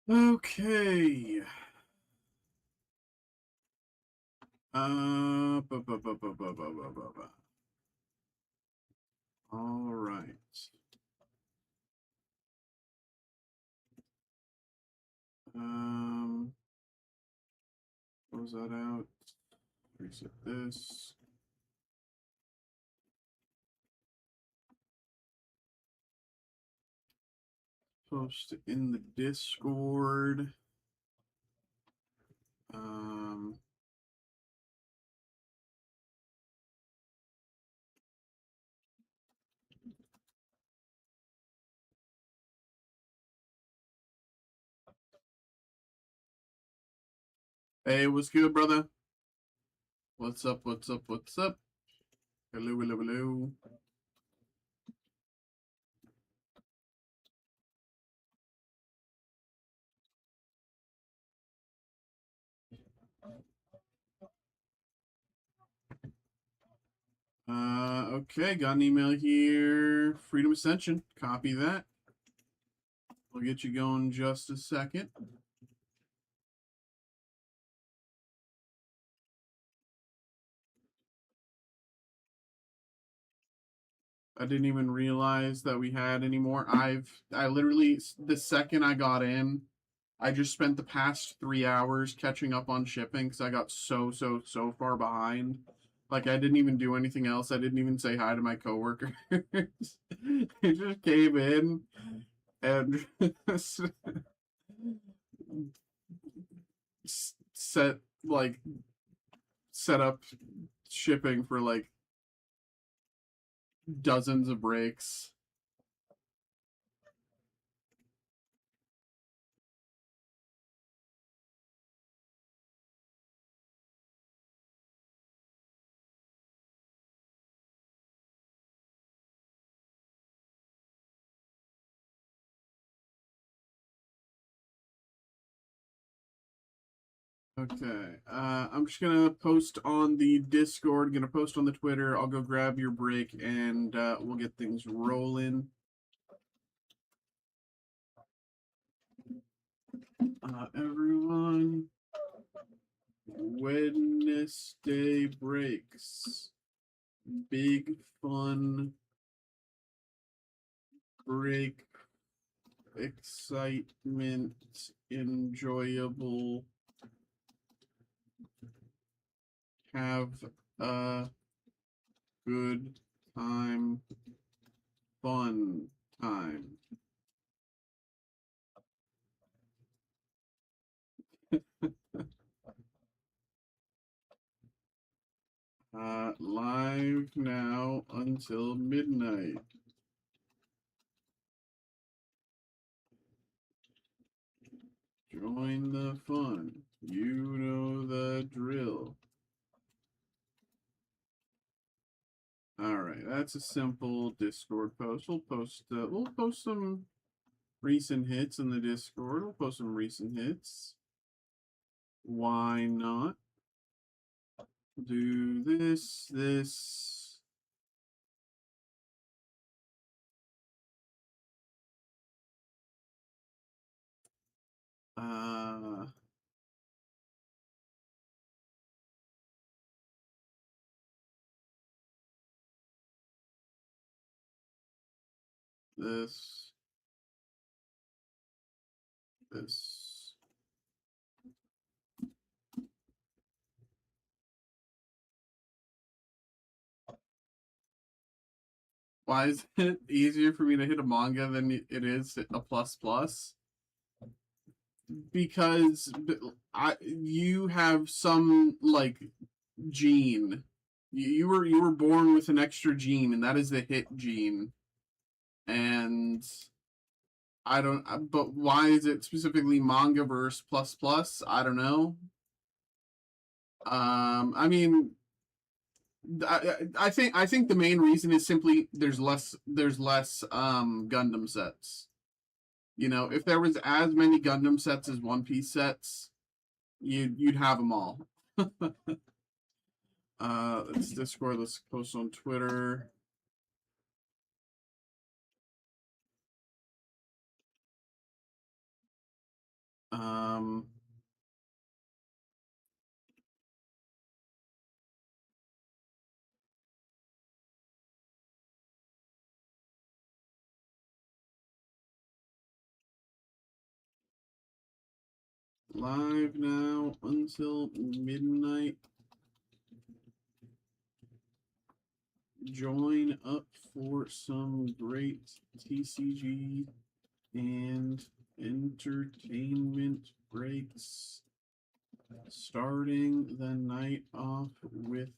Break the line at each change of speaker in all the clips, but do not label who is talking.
Okay. All right. Close that out. Reset this. Post in the Discord. Hey, what's good, brother? What's up? What's up? What's up? Hello, hello, hello. Okay, got an email here. Freedom Ascension. Copy that. We'll get you going just a second. I didn't even realize that we had any more. I literally, the second I got in, I just spent the past 3 hours catching up on shipping because I got so far behind. Like, I didn't even do anything else. I didn't even say hi to my coworkers. He just came in and set like set up shipping for like dozens of breaks. Okay, I'm just gonna post on the Discord, gonna post on the Twitter. I'll go grab your break and we'll get things rolling. Everyone, Wednesday breaks. Big fun break, excitement, enjoyable. Have a good time, fun time. Live now until midnight. Join the fun. You know the drill. All right, that's a simple Discord post. We'll post some recent hits in the Discord. We'll post some recent hits. Why not? Do this. Uh, this. Why is it easier for me to hit a manga than it is a plus plus? Because you have some like gene. You were born with an extra gene, and that is the hit gene. And I don't. But why is it specifically manga verse plus plus? I don't know. I mean, I think the main reason is simply there's less Gundam sets. You know, if there was as many Gundam sets as One Piece sets, you'd have them all. Let's Discord. Let's post on Twitter. Live now until midnight. Join up for some great TCG and entertainment breaks. Starting the night off with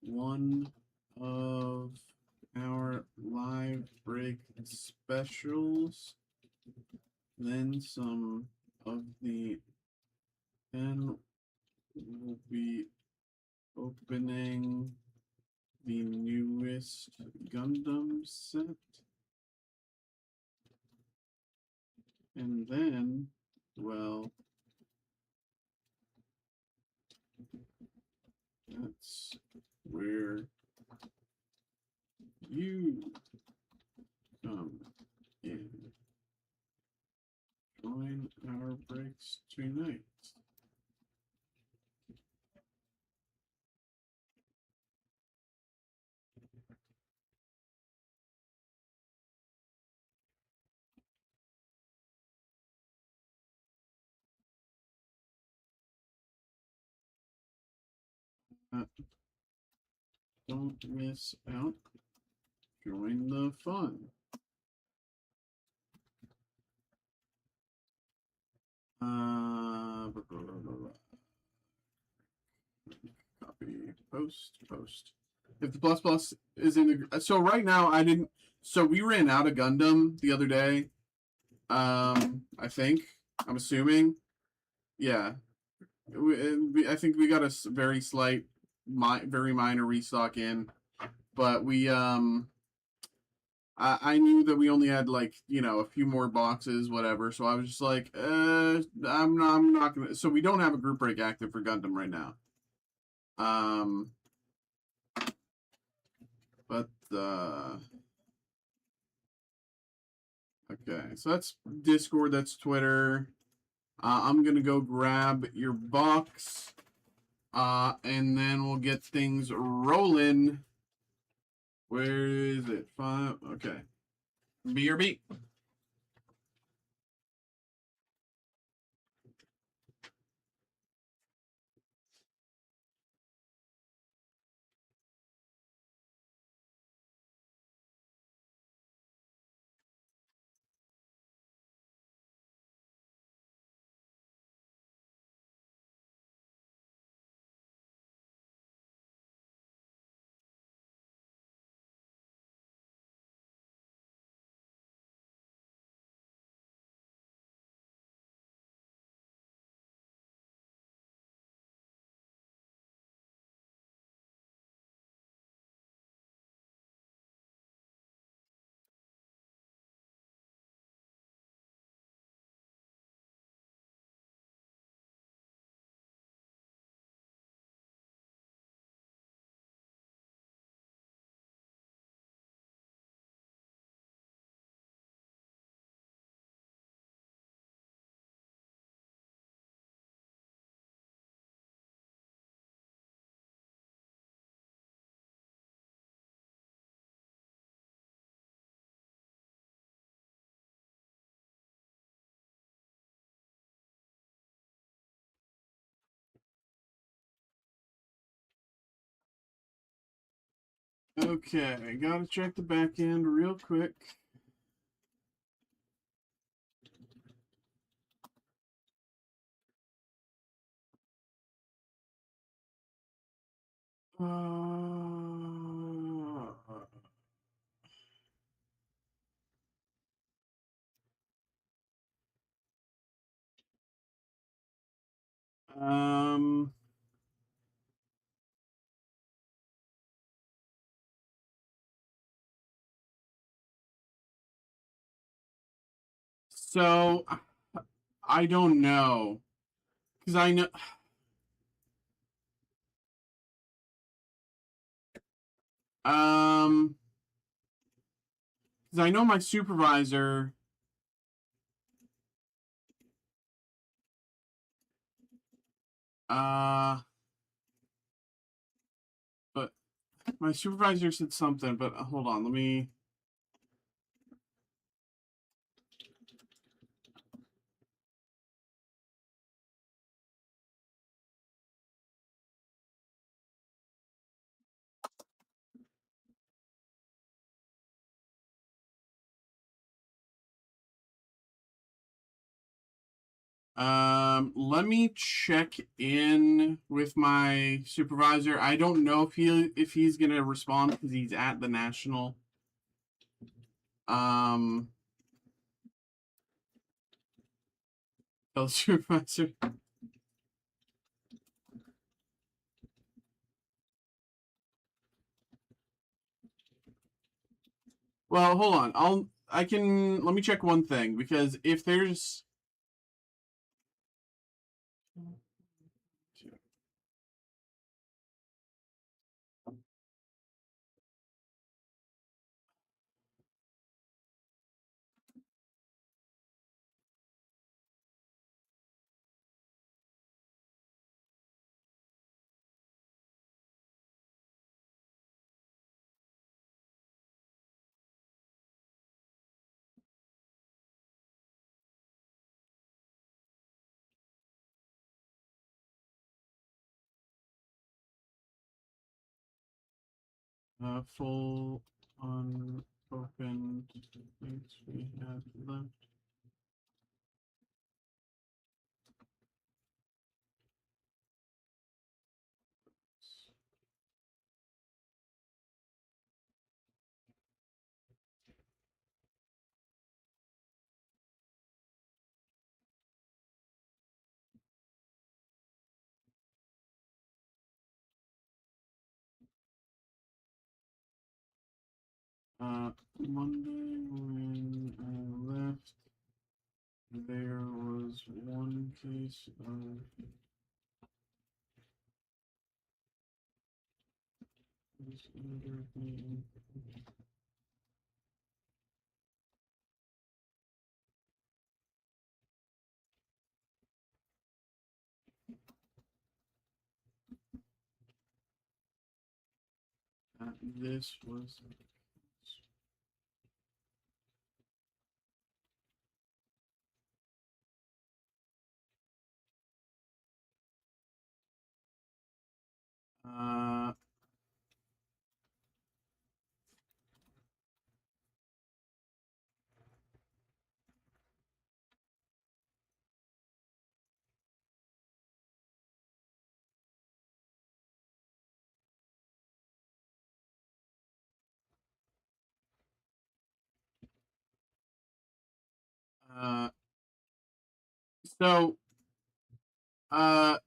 one of our live break specials. Then some of the 10 will be opening the newest Gundam set. And then, well, that's where you come in. Join our breaks tonight. Don't miss out. Join the fun. Copy, post. If the plus plus is in the so right now I didn't. So we ran out of Gundam the other day. I think I'm assuming. Yeah, I think we got a very slight, very minor restock in, but we I knew that we only had like a few more boxes, whatever. So I was just like, I'm not gonna. So we don't have a group break active for Gundam right now. But okay, so that's Discord, that's Twitter. I'm gonna go grab your box, and then we'll get things rolling. Where is it? 5. Okay. BRB. Okay, gotta check the back end real quick. Um, so I don't know because I know. Because I know my supervisor But my supervisor said something, but hold on, let me. Let me check in with my supervisor. I don't know if he's gonna respond because he's at the national. Tell the supervisor. Well, hold on. Let me check one thing because if there's full unopened things we have left. Monday when I left, there was one case of this was uh uh so uh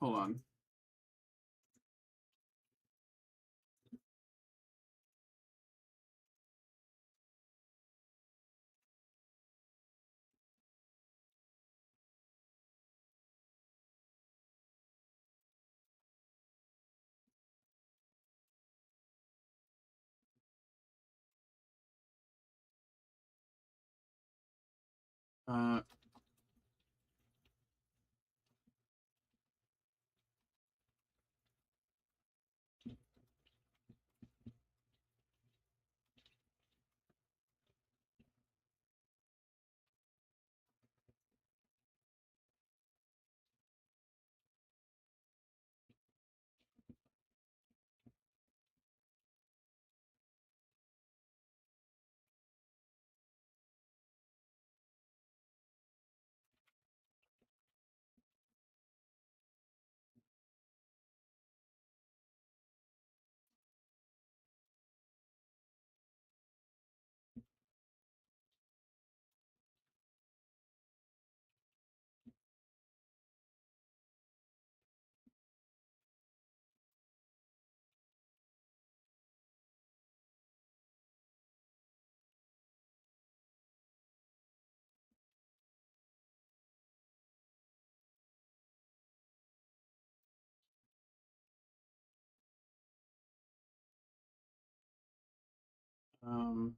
hold on. Uh um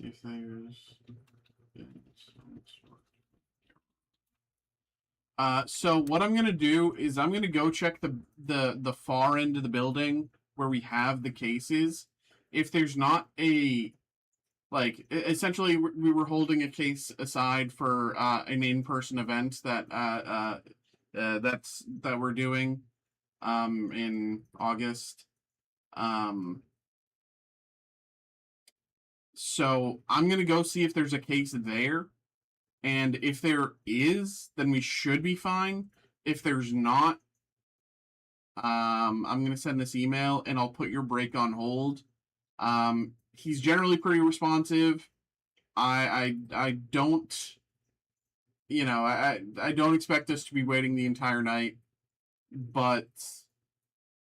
see if there's yeah, some sort. So what I'm gonna do is I'm gonna go check the far end of the building where we have the cases. If there's not a essentially we were holding a case aside for an in-person event that we're doing in August. Um, so I'm gonna go see if there's a case there, and if there is, then we should be fine. If there's not, I'm gonna send this email and I'll put your break on hold. He's generally pretty responsive. I don't, I don't expect us to be waiting the entire night, but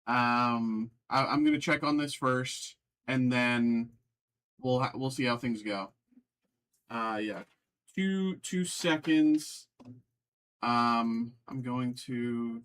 I'm gonna check on this first, and then we'll see how things go. Yeah, 2 seconds. I'm going to.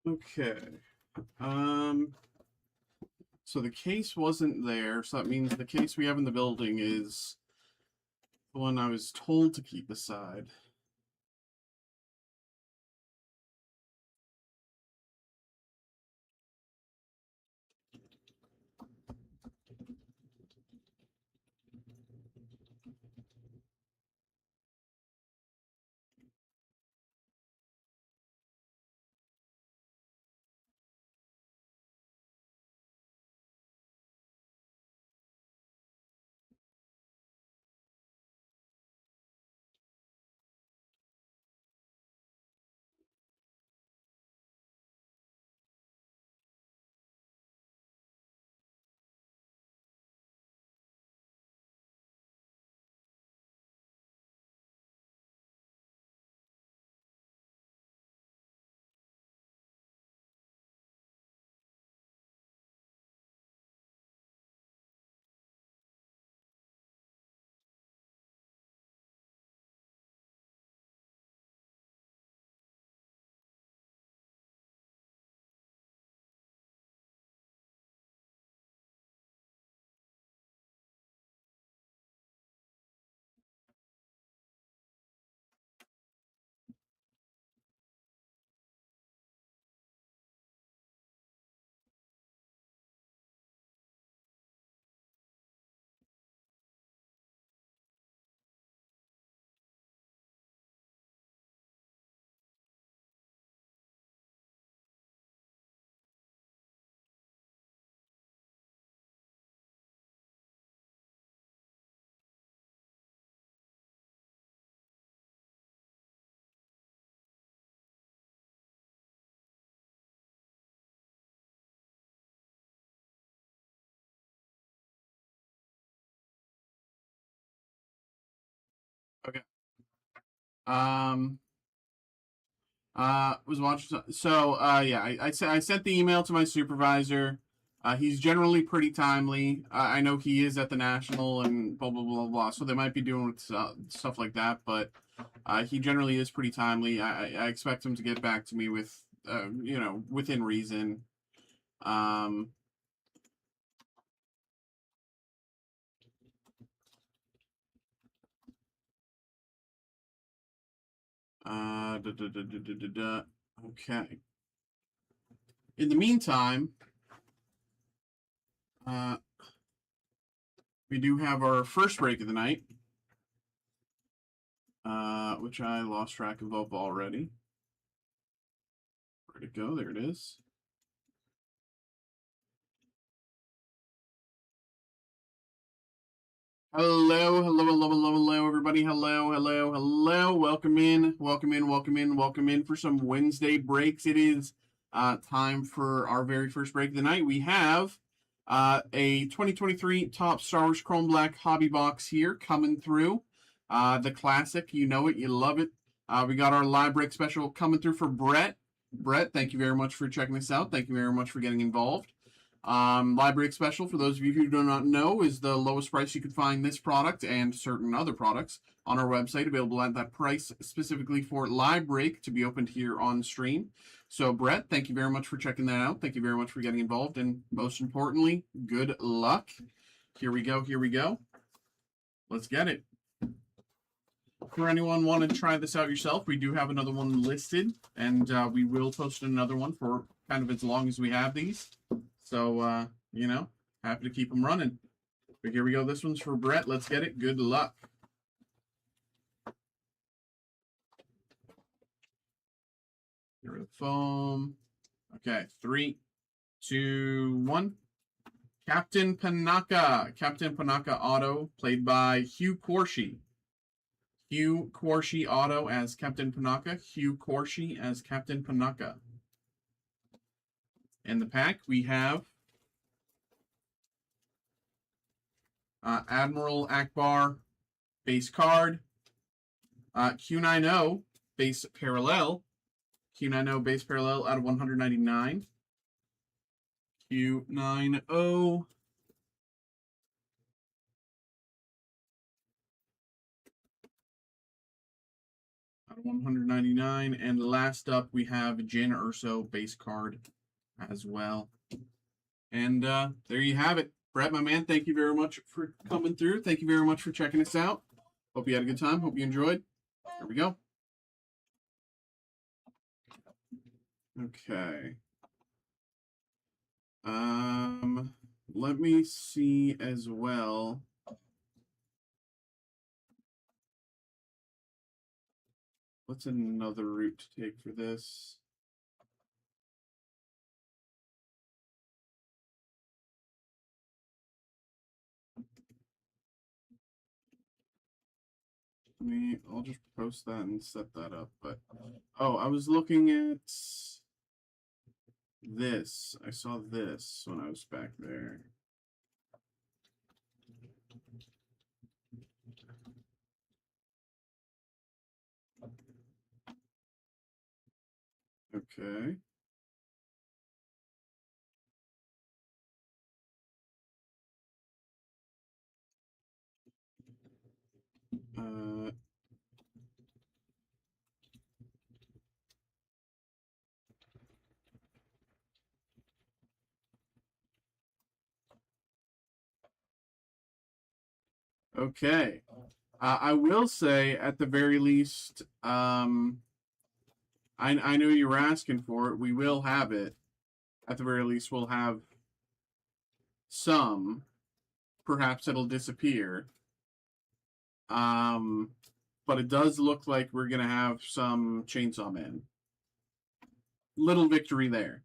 Okay. Um. So the case wasn't there, so that means the case we have in the building is the one I was told to keep aside. Okay. Um. Was watching. So, yeah, I sent the email to my supervisor. He's generally pretty timely. I know he is at the national and blah blah blah blah. So they might be doing with stuff like that, but he generally is pretty timely. I expect him to get back to me with, within reason. Um. Okay. In the meantime, uh, we do have our first break of the night, which I lost track of already. Where'd it go? There it is. Hello, hello, hello, hello, hello, everybody. Hello, hello, hello. Welcome in, welcome in, welcome in, welcome in for some Wednesday breaks. It is time for our very first break of the night. We have a 2023 Top Star Wars Chrome Black Hobby Box here coming through. The classic, you know it, you love it. We got our live break special coming through for Brett. Brett, thank you very much for checking this out. Thank you very much for getting involved. Library Special, for those of you who do not know, is the lowest price you could find this product and certain other products on our website, available at that price specifically for live break to be opened here on stream. So, Brett, thank you very much for checking that out. Thank you very much for getting involved. And most importantly, good luck. Here we go. Here we go. Let's get it. For anyone want to try this out yourself, we do have another one listed, and we will post another one for kind of as long as we have these. So, happy to keep them running. But here we go. This one's for Brett. Let's get it. Good luck. Here the foam. Okay, 3, 2, 1. Captain Panaka. Captain Panaka auto, played by Hugh Corshi. Hugh Corshi auto as Captain Panaka. Hugh Corshi as Captain Panaka. In the pack, we have Admiral Akbar base card. Q90 base parallel. Q90 base parallel out of 199. Q90. Out of 199. And last up, we have Jin Urso base card as well. And there you have it. Brett, my man, thank you very much for coming through. Thank you very much for checking us out. Hope you had a good time. Hope you enjoyed. Here we go. Okay. Let me see as well. What's another route to take for this? I'll just post that and set that up. But I was looking at this. I saw this when I was back there. Okay. Okay. I will say, at the very least, I knew you were asking for it. We will have it. At the very least, we'll have some. Perhaps it'll disappear. But it does look like we're gonna have some Chainsaw Man. Little victory there.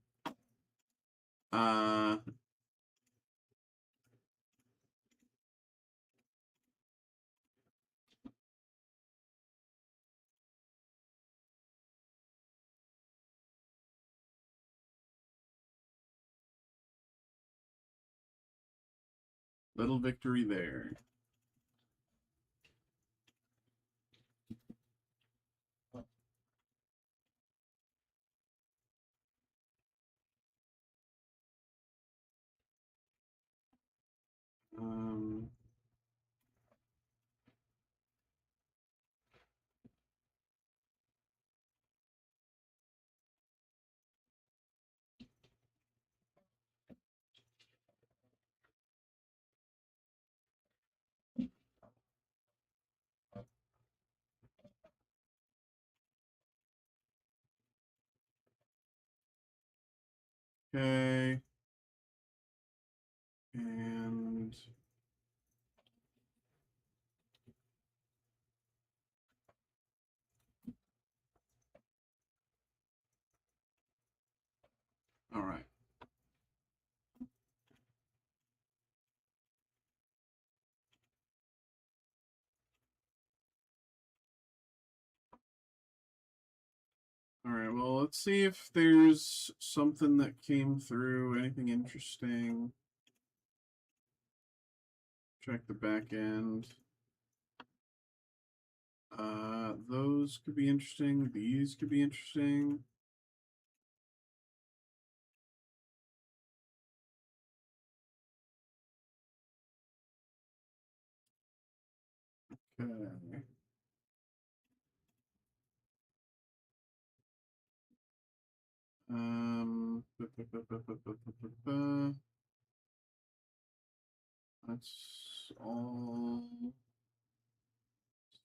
Little victory there. Um, okay. And all right. All right, well, let's see if there's something that came through, anything interesting. Check the back end. Those could be interesting. These could be interesting. Okay. That's all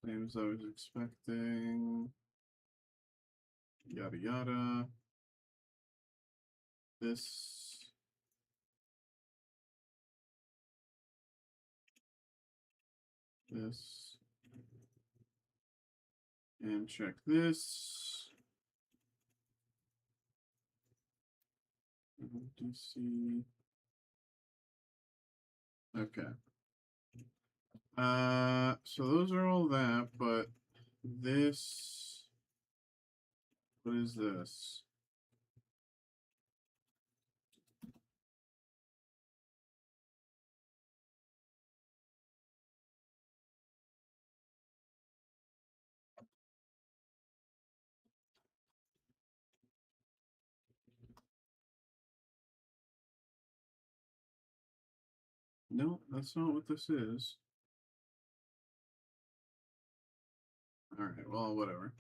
same as I was expecting. Yada yada. This. This. And check this. DC. Okay. So those are all that, but this. What is this? No, that's not what this is. All right, well, whatever.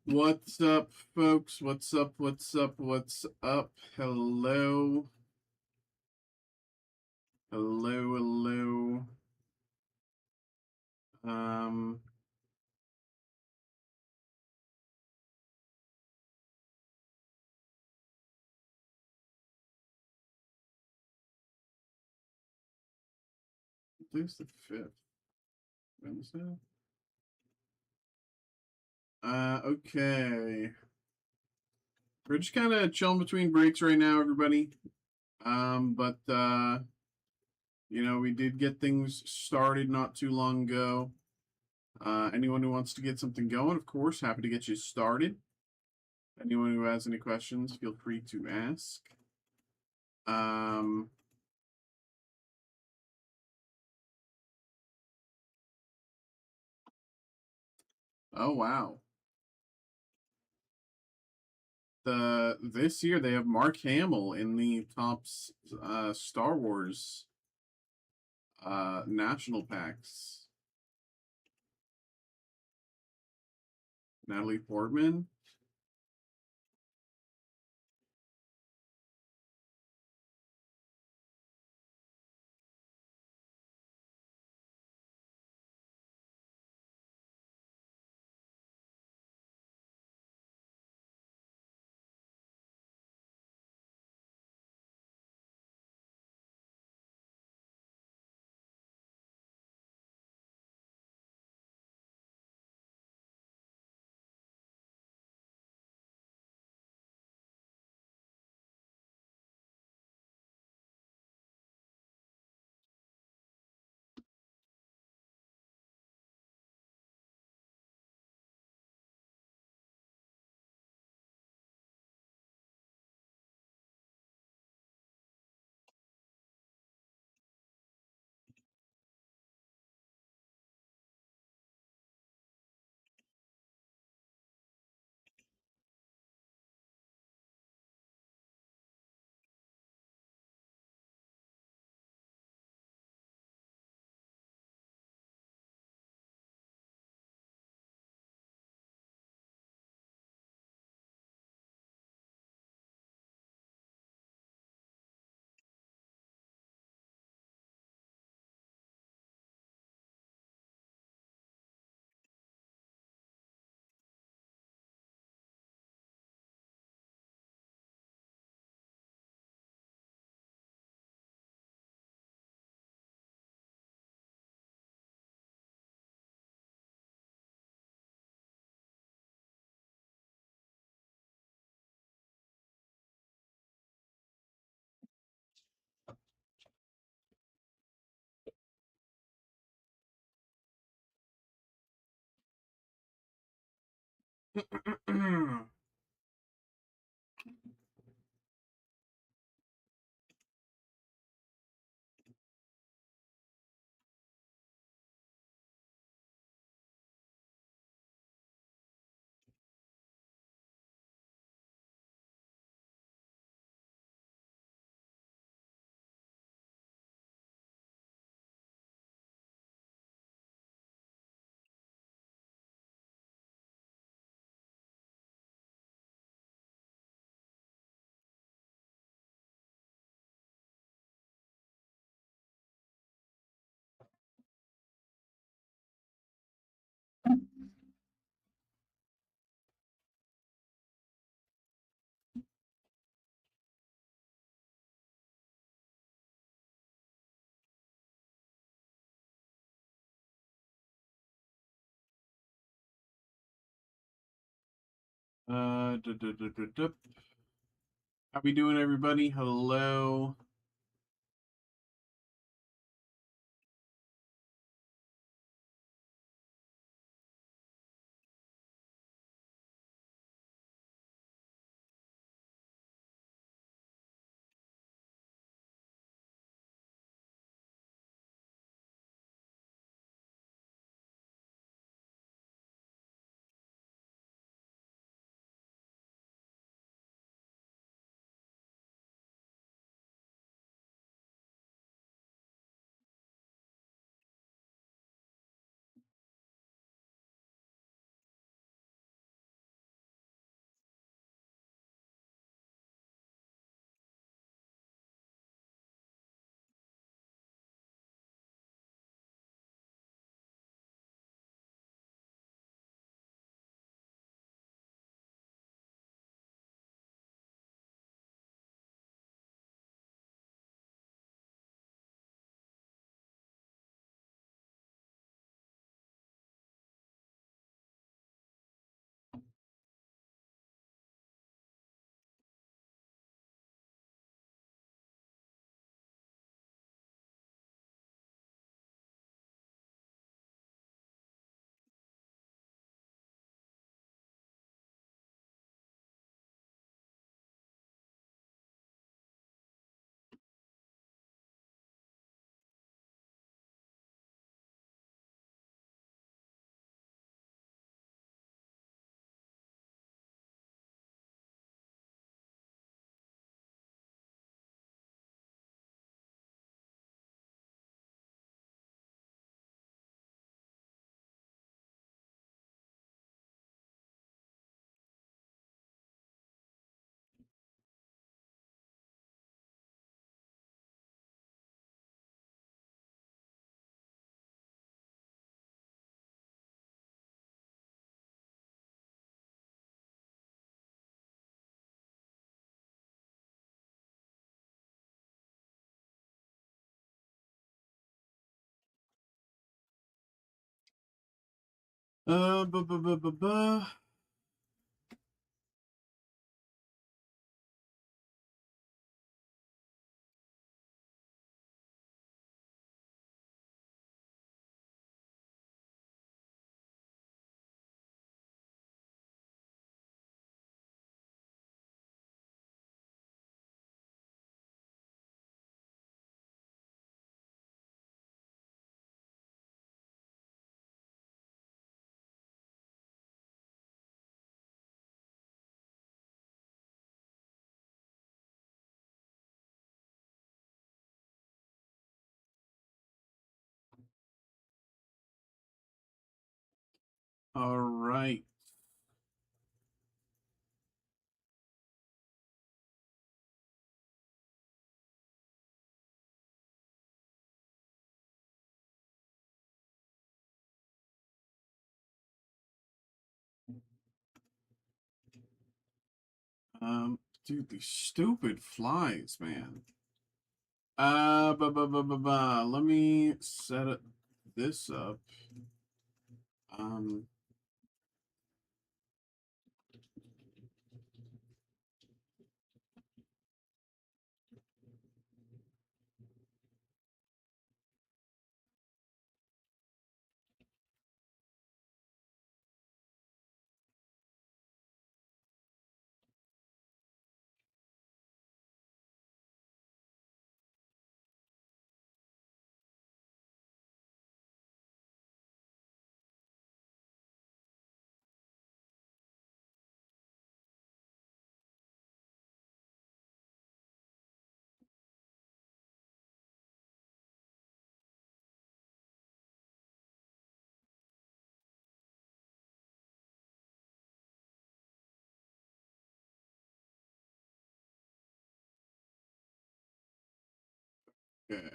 What's up, folks? What's up? What's up? What's up? Hello. Hello, hello. Um, today's the 5th. Wednesday? Okay. We're just kind of chilling between breaks right now, everybody. But you know, we did get things started not too long ago. Anyone who wants to get something going, of course, happy to get you started. Anyone who has any questions, feel free to ask. Um, oh wow. This year they have Mark Hamill in the top Star Wars national packs. Natalie Portman. How we doing, everybody? Hello. Bu bu bu bu bu. All right. Dude, these stupid flies, man. Let me this up. Um, Okay.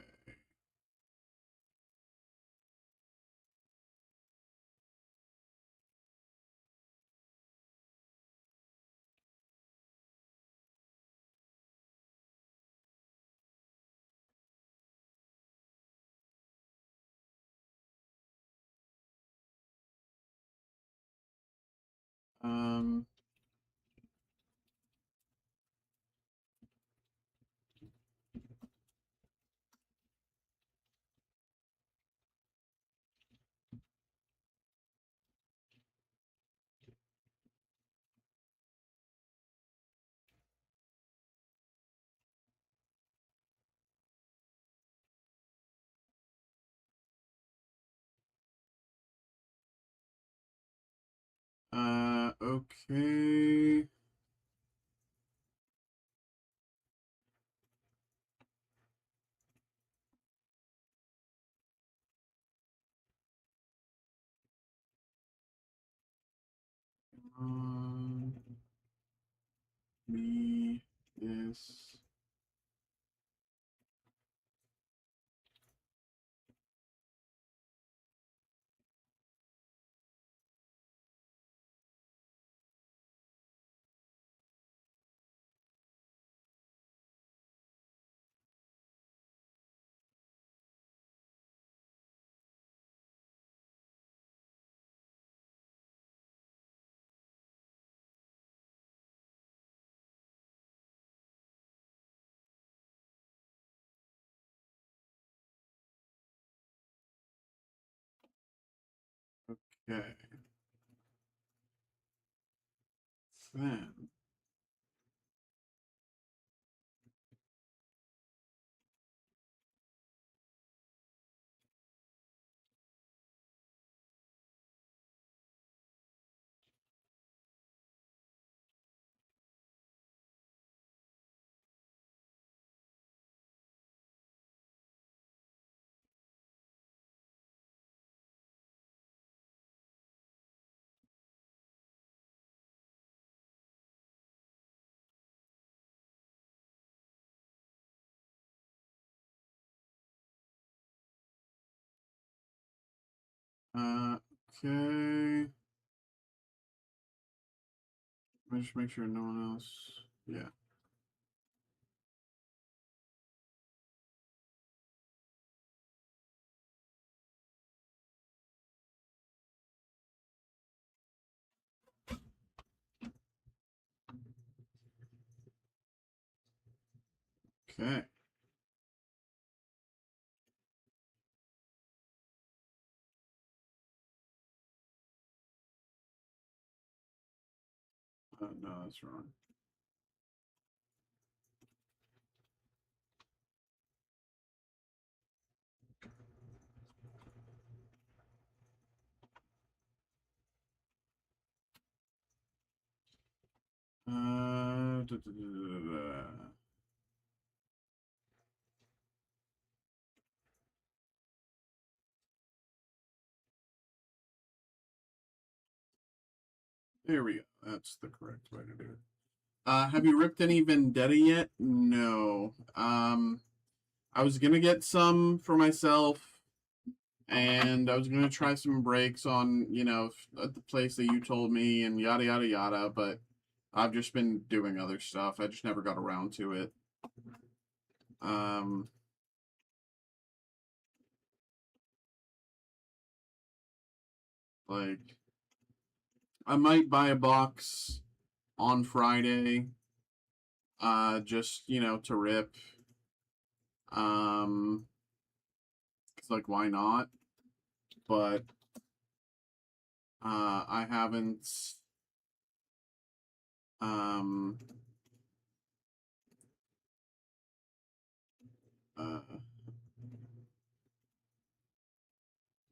Um, okay. Um, me, this. Okay. Then, okay. Let me just make sure no one else. Yeah. Okay. No, that's wrong. Da. There we go. That's the correct way to do it. Have you ripped any Vendetta yet? No. I was gonna get some for myself, and I was gonna try some breaks on, at the place that you told me, and yada yada yada. But I've just been doing other stuff. I just never got around to it. Um, like I might buy a box on Friday, just to rip. 'Cause, like, why not? But I haven't. Um, uh,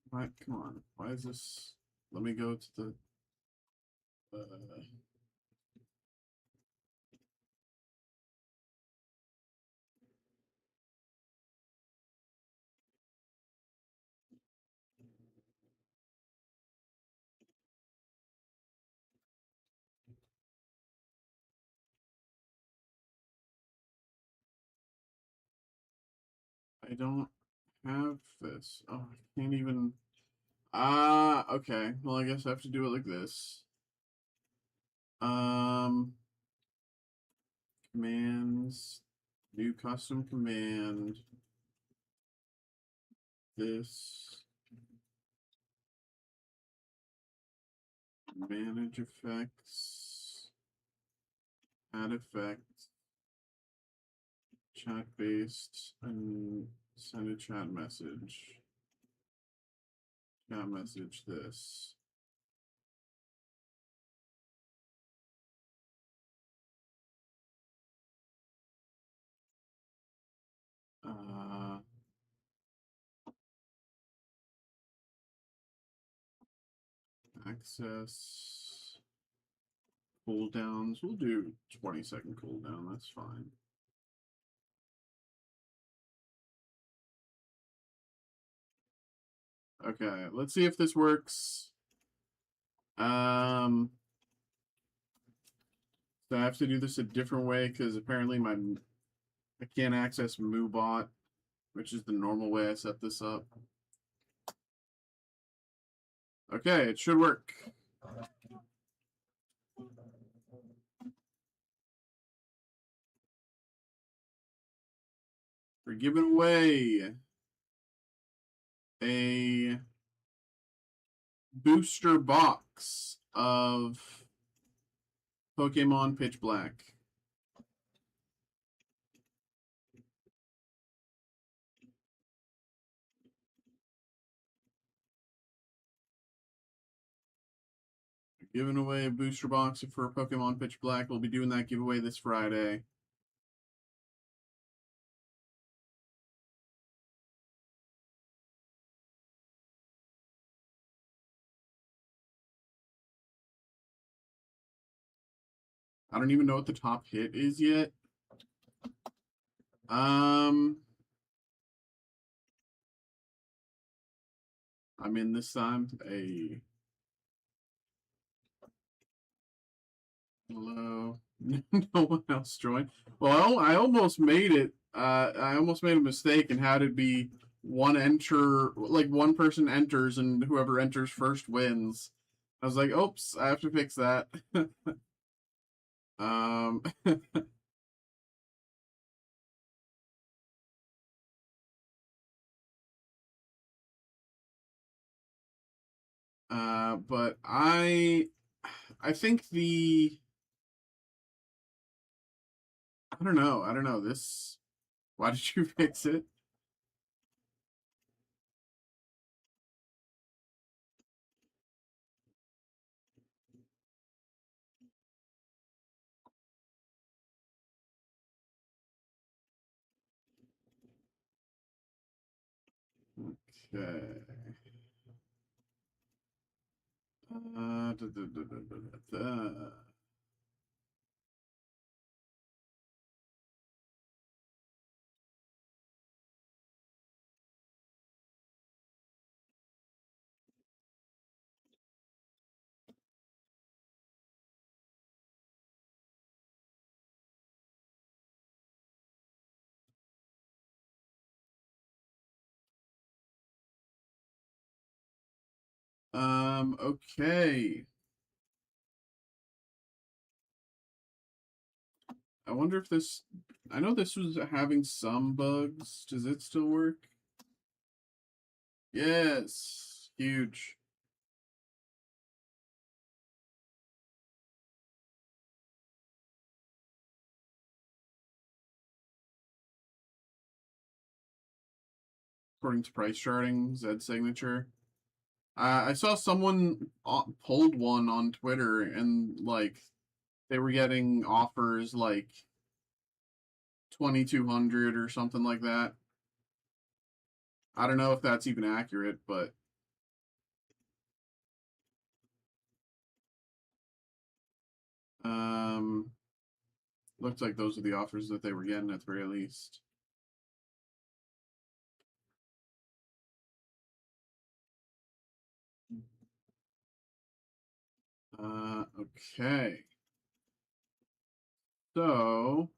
what? Come on. Why is this? Let me go to the. I don't have this. Oh, I can't even. Okay. Well, I guess I have to do it like this. Commands, new custom command. This manage effects, add effects, chat based, and send a chat message. Chat message this. Access cooldowns. We'll do 20-second cooldown. That's fine. Okay, let's see if this works. So I have to do this a different way because apparently I can't access MooBot, which is the normal way I set this up. Okay, it should work. We're giving away a booster box of Pokemon Pitch Black. Giving away a booster box for Pokemon Pitch Black. We'll be doing that giveaway this Friday. I don't even know what the top hit is yet. I'm in this time. Hello. No one else joined. Well, I almost made it. I almost made a mistake and had it be one person enters and whoever enters first wins. I was like, oops, I have to fix that. um, but I think I don't know. I don't know. Why did you fix it? Okay. Da. Okay. I wonder if this. I know this was having some bugs. Does it still work? Yes. Huge. According to price charting, Zed signature. I saw someone pulled one on Twitter and like they were getting offers like 2,200 or something like that. I don't know if that's even accurate, but looks like those are the offers that they were getting at the very least. Okay. So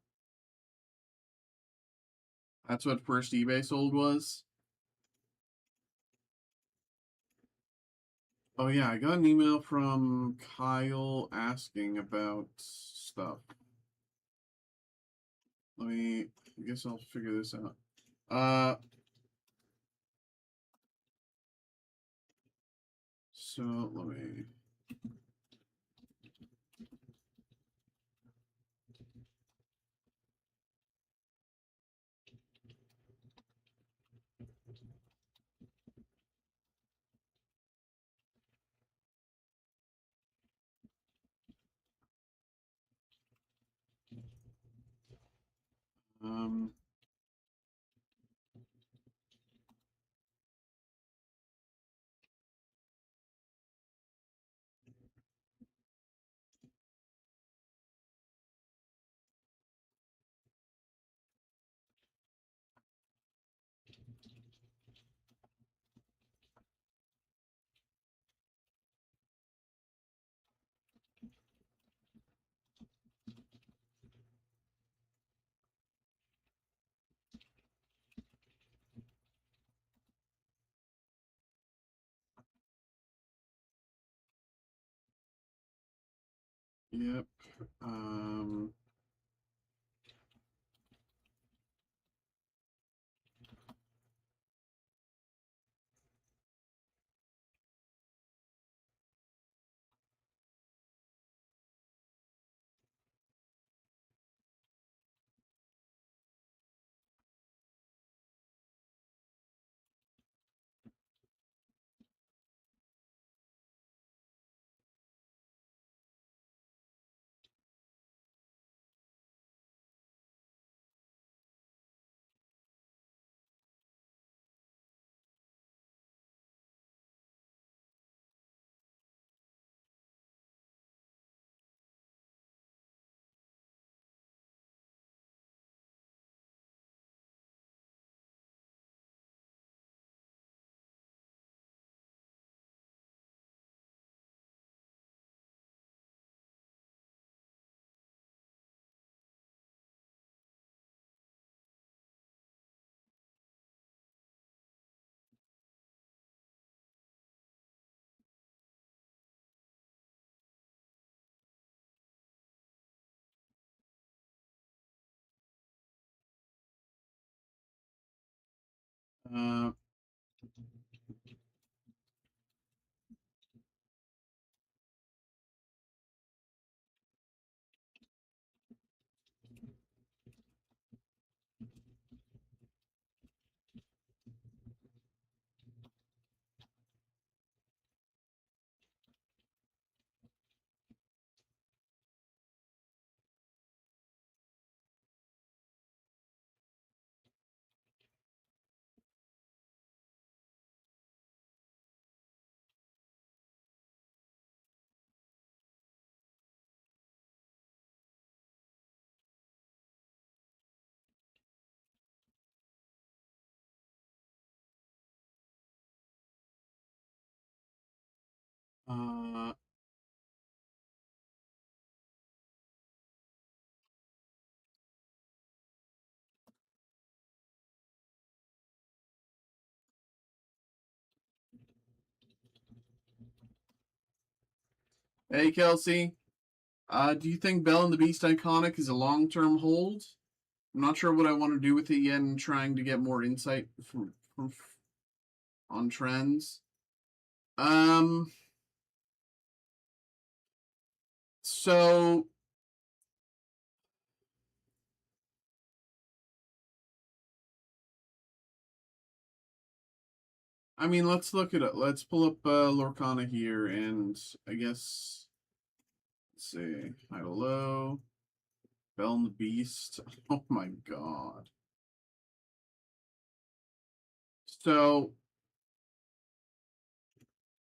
That's what first eBay sold was. Oh yeah, I got an email from Kyle asking about stuff. I guess I'll figure this out. So let me. Um. Yep. Um. Uh. Uh. Hey, Kelsey. Do you think Belle and the Beast Iconic is a long-term hold? I'm not sure what I want to do with it yet, and trying to get more insight from on trends. Um. So I mean, let's look at it. Let's pull up Lorcana here, and I guess let's see. High to low. Belle and the Beast. Oh my god. So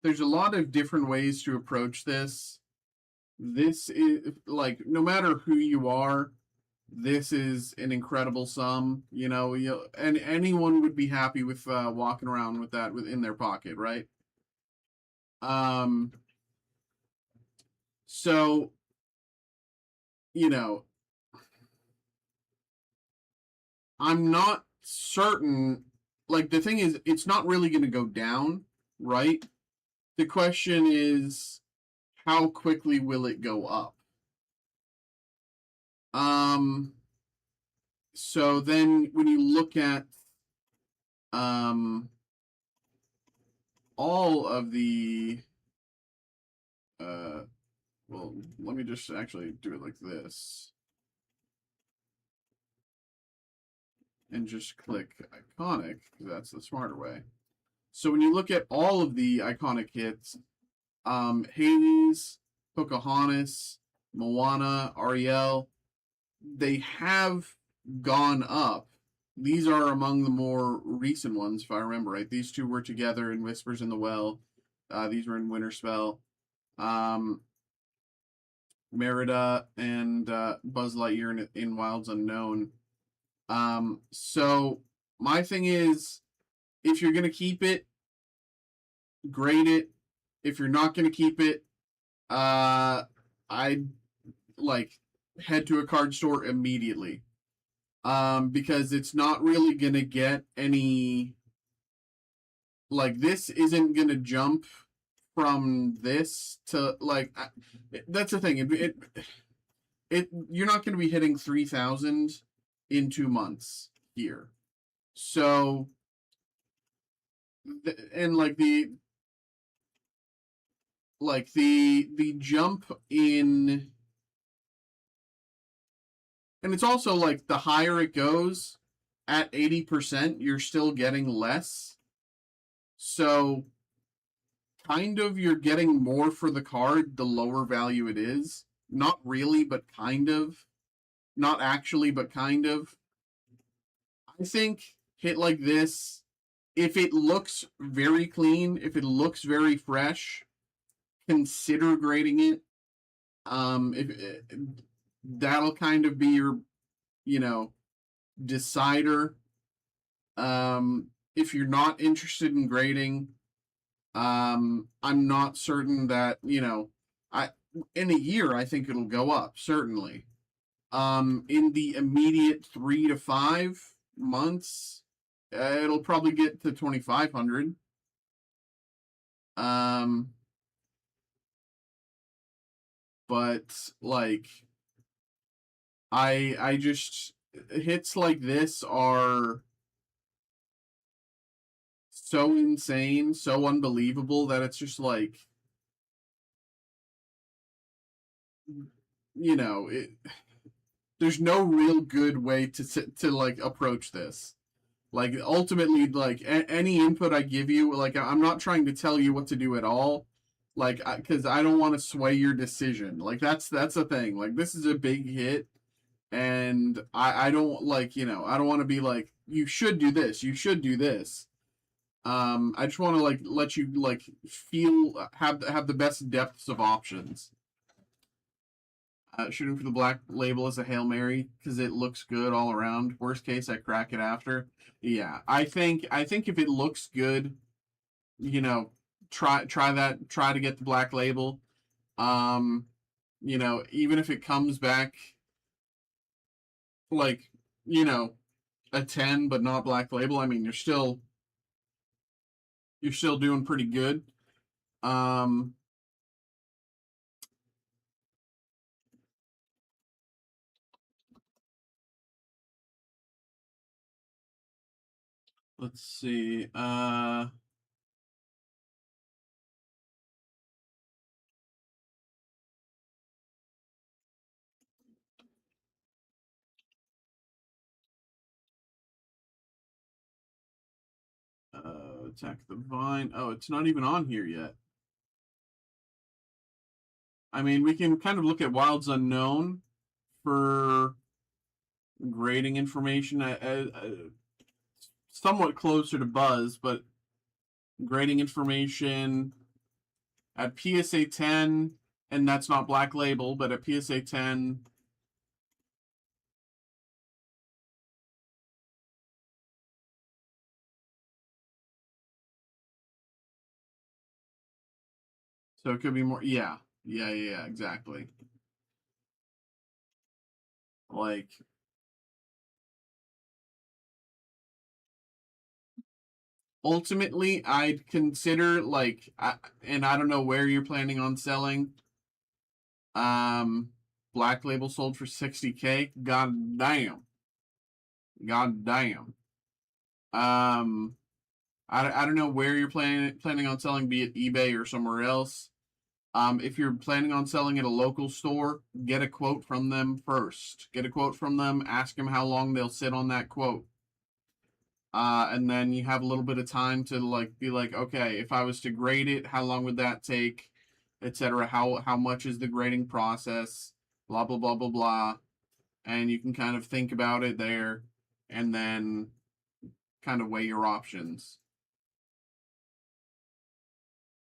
there's a lot of different ways to approach this. This is like no matter who you are, this is an incredible sum. And anyone would be happy with walking around with that within their pocket, right? Um. So you know, I'm not certain, like, the thing is, it's not really going to go down, right? The question is, how quickly will it go up? So then when you look at all of the well, let me just actually do it like this and just click iconic, because that's the smarter way. So when you look at all of the iconic hits, Hades, Pocahontas, Moana, Ariel, they have gone up. These are among the more recent ones, if I remember right. These two were together in Whispers in the Well. These were in Winter Spell. Merida and Buzz Lightyear in Wilds Unknown. So my thing is, if you're gonna keep it, grade it. If you're not gonna keep it, I'd like head to a card store immediately. Because it's not really gonna get any, like, this isn't gonna jump from this to, like, that's the thing. You're not gonna be hitting 3,000 in 2 months here. So, and the jump in, and it's also like the higher it goes, at 80%, you're still getting less. So, kind of, you're getting more for the card the lower value it is. Not really, but kind of. Not actually, but kind of. I think hit like this, if it looks very clean, if it looks very fresh, consider grading it. If that'll kind of be your, decider. If you're not interested in grading, I'm not certain that, I in a year I think it'll go up, certainly. In the immediate 3 to 5 months, it'll probably get to 2,500. But like, I just, hits like this are so insane, so unbelievable that it's just like, there's no real good way to like approach this. Like, ultimately, like, any input I give you, like, I'm not trying to tell you what to do at all, like, because I don't want to sway your decision. Like, that's the thing. Like, this is a big hit, and I don't, like, I don't want to be like, you should do this, you should do this. I just want to, like, let you, like, have the best depths of options. Shooting for the black label is a Hail Mary because it looks good all around. Worst case, I crack it after. Yeah, I think if it looks good, try that. Try to get the black label. Um, even if it comes back like, a 10 but not black label, I mean, you're still doing pretty good. Um, let's see. Attack the Vine. Oh, it's not even on here yet. I mean, we can kind of look at Wilds Unknown for grading information. Somewhat closer to Buzz, but grading information at PSA 10, and that's not Black Label, but at PSA 10. So it could be more. Yeah. Yeah, exactly. Like, ultimately, I'd consider like, and I don't know where you're planning on selling. Um, Black Label sold for 60K. God damn. God damn. Um, I don't know where you're planning on selling, be it eBay or somewhere else. If you're planning on selling at a local store, get a quote from them first. Get a quote from them. Ask them how long they'll sit on that quote. And then you have a little bit of time to like be like, okay, if I was to grade it, how long would that take, etc. How much is the grading process? Blah blah blah blah blah. And you can kind of think about it there, and then kind of weigh your options.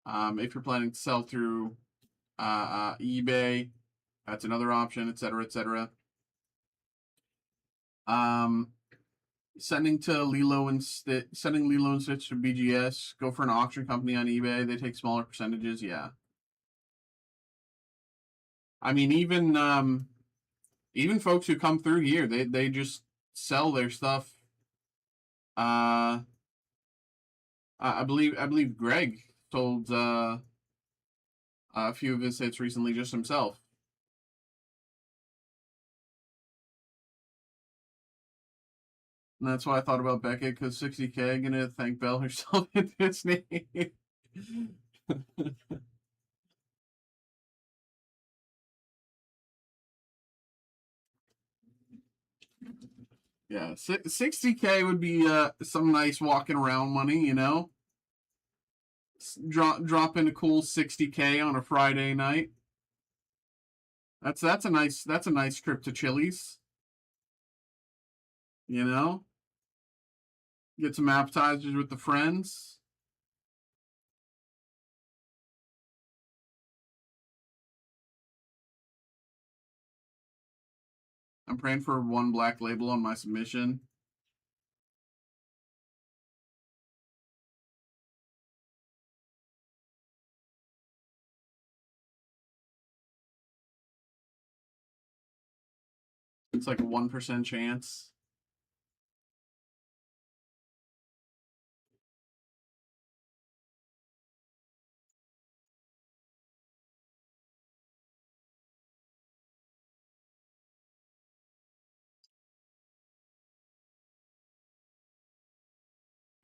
If you're planning to sell through eBay, that's another option, etc., etc. Um, sending Lilo and Stitch to BGS. Go for an auction company on eBay. They take smaller percentages. Yeah, I mean even folks who come through here, they just sell their stuff. Uh, I believe Greg sold a few of his hits recently just himself. And that's why I thought about Beckett, because 60K gonna thank Bell herself at Disney. Yeah, 60K would be some nice walking around money, you know. Drop in a cool 60K on a Friday night. That's a nice trip to Chili's, you know. Get some appetizers with the friends. I'm praying for one black label on my submission. It's like a 1% chance.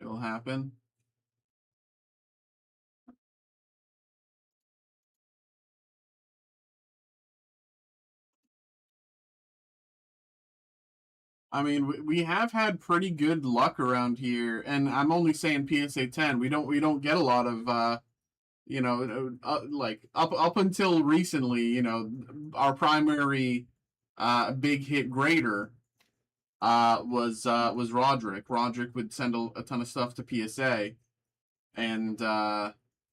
It'll happen. I mean, we have had pretty good luck around here, and I'm only saying PSA 10. We don't get a lot of like up until recently, our primary big hit grader was Roderick. Roderick would send a ton of stuff to PSA, and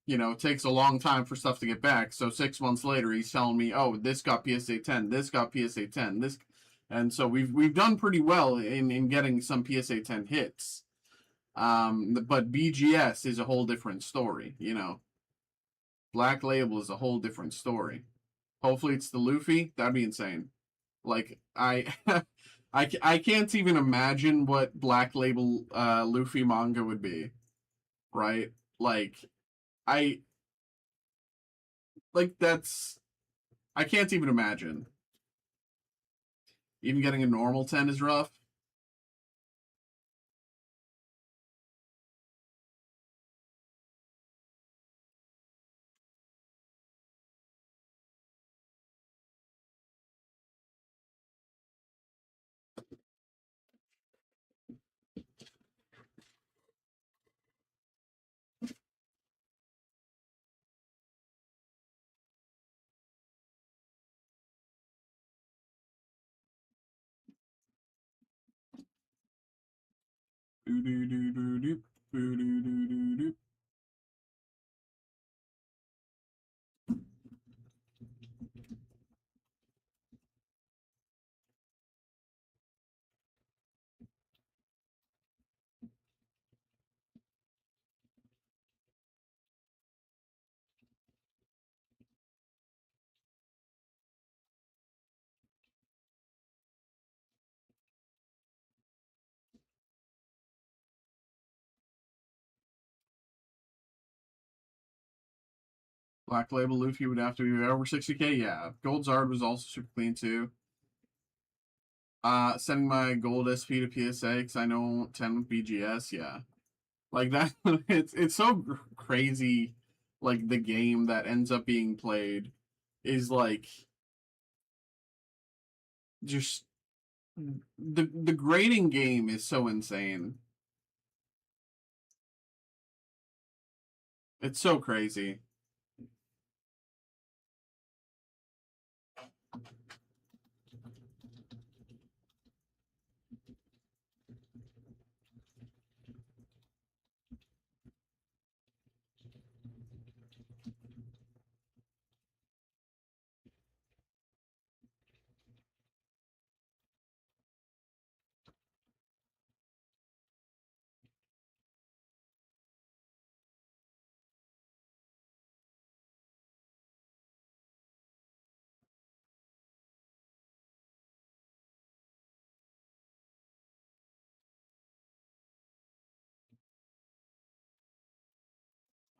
it takes a long time for stuff to get back. So 6 months later, he's telling me, "Oh, this got PSA 10. This got PSA 10. This," and so we've done pretty well in getting some PSA 10 hits. But BGS is a whole different story. Black Label is a whole different story. Hopefully, it's the Luffy. That'd be insane. Like I can't even imagine what Black Label Luffy manga would be. Right? Like I that's I can't even imagine. Even getting a normal 10 is rough. Doo doo doo doo doo. Doo doo doo doo doo. Black Label Luffy would have to be over 60k. Yeah. Gold Zard was also super clean too. Sending my gold SP to PSA because I know 10 with BGS. Yeah. Like that. It's so crazy. Like the game that ends up being played is like just the grading game is so insane. It's so crazy.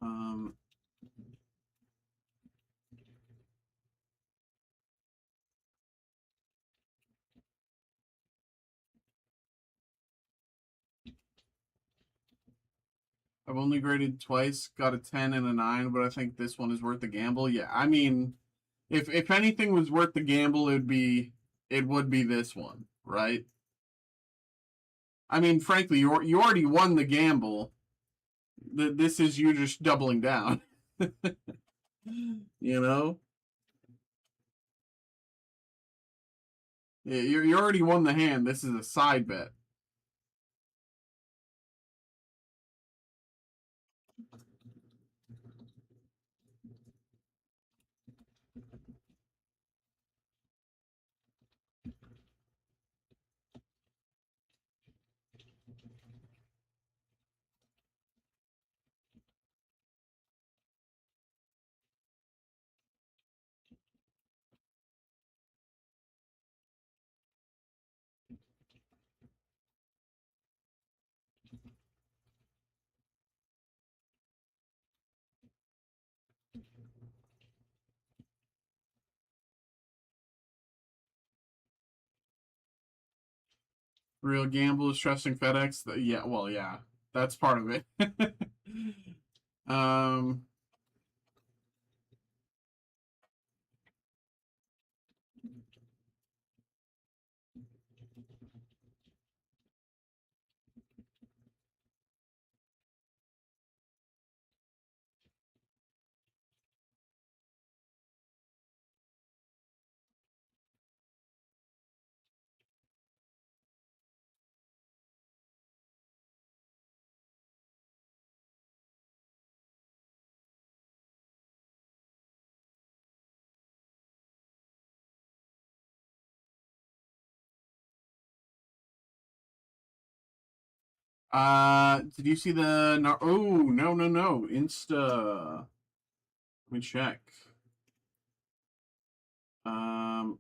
Um, I've only graded twice, got a 10 and a 9, but I think this one is worth the gamble. Yeah, I mean, if anything was worth the gamble, it would be this one, right? I mean, frankly, you already won the gamble. This is you just doubling down. You know? Yeah, you already won the hand. This is a side bet. Real gamble is trusting FedEx. Yeah, well, yeah, that's part of it. um, did you see the? No, oh, no, no, no. Insta. Let me check. Um,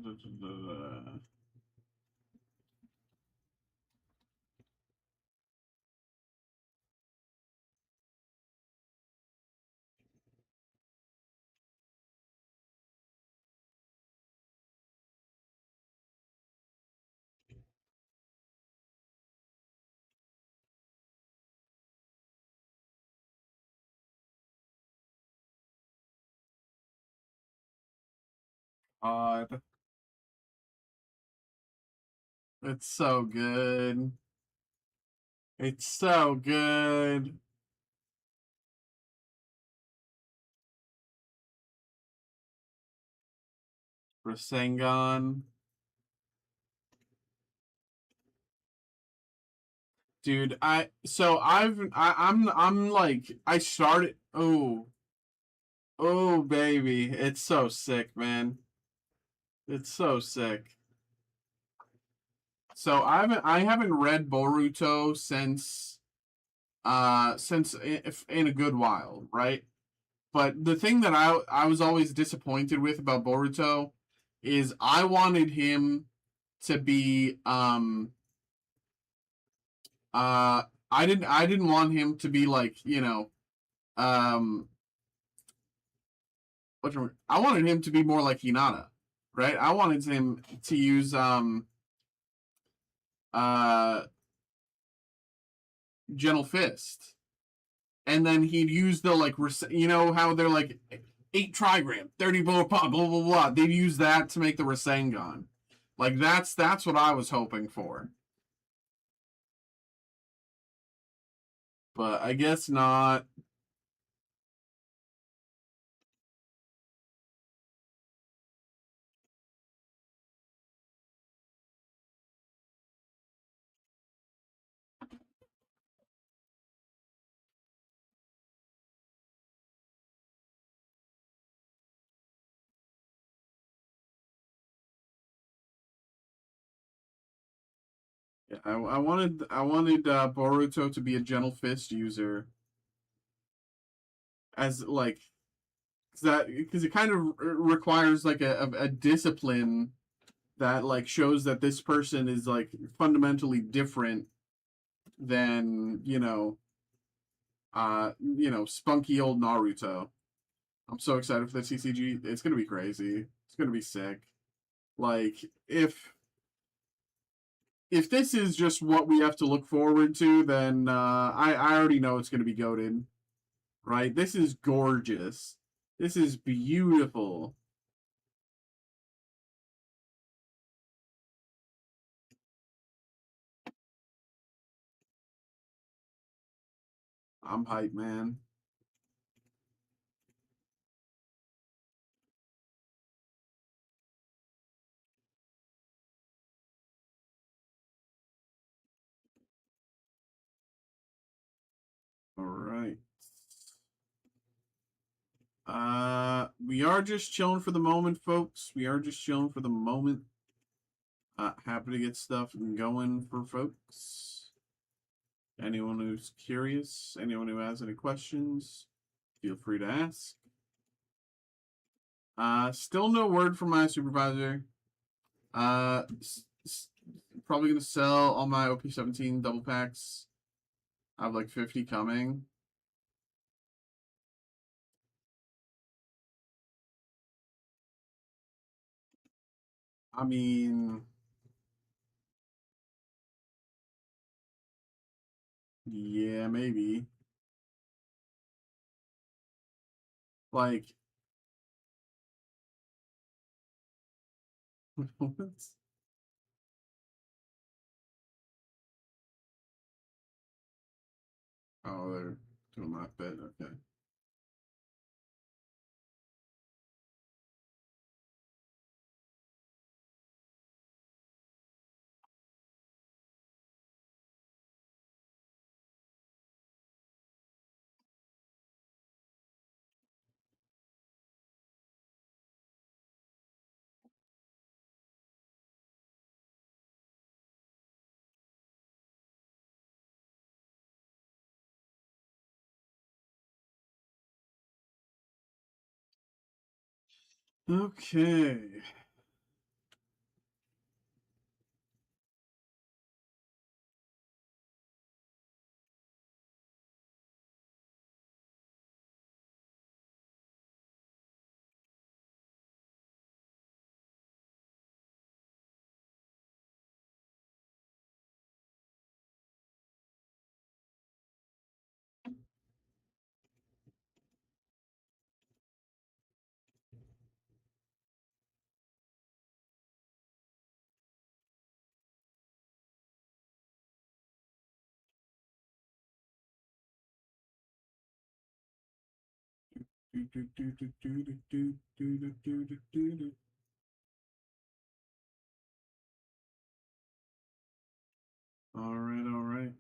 da, da, da. God, it's so good. It's so good. Rasengan. Dude, I'm like I started. Oh baby, it's so sick, man. It's so sick. So I haven't read Boruto since if in a good while, right? But the thing that I was always disappointed with about Boruto is I wanted him to be uh I didn't want him to be like, um I wanted him to be more like Hinata, right? I wanted him to use uh Gentle Fist. And then he'd use the like how they're like 8 trigram, 30 blah blah blah blah blah. They'd use that to make the Rasengan. Like that's what I was hoping for. But I guess not. Yeah, I wanted Boruto to be a Gentle Fist user as like because it kind of requires like a discipline that like shows that this person is like fundamentally different than spunky old Naruto. I'm so excited for the TCG. It's gonna be crazy. It's gonna be sick. Like if this is just what we have to look forward to, then I already know it's gonna be goated. Right? This is gorgeous. This is beautiful. I'm hyped, man. All right. We are just chilling for the moment, folks. We are just chilling for the moment. Happy to get stuff going for folks. Anyone who's curious, anyone who has any questions, feel free to ask. Still no word from my supervisor. Uh, Probably gonna sell all my OP17 double packs. I have like 50 coming. I mean, yeah, maybe. Like, what? Oh, they're doing that bit. Okay. Okay. All right, all right.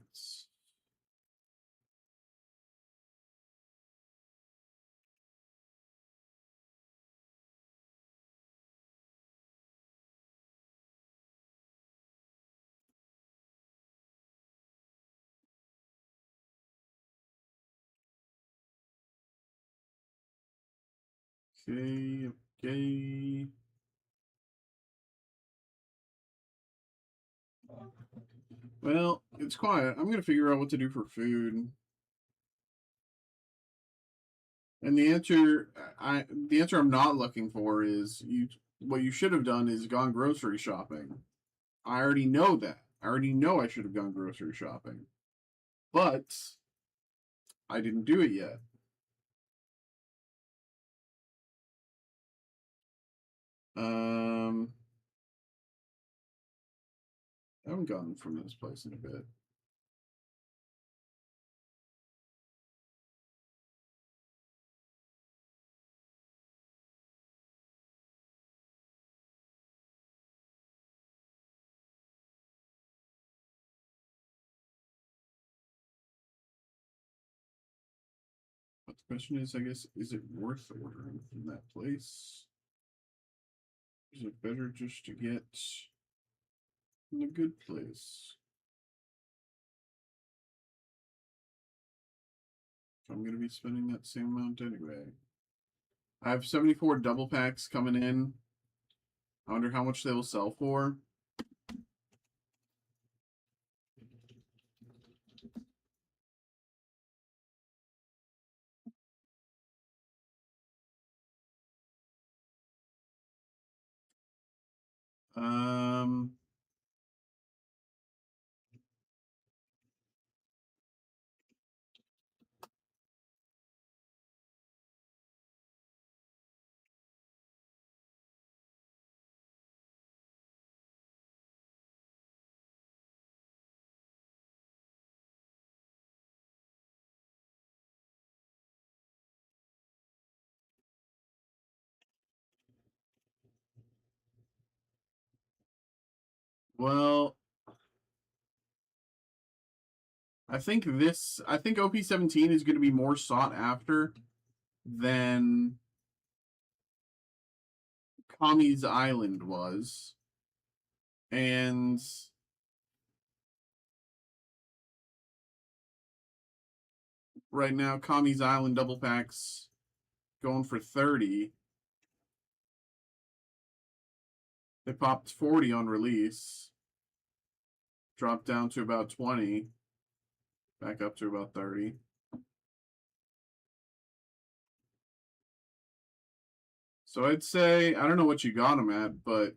Okay, okay. Well, it's quiet. I'm gonna figure out what to do for food. And the answer I'm not looking for is you. What you should have done is gone grocery shopping. I already know that. I already know I should have gone grocery shopping, but I didn't do it yet. I haven't gotten from this place in a bit. But the question is, I guess, is it worth ordering from that place? Is it better just to get in a good place? I'm going to be spending that same amount anyway. I have 74 double packs coming in. I wonder how much they will sell for. Um, well, I think OP17 is going to be more sought after than Kami's Island was. And right now, Kami's Island double packs going for 30. They popped 40 on release. Dropped down to about 20. Back up to about 30. So I'd say, I don't know what you got them at, but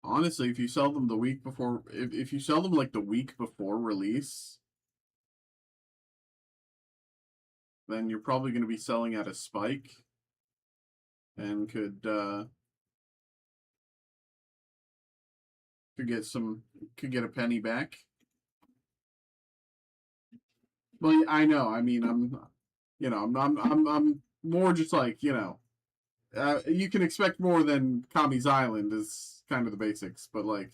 honestly, if you sell them the week before, if you sell them like the week before release, then you're probably going to be selling at a spike and could get a penny back. Well, I know. I mean, I'm more just like, you can expect more than Kami's Island is kind of the basics, but like,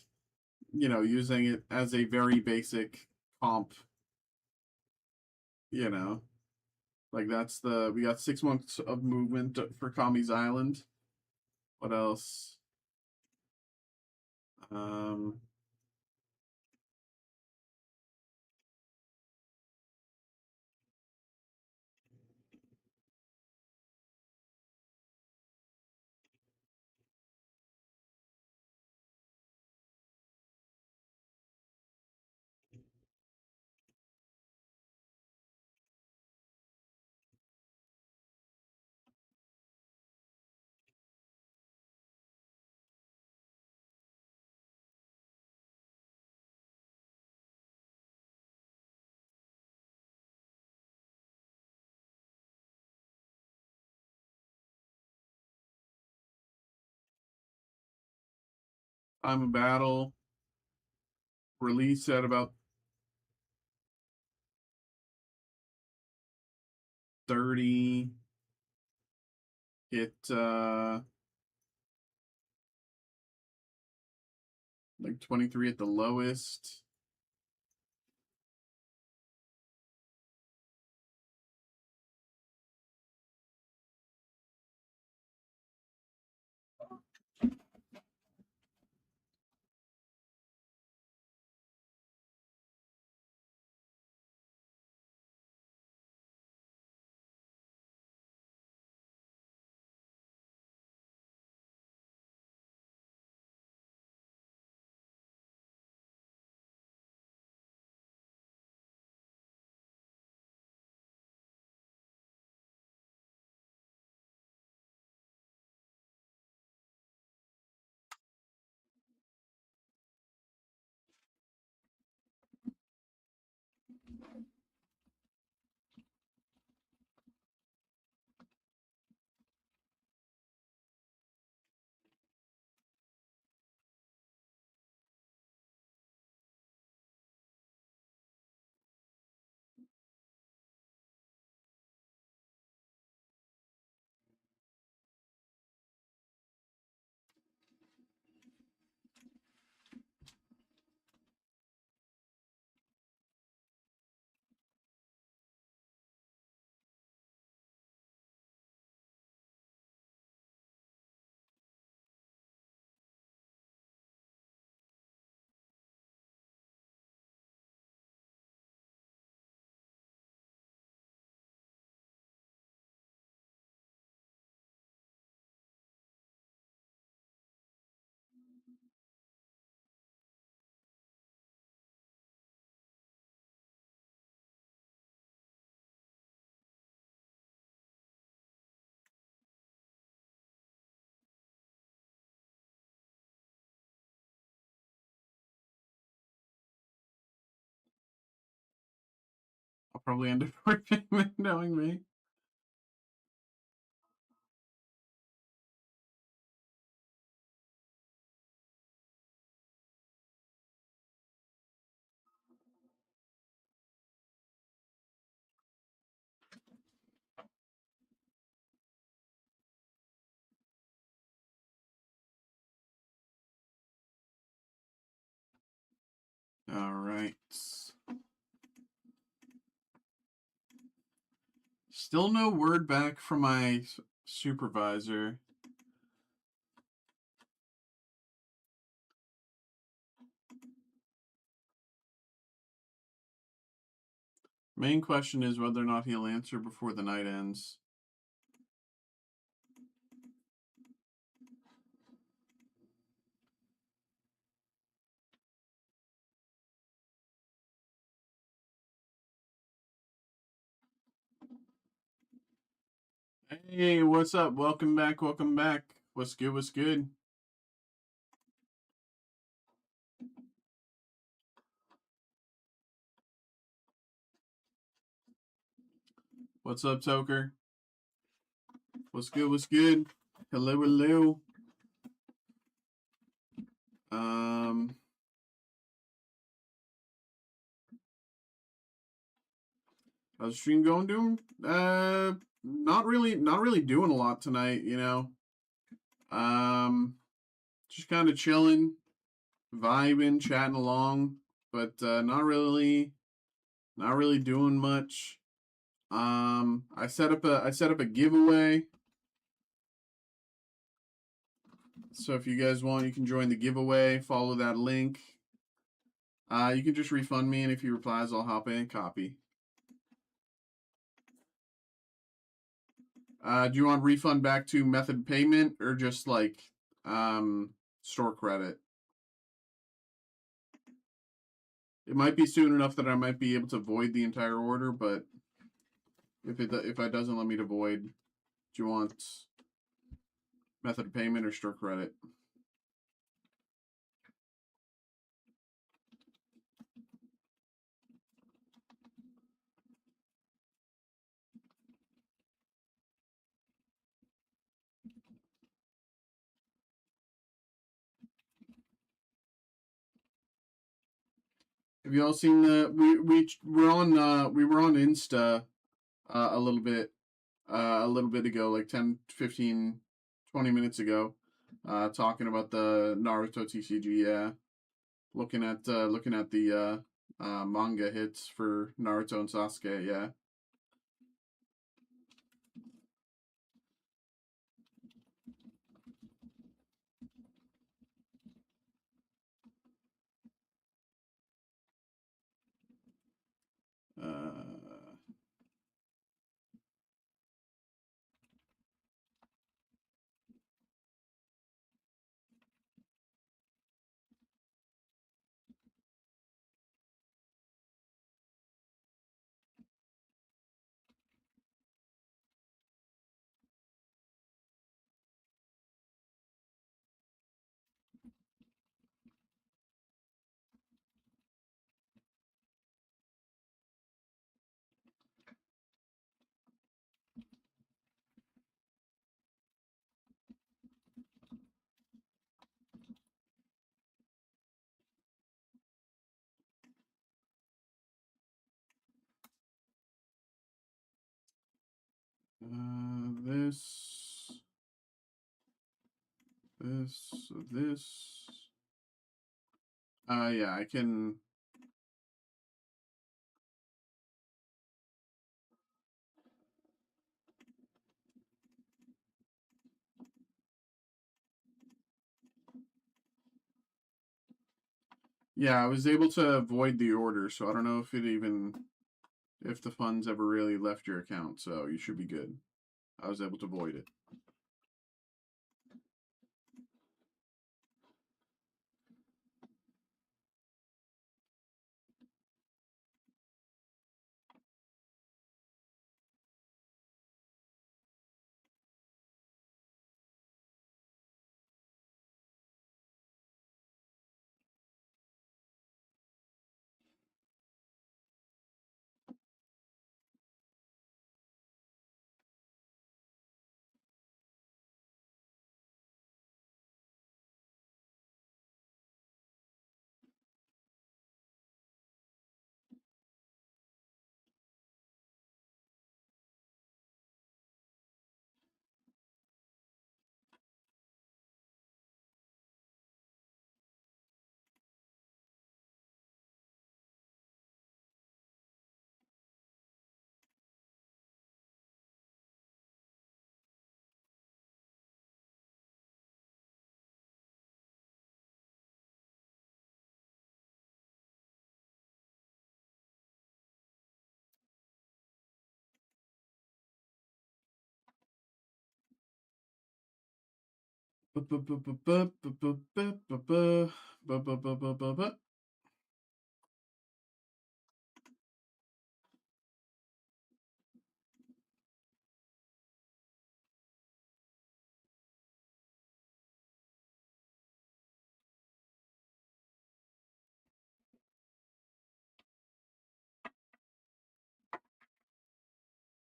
using it as a very basic comp, you know, like we got 6 months of movement for Kami's Island. What else? Um, I'm a battle release at about 30. Hit like 23 at the lowest. probably end up knowing me. All right. Still no word back from my supervisor. Main question is whether or not he'll answer before the night ends. Hey, what's up? Welcome back, welcome back. What's good, what's good? What's up, Toker? What's good, what's good? Hello, hello. How's the stream going, Doom? Not really doing a lot tonight, you know. Just kind of chilling, vibing, chatting along, but not really doing much. I set up a giveaway. So if you guys want, you can join the giveaway. Follow that link. You can just refund me, and if he replies, I'll hop in and copy. Do you want refund back to method payment or just like store credit? It might be soon enough that I might be able to void the entire order, but if it doesn't let me to void, do you want method of payment or store credit? Have you all seen the we were on Insta a little bit ago, like 10, 15, 20 minutes ago, talking about the Naruto TCG. Yeah, looking at the manga hits for Naruto and Sasuke. Yeah. This. Yeah, I can. Yeah, I was able to avoid the order, so I don't know if the funds ever really left your account, so you should be good. I was able to void it.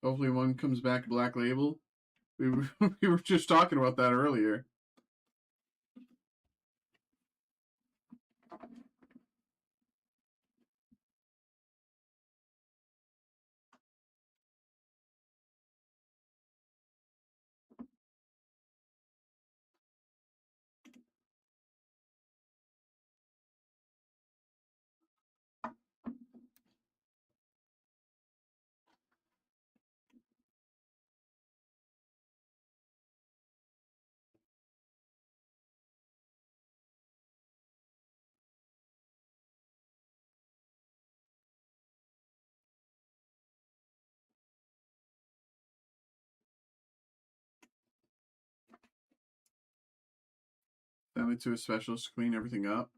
Hopefully one comes back Black Label. We were just talking about that earlier. Send it to a specialist to clean everything up.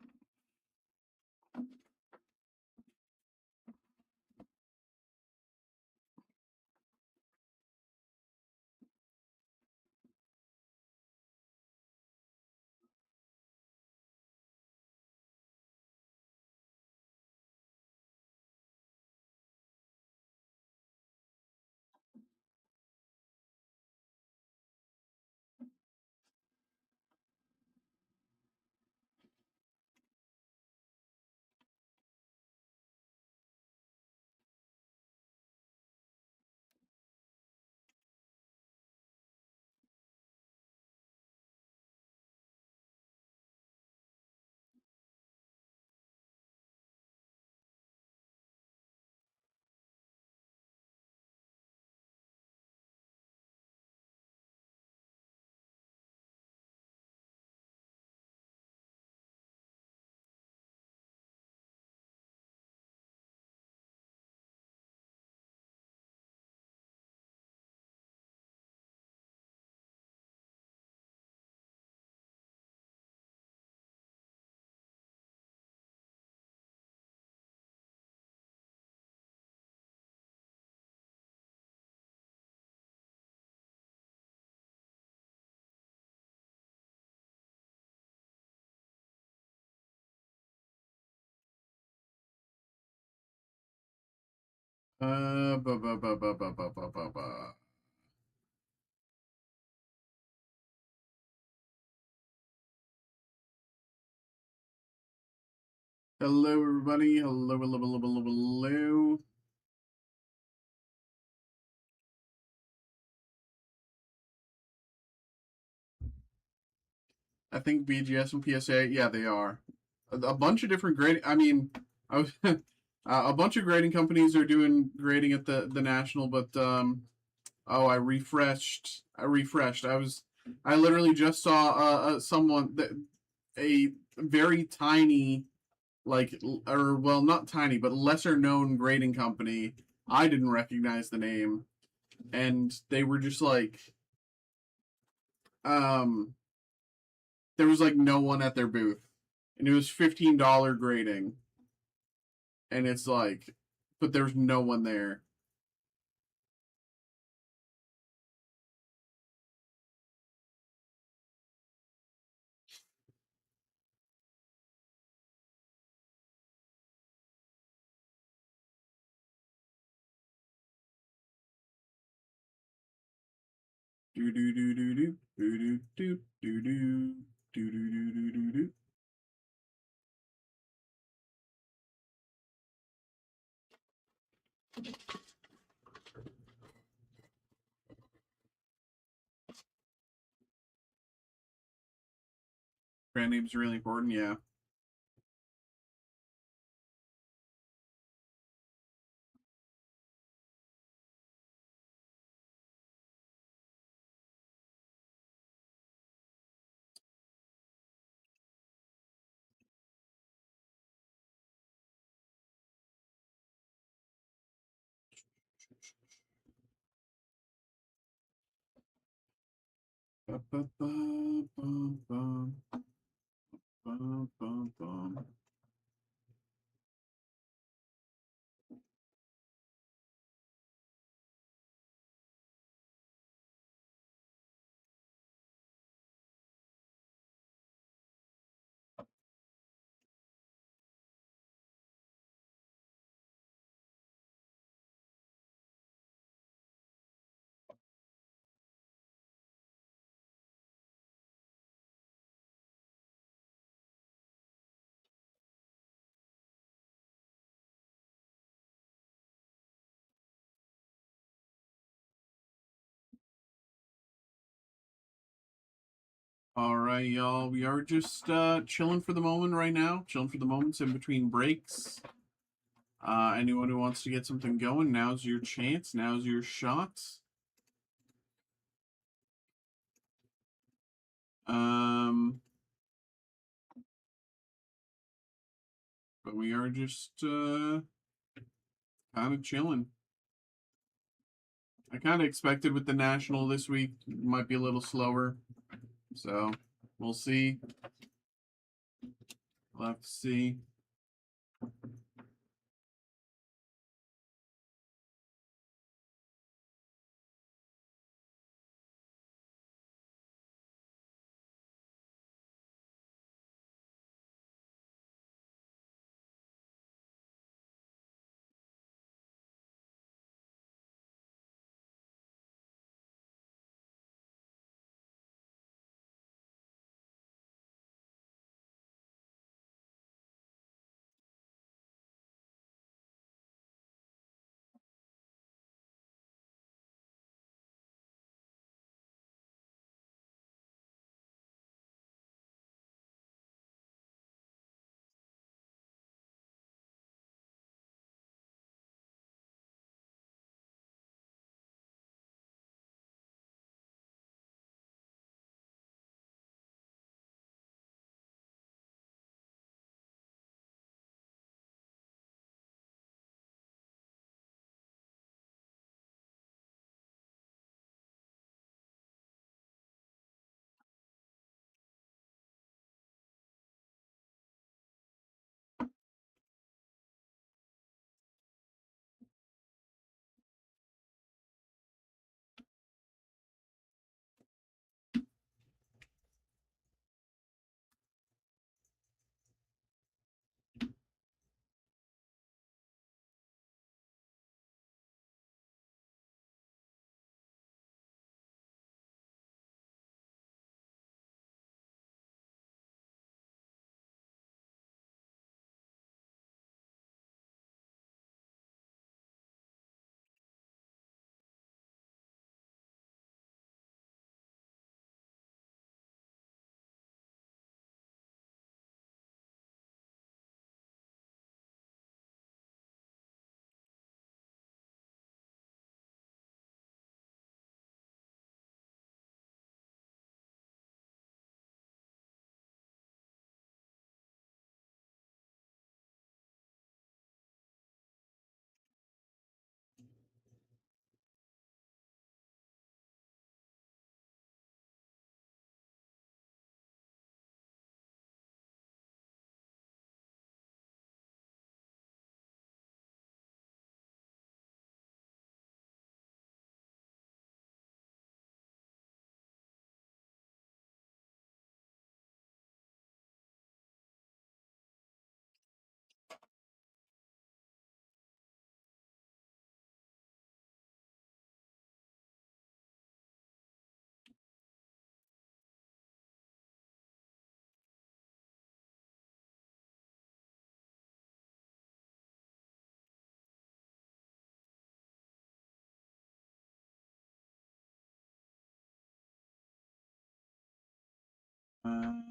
Uh, bu- bu- bu- bu- bu- bu- bu- bu- bu. Hello, everybody. Hello, hello, hello, hello, hello. I think BGS and PSA, yeah, they are. A bunch of different grading. I mean, I was, a bunch of grading companies are doing grading at the national, but oh, I refreshed. I literally just saw someone that a very tiny, like, or well, not tiny, but lesser known grading company. I didn't recognize the name, and they were just like, um, there was like no one at their booth, and it was $15 grading, and it's like, but there's no one there. Do do do do do do do do do do do do do do do. Brand name's really important, yeah. All right, y'all. We are just chilling for the moment right now. Chilling for the moments in between breaks. Anyone who wants to get something going, now's your chance. Now's your shot. But we are just kind of chilling. I kind of expected with the National this week it might be a little slower. So we'll see. We'll have to see. Um,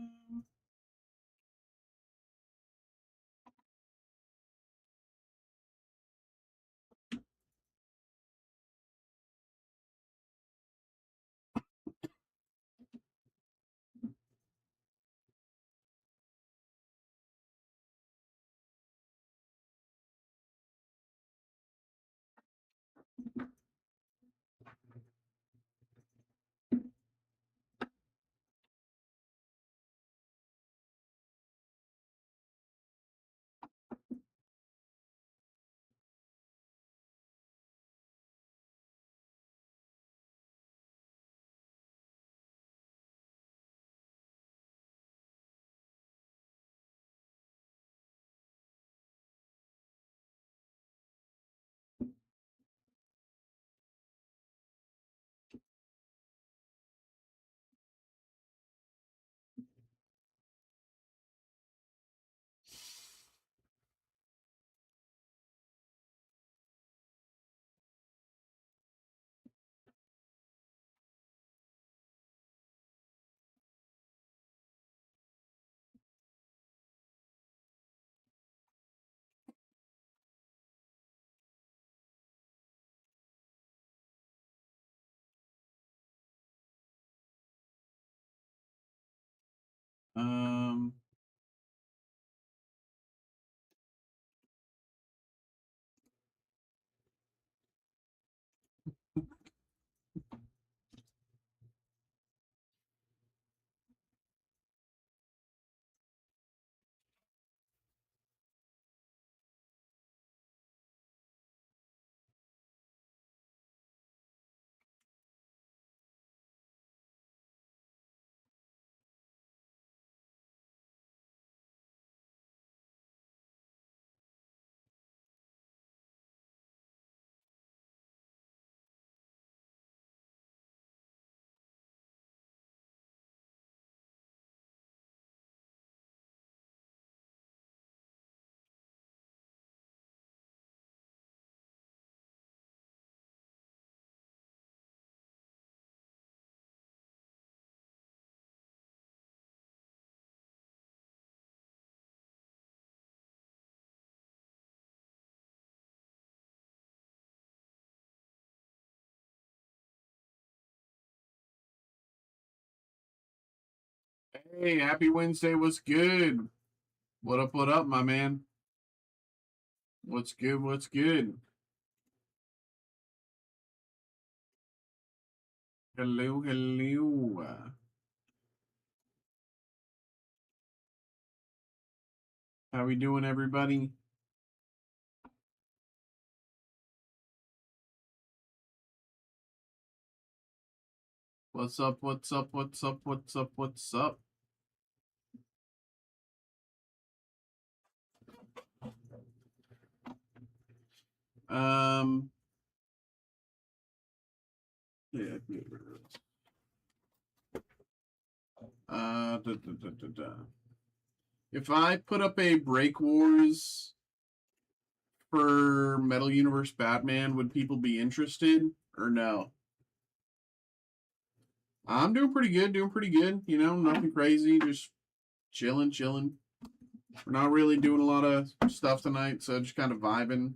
Um, hey, happy Wednesday. What's good? What up, my man? What's good? What's good? Hello, hello. How we doing, everybody? What's up? What's up? What's up? What's up? What's up? Um, yeah. If I put up a Break Wars for Metal Universe Batman, would people be interested or no? I'm doing pretty good, You know, nothing crazy, just chilling, chilling. We're not really doing a lot of stuff tonight, so just kind of vibing.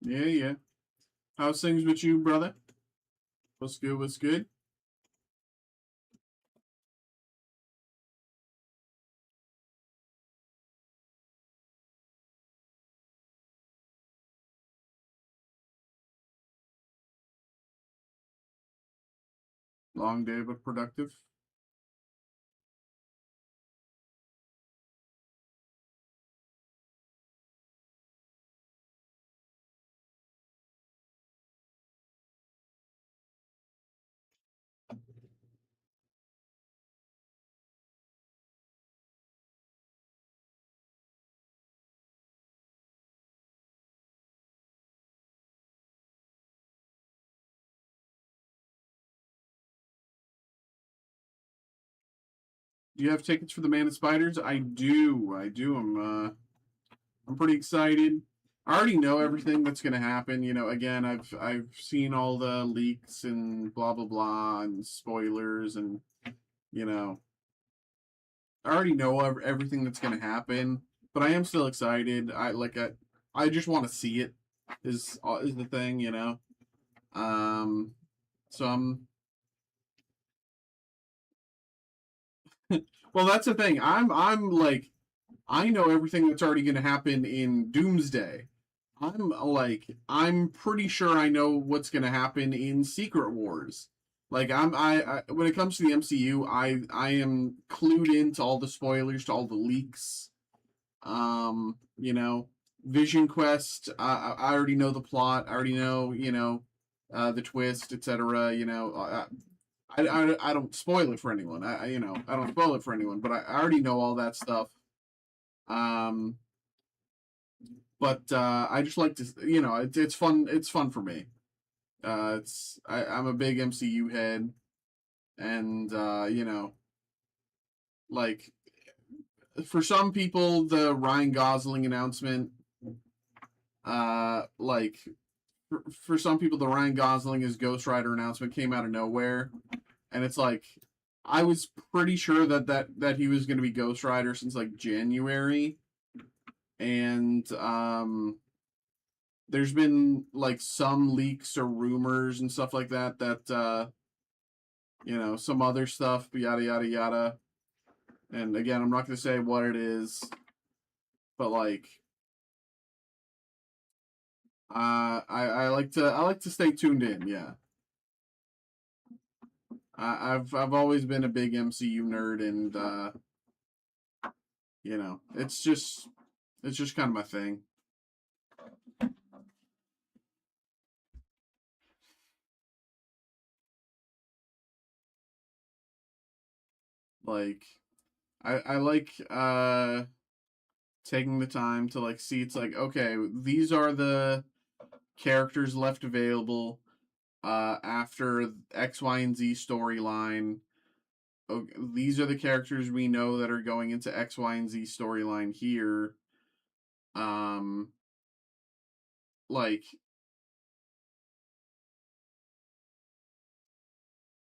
Yeah, yeah. How's things with you, brother? What's good? What's good? Long day but productive. Do you have tickets for the Man of Spiders? I do. I do. I'm pretty excited. I already know everything that's gonna happen. You know, again, I've seen all the leaks and blah blah blah and spoilers and you know, I already know everything that's gonna happen. But I am still excited. I just want to see it. Is the thing, you know. Um, so I'm. Well, that's the thing. I'm like I know everything that's already going to happen in Doomsday. I'm pretty sure I know what's going to happen in Secret Wars. Like I when it comes to the MCU, I am clued into all the spoilers, to all the leaks. You know, Vision Quest. I already know the plot. I already know the twist, etc. You know, I don't spoil it for anyone. I don't spoil it for anyone, but I already know all that stuff. Um, but I just like to, it's fun. It's fun for me. I'm a big MCU head, and like for some people, the Ryan Gosling announcement, like for some people, the Ryan Gosling as Ghost Rider announcement came out of nowhere, and it's like I was pretty sure that he was going to be Ghost Rider since like January, and there's been like some leaks or rumors and stuff like that some other stuff, yada yada yada. And again, I'm not going to say what it is, but like I like to stay tuned in. Yeah, I've always been a big MCU nerd, and it's just kind of my thing. Like I like taking the time to like see, it's like, okay, these are the characters left available after X, Y, and Z storyline. Okay, these are the characters we know that are going into X, Y, and Z storyline here. Like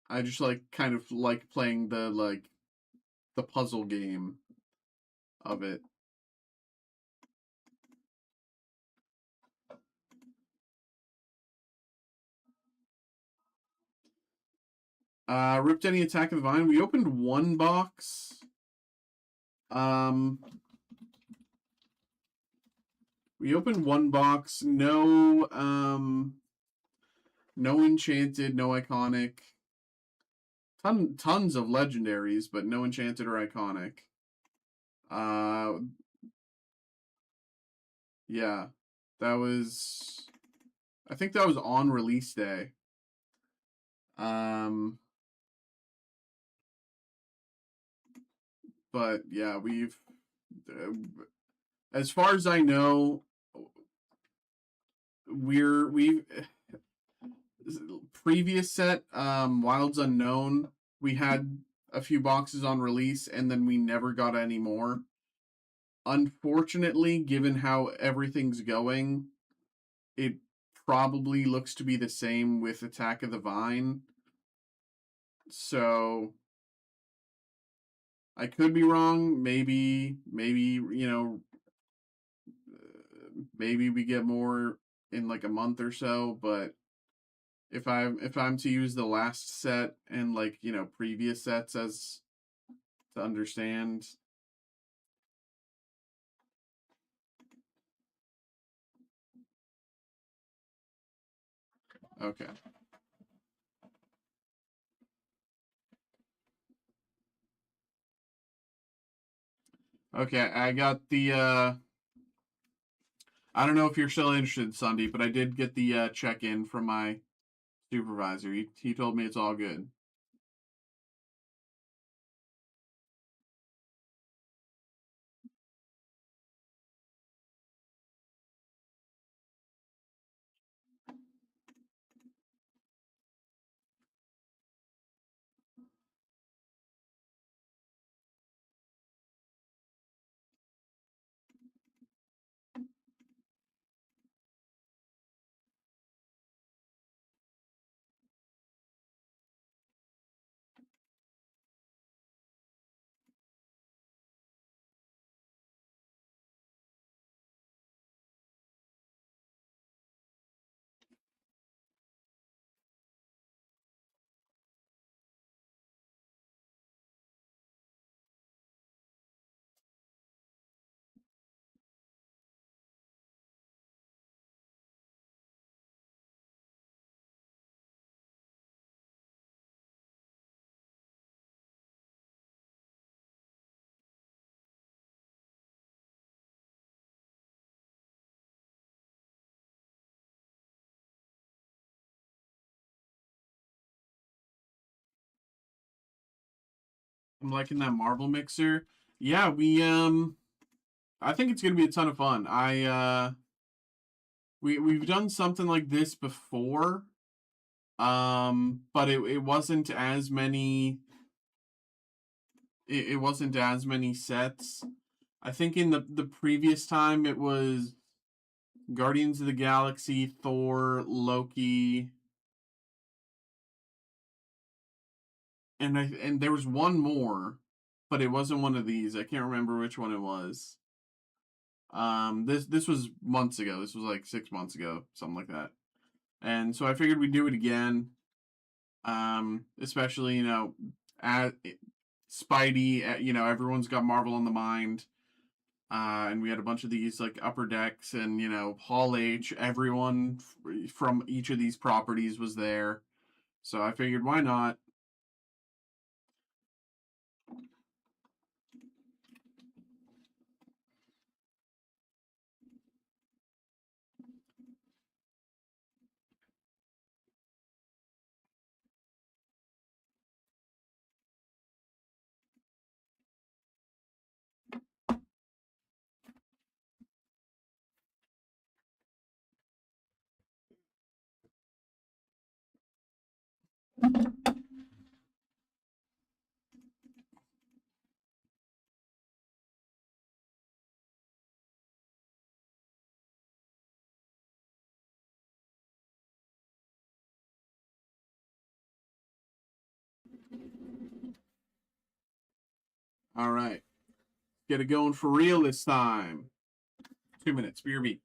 I just like kind of like playing the puzzle game of it. Ripped Any Attack of the Vine. We opened one box. We opened one box. No, no enchanted, no iconic. Tons of legendaries, but no enchanted or iconic. Yeah, that was. I think that was on release day. But yeah, we've. As far as I know, we've previous set, Wilds Unknown, we had a few boxes on release, and then we never got any more. Unfortunately, given how everything's going, it probably looks to be the same with Attack of the Vine. So I could be wrong. Maybe maybe we get more in like a month or so, but if I'm to use the last set and like, previous sets as to understand. Okay. Okay, I got the I don't know if you're still interested, Sunday, but I did get the check-in from my supervisor. He told me it's all good. I'm liking that marble mixer. Yeah, we I think it's gonna be a ton of fun. We've done something like this before. But it wasn't as many it wasn't as many sets. I think in the previous time it was Guardians of the Galaxy, Thor, Loki, and there was one more, but it wasn't one of these. I can't remember which one it was. This was months ago. This was like 6 months ago, something like that. And so I figured we'd do it again. Especially at Spidey. Everyone's got Marvel on the mind. And we had a bunch of these like Upper Decks and Hall H. Everyone from each of these properties was there, so I figured why not. All right, get it going for real this time. 2 minutes, BRB.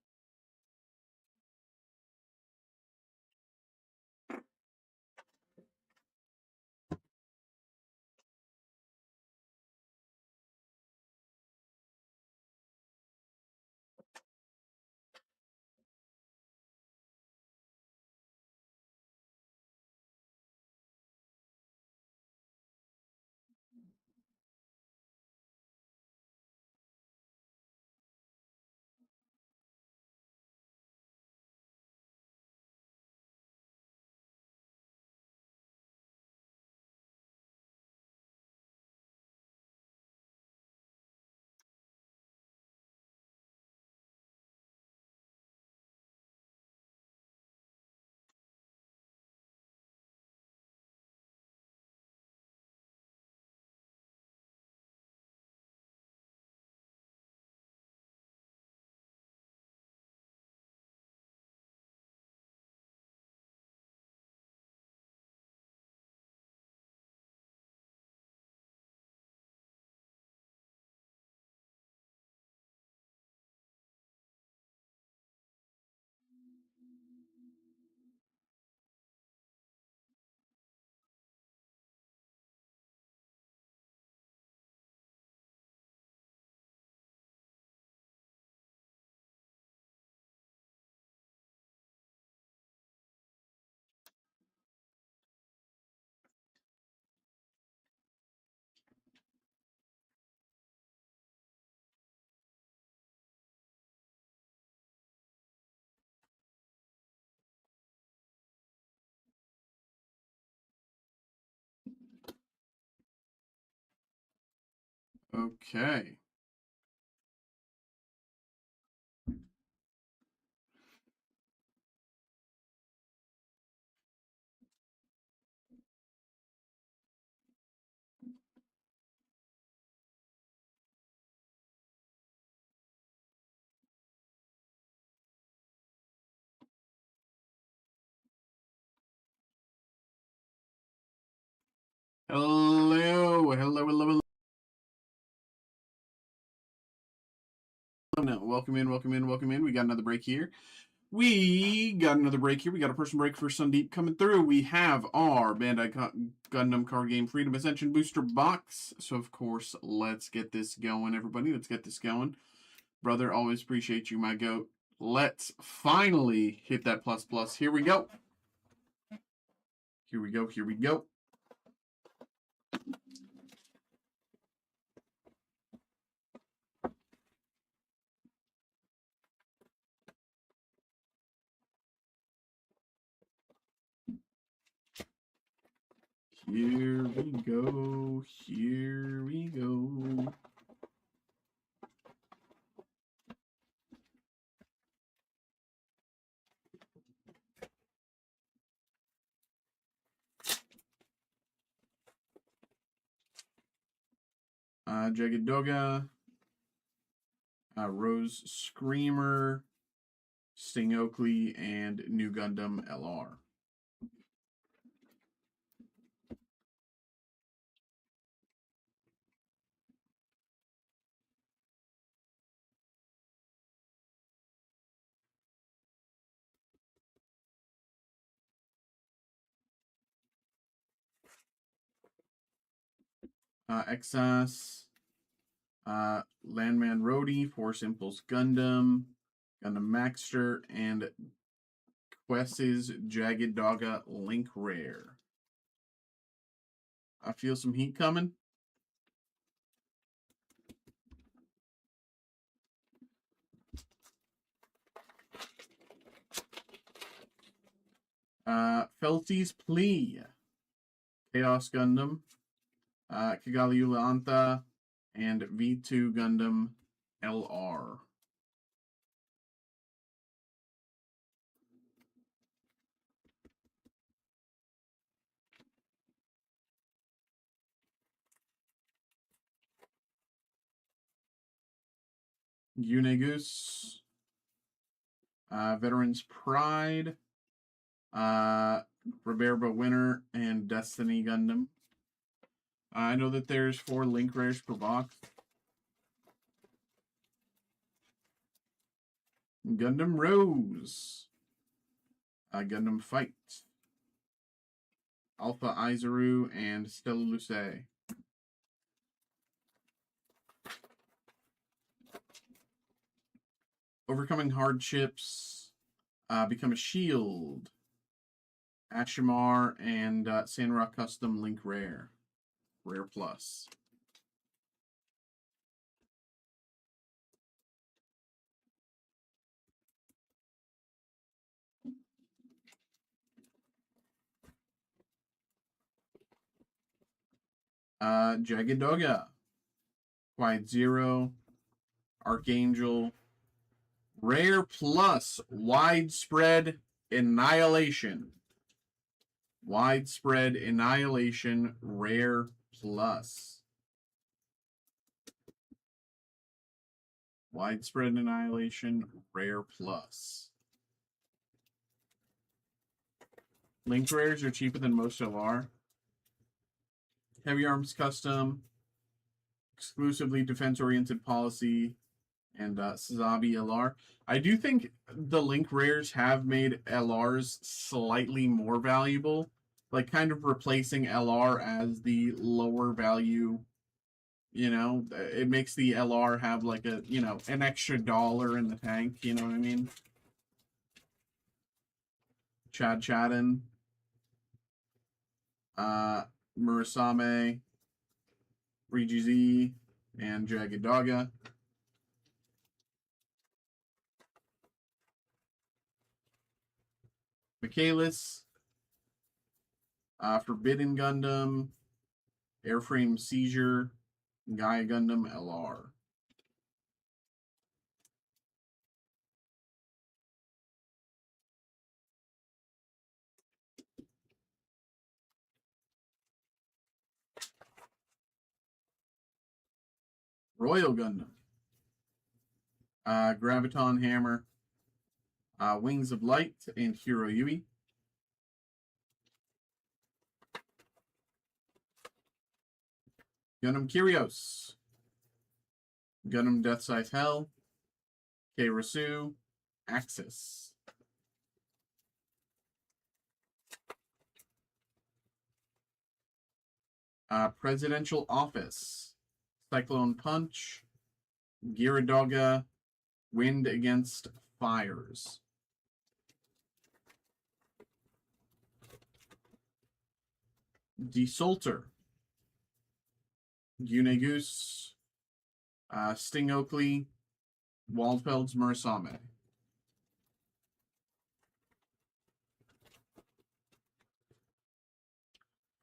Okay. Hello, hello, hello, hello. No, welcome in, welcome in, welcome in. We got another break here. We got a person break for Sundeep coming through. We have our Bandai Gundam card game Freedom Ascension booster box. So, of course, let's get this going, everybody. Let's get this going. Brother, always appreciate you, my goat. Let's finally hit that plus plus. Here we go. Here we go. Here we go. Here we go. Here we go. Jagged Doga. Rose Screamer. Sting Oakley, and New Gundam LR. Exas, Landman Rhodey, Force Impulse Gundam, Gundam Maxter, and Quest's Jagged Dogga Link Rare. I feel some heat coming. Felty's Plea, Chaos Gundam, Kigaliula Anta, and V2 Gundam LR. Unegus, Veterans Pride, Roberba Winner, and Destiny Gundam. I know that there's 4 link rares per box. Gundam Rose, Gundam Fight, Alpha Izaru, and Stella Luce. Overcoming Hardships, Become a Shield, Ashimar, and Sandrock Custom Link Rare. Rare Plus. Jagged Dogga, Quiet Zero, Archangel, Rare Plus, Widespread Annihilation. Widespread Annihilation, Rare Plus. Widespread Annihilation, Rare Plus. Link rares are cheaper than most LR. Heavy Arms Custom, exclusively defense-oriented policy, and Sazabi LR. I do think the link rares have made LRs slightly more valuable, like kind of replacing LR as the lower value. You know, it makes the LR have like a, you know, an extra dollar in the tank. You know what I mean? Chad Chadden, Murasame, Rigi, and Jagged Dogga. Michaelis, Forbidden Gundam, Airframe Seizure, Gaia Gundam LR. Royal Gundam, Graviton Hammer, Wings of Light, and Hiro Yui. Gundam Kyrios, Gundam Death Size Hell, K-Rasu, Axis. Presidential Office, Cyclone Punch, Gyaradoga, Wind Against Fires. Desulter, Unegus, Sting Oakley, Waldfeld's Murasame.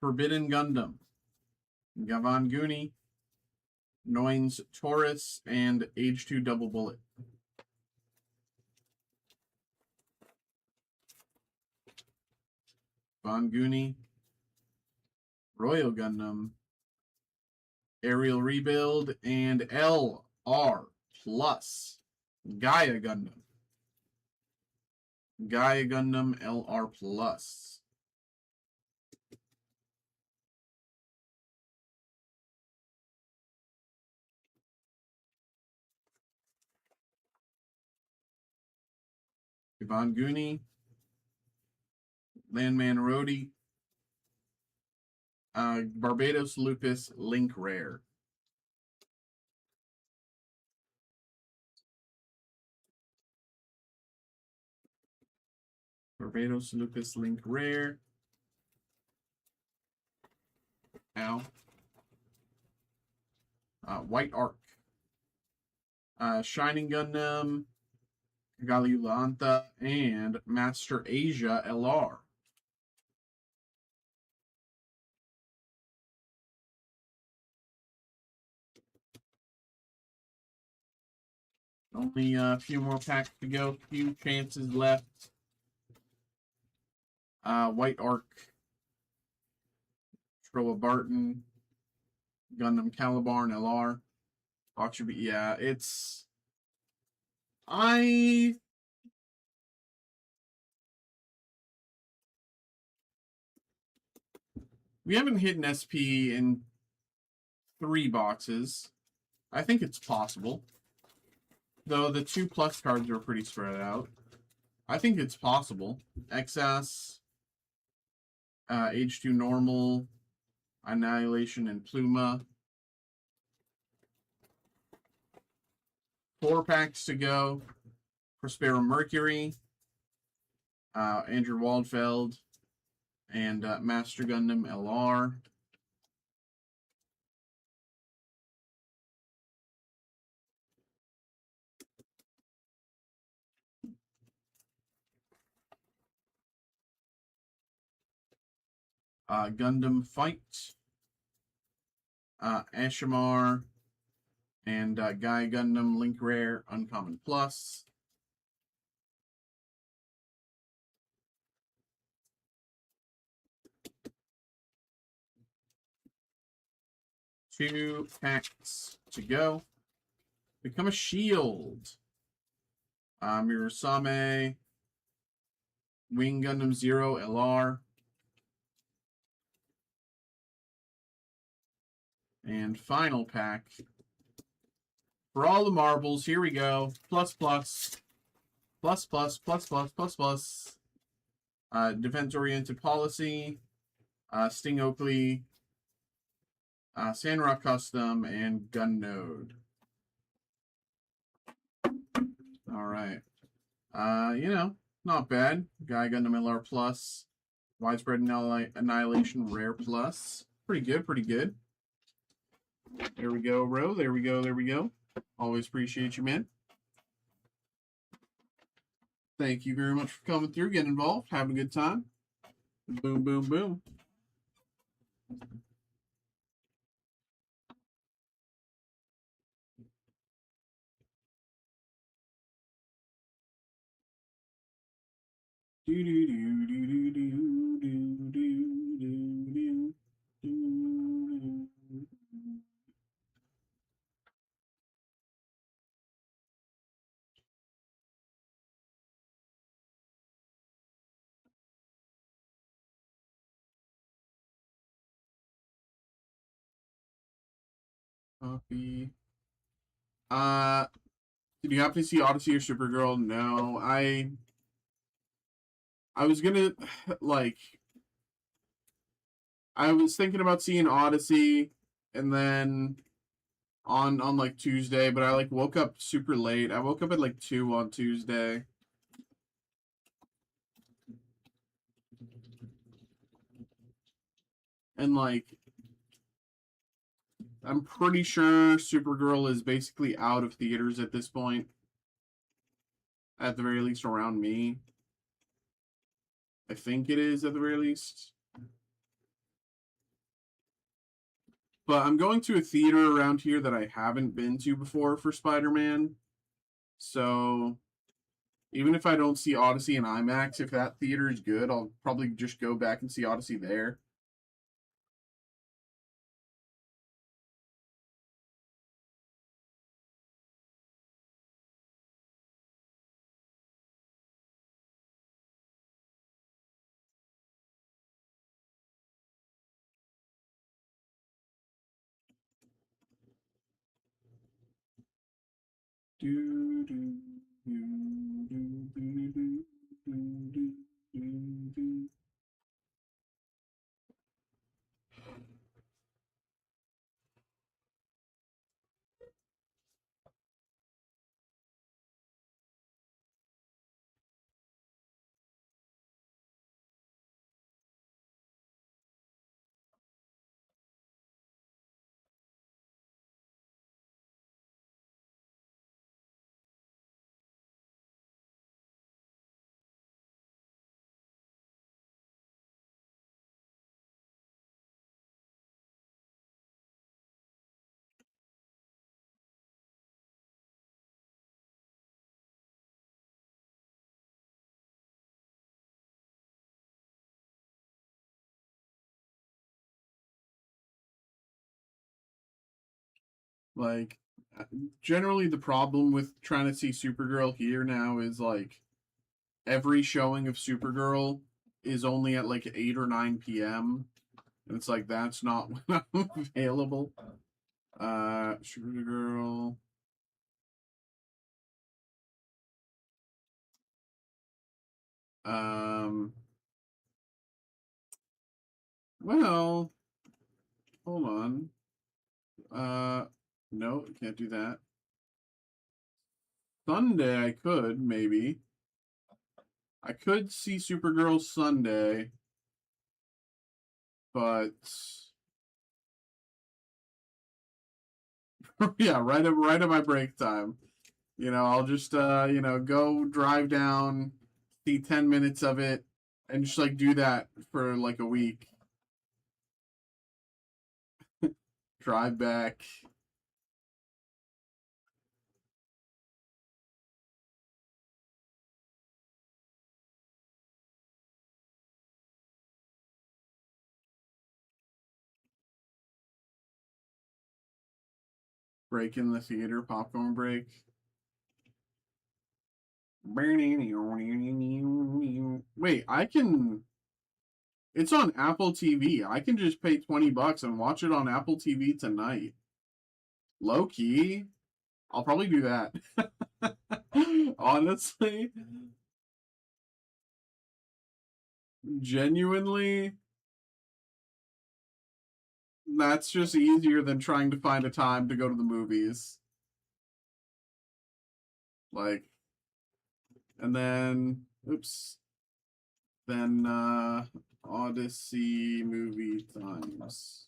Forbidden Gundam, Gavan Guni, Noins Taurus, and Age 2 Double Bullet. Von Guni, Royal Gundam, Aerial Rebuild, and LR Plus, Gaia Gundam. Gaia Gundam LR Plus. Yvonne Gooney. Landman Rhodey. Barbados Lupus Link Rare. Barbados Lupus Link Rare. Ow. White Arc. Shining Gundam. Galilanta and Master Asia LR. Only a few more packs to go. Few chances left. White Arc. Troa Barton. Gundam Caliban LR. Yeah, it's... We haven't hit an SP in 3 boxes. I think it's possible. Though the 2 plus cards are pretty spread out. I think it's possible. XS, H2 Normal, Annihilation, and Pluma. 4 packs to go. Prospero Mercury, Andrew Waldfeld, and Master Gundam LR. Gundam Fight, Ashamar, and Guy Gundam Link Rare Uncommon Plus. Two packs to go. Become a Shield. Mirasame, Wing Gundam Zero LR. And final pack. For all the marbles, here we go. Plus, plus. Plus, plus, plus, plus, plus, plus. Defense-oriented policy. Sting Oakley. Sandrock Custom, and Gun Node. All right. Not bad. Guy Gundam LR Plus. Widespread Annihilation Rare Plus. Pretty good, pretty good. There we go, bro. There we go, there we go. Always appreciate you, man. Thank you very much for coming through, getting involved, having a good time. Boom, boom, boom. Copy. Did you happen to see Odyssey or Supergirl? No, I was gonna like I was thinking about seeing Odyssey and then on like Tuesday, but I like woke up super late. I woke up at like 2 on Tuesday. And like I'm pretty sure Supergirl is basically out of theaters at this point. At the very least around me. I think it is at the very least. But I'm going to a theater around here that I haven't been to before for Spider-Man. So even if I don't see Odyssey in IMAX, if that theater is good, I'll probably just go back and see Odyssey there. Do, do, do, do, do, do, do, do, do. Like, generally, the problem with trying to see Supergirl here now is like every showing of Supergirl is only at like 8 or 9 p.m. And it's like that's not when I'm available. Supergirl. Um, well, hold on. No, can't do that. Sunday, I could, maybe. I could see Supergirl Sunday, but yeah, right at my break time. I'll just go drive down, see 10 minutes of it, and just like do that for like a week. Drive back. Break in the theater, popcorn break. Wait, I can. It's on Apple TV. I can just pay $20 and watch it on Apple TV tonight. Low key, I'll probably do that. Honestly, genuinely, that's just easier than trying to find a time to go to the movies. Like, and then, oops, then Odyssey movie times.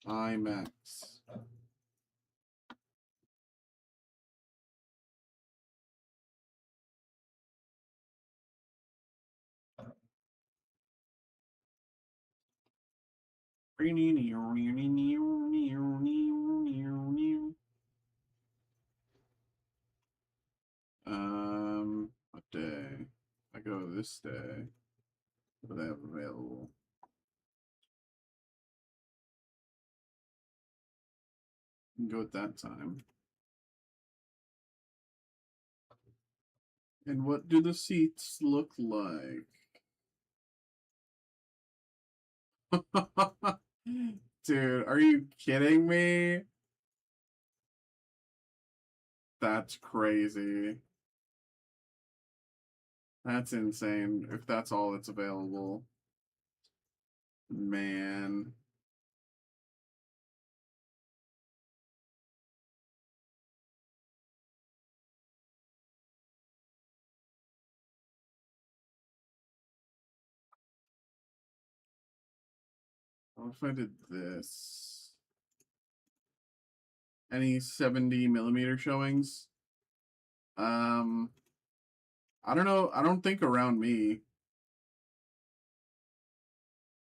IMAX. What day? I go this day. What do they have available? You can go at that time. And what do the seats look like? Dude, are you kidding me? That's crazy. That's insane if that's all that's available. Man. What if I did this? Any 70mm showings? Um, I don't know. I don't think around me.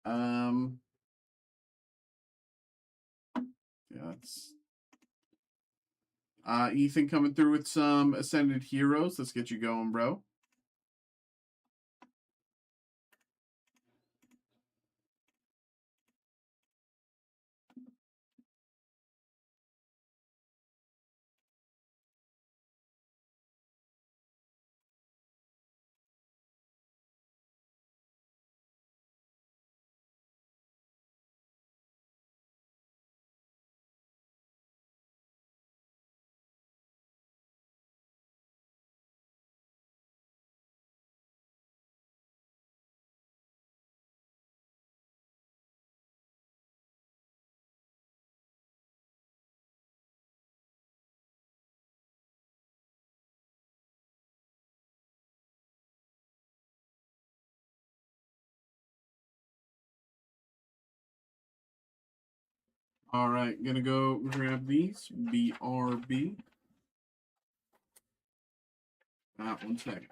Um, yeah, it's Ethan coming through with some Ascended Heroes. Let's get you going, bro. All right, gonna go grab these. BRB. 1 second.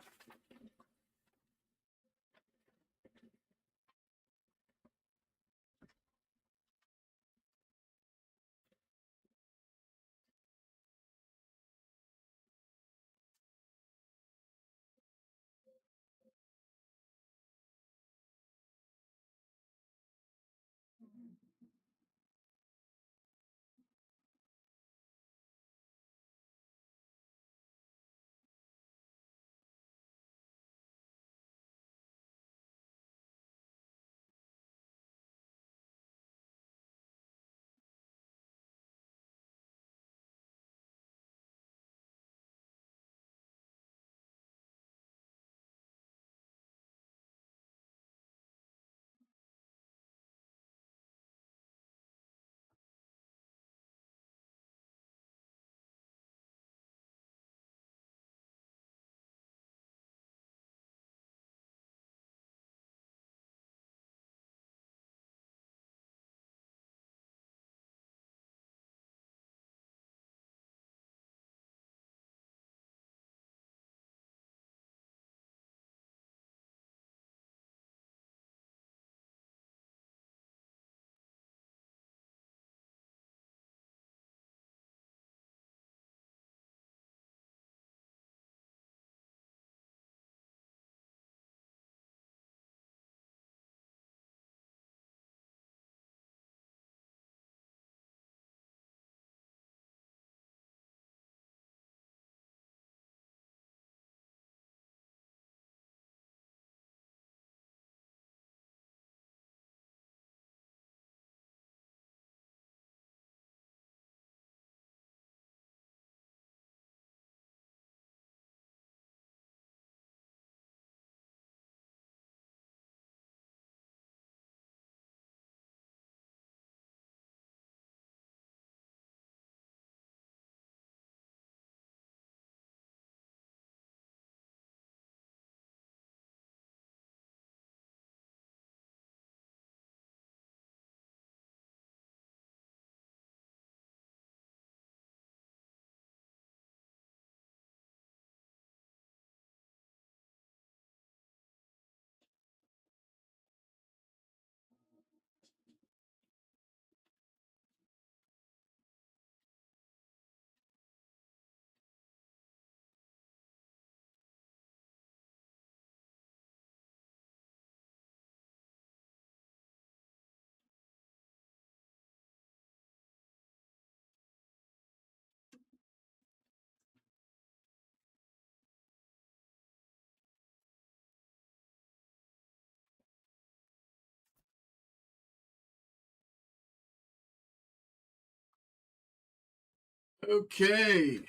Okay.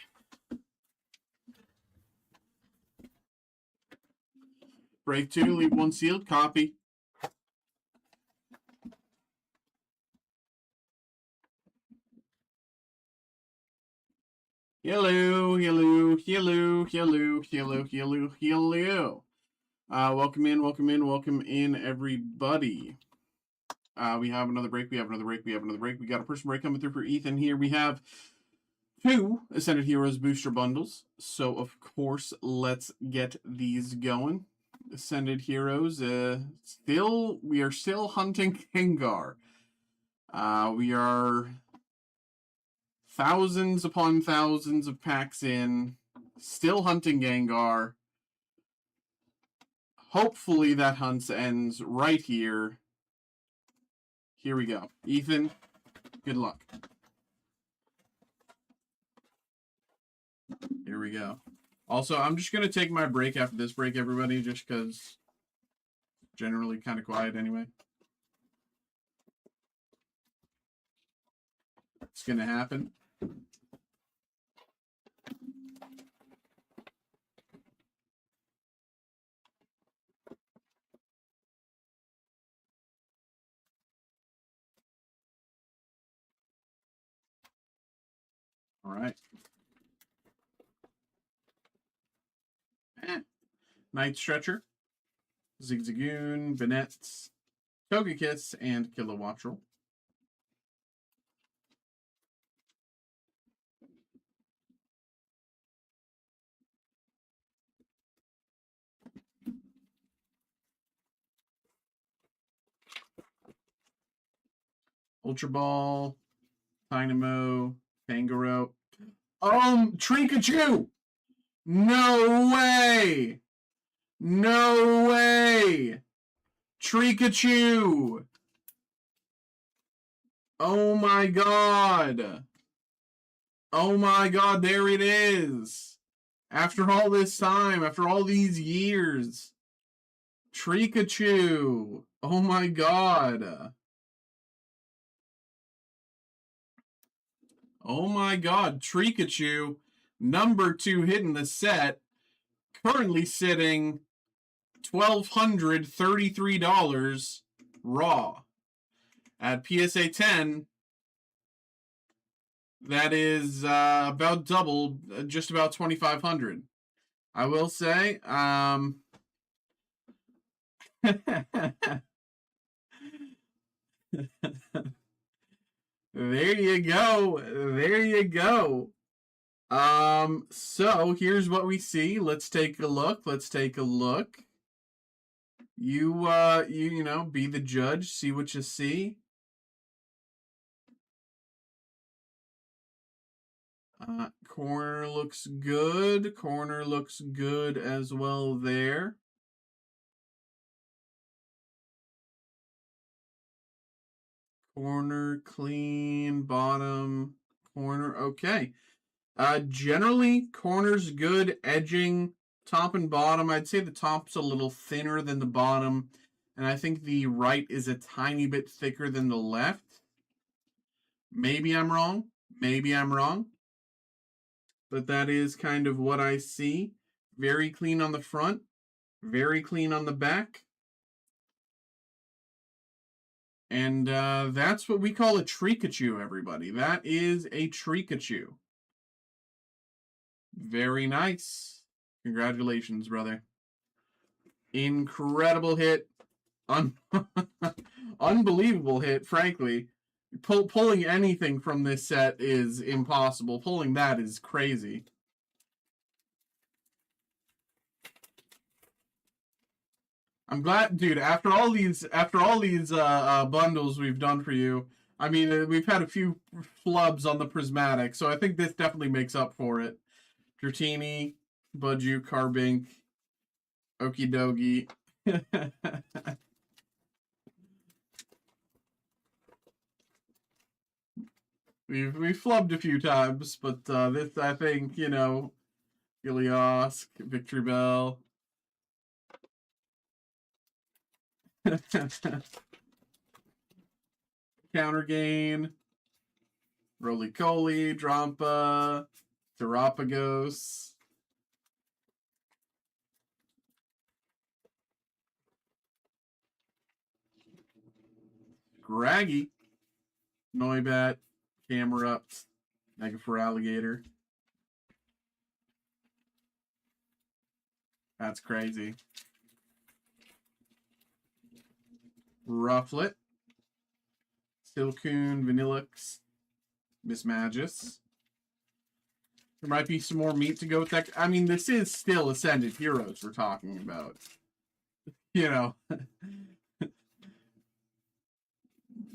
Break 2, leave 1 sealed. Copy. Hello, hello, hello, hello, hello, hello, hello. Welcome in, everybody. We have another break. We got a person break coming through for Ethan here. We have 2 Ascended Heroes booster bundles. So, of course, let's get these going. Ascended Heroes, we are still hunting Gengar. We are thousands upon thousands of packs in, still hunting Gengar. Hopefully that hunt ends right here. Here we go. Ethan, good luck. Here we go. Also, I'm just going to take my break after this break, everybody, just because generally kind of quiet anyway. It's going to happen. All right. Night Stretcher, Zigzagoon, Banette, Togekiss, and Kilowattrel. Ultra Ball, Dynamo, Kangaroo. Trikachu! No way! No way! Trikachu! Oh my god! Oh my god, there it is! After all this time, after all these years, Trikachu! Oh my god! Oh my god, Trikachu, number 2 hit in the set, currently sitting $1,233 raw. At PSA 10, that is about double, just about 2,500. I will say, there you go. There you go. So here's what we see. Let's take a look. Let's take a look. You know, be the judge, see what you see. Corner looks good. Corner looks good as well there. Corner clean, bottom, corner, okay. Generally, corner's good, edging, top and bottom. I'd say the top's a little thinner than the bottom, and I think the right is a tiny bit thicker than the left. Maybe I'm wrong. Maybe I'm wrong. But that is kind of what I see. Very clean on the front. Very clean on the back. And that's what we call a Trikachu, everybody. That is a Trikachu. Very nice. Congratulations, brother. Incredible hit. Unbelievable hit, frankly. Pulling anything from this set is impossible. Pulling that is crazy. I'm glad, dude, after all these bundles we've done for you, I mean, we've had a few flubs on the prismatic, so I think this definitely makes up for it. Dratini, Budju, Carbink, Okidogi. We've flubbed a few times, but this, I think, you know, Giliosk, Victory Bell. Counter Gain, Roly-Coly, Drampa, Terapagos. Scraggy, Noibat, Camerupt, Mega for Alligator. That's crazy. Rufflet, Silcoon, Vanillix, Mismagius. There might be some more meat to go with that. I mean, this is still Ascended Heroes we're talking about. You know.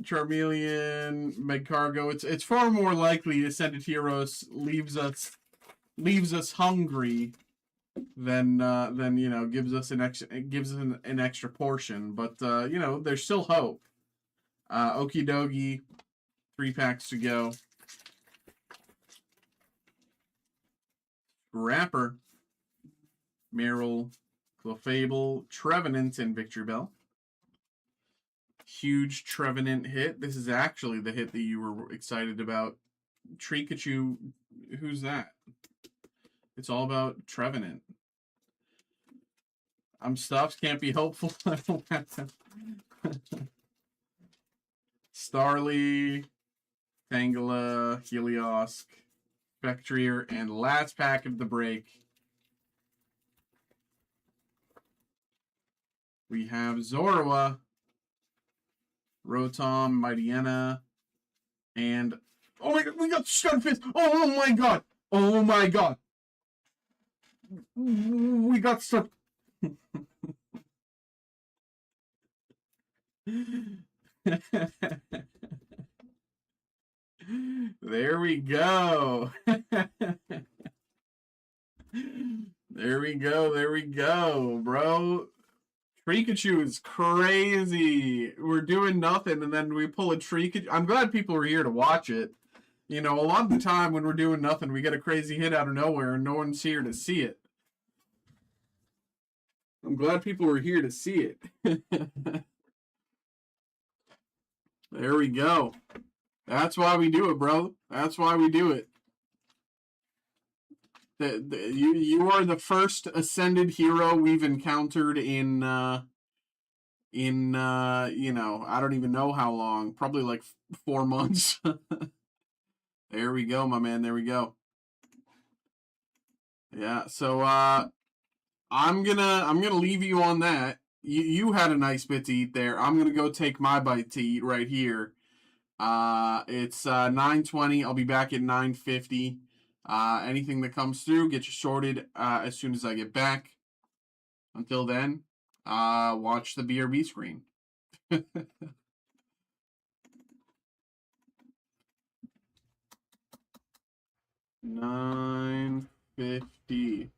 Charmeleon, Megcargo. It's far more likely Ascended Heroes leaves us hungry than you know, gives us an extra portion. But you know, there's still hope. Okidogi, 3 packs to go. Rapper, Meryl, Clefable, Trevenant, and Victory Bell. Huge Trevenant hit. This is actually the hit that you were excited about. Trikachu, who's that? It's all about Trevenant. I'm stuffed, can't be hopeful. Starly, Tangela, Helios, Spectrier, and last pack of the break. We have Zorua, Rotom, Mightyena, and oh my god, we got Stunfisk! Oh my god! Oh my god! We got Stun. There we go. There we go. There we go, bro. Pikachu is crazy. We're doing nothing, and then we pull a Pikachu. I'm glad people are here to watch it. You know, a lot of the time when we're doing nothing, we get a crazy hit out of nowhere, and no one's here to see it. I'm glad people are here to see it. There we go. That's why we do it, bro. That's why we do it. You are the first ascended hero we've encountered in you know, I don't even know how long, probably like 4 months. There we go, my man. There we go. Yeah, so I'm gonna leave you on that. You had a nice bit to eat there. I'm gonna go take my bite to eat right here. It's 9:20. I'll be back at 9:50. Anything that comes through, get you sorted as soon as I get back. Until then, watch the BRB screen. 9:50.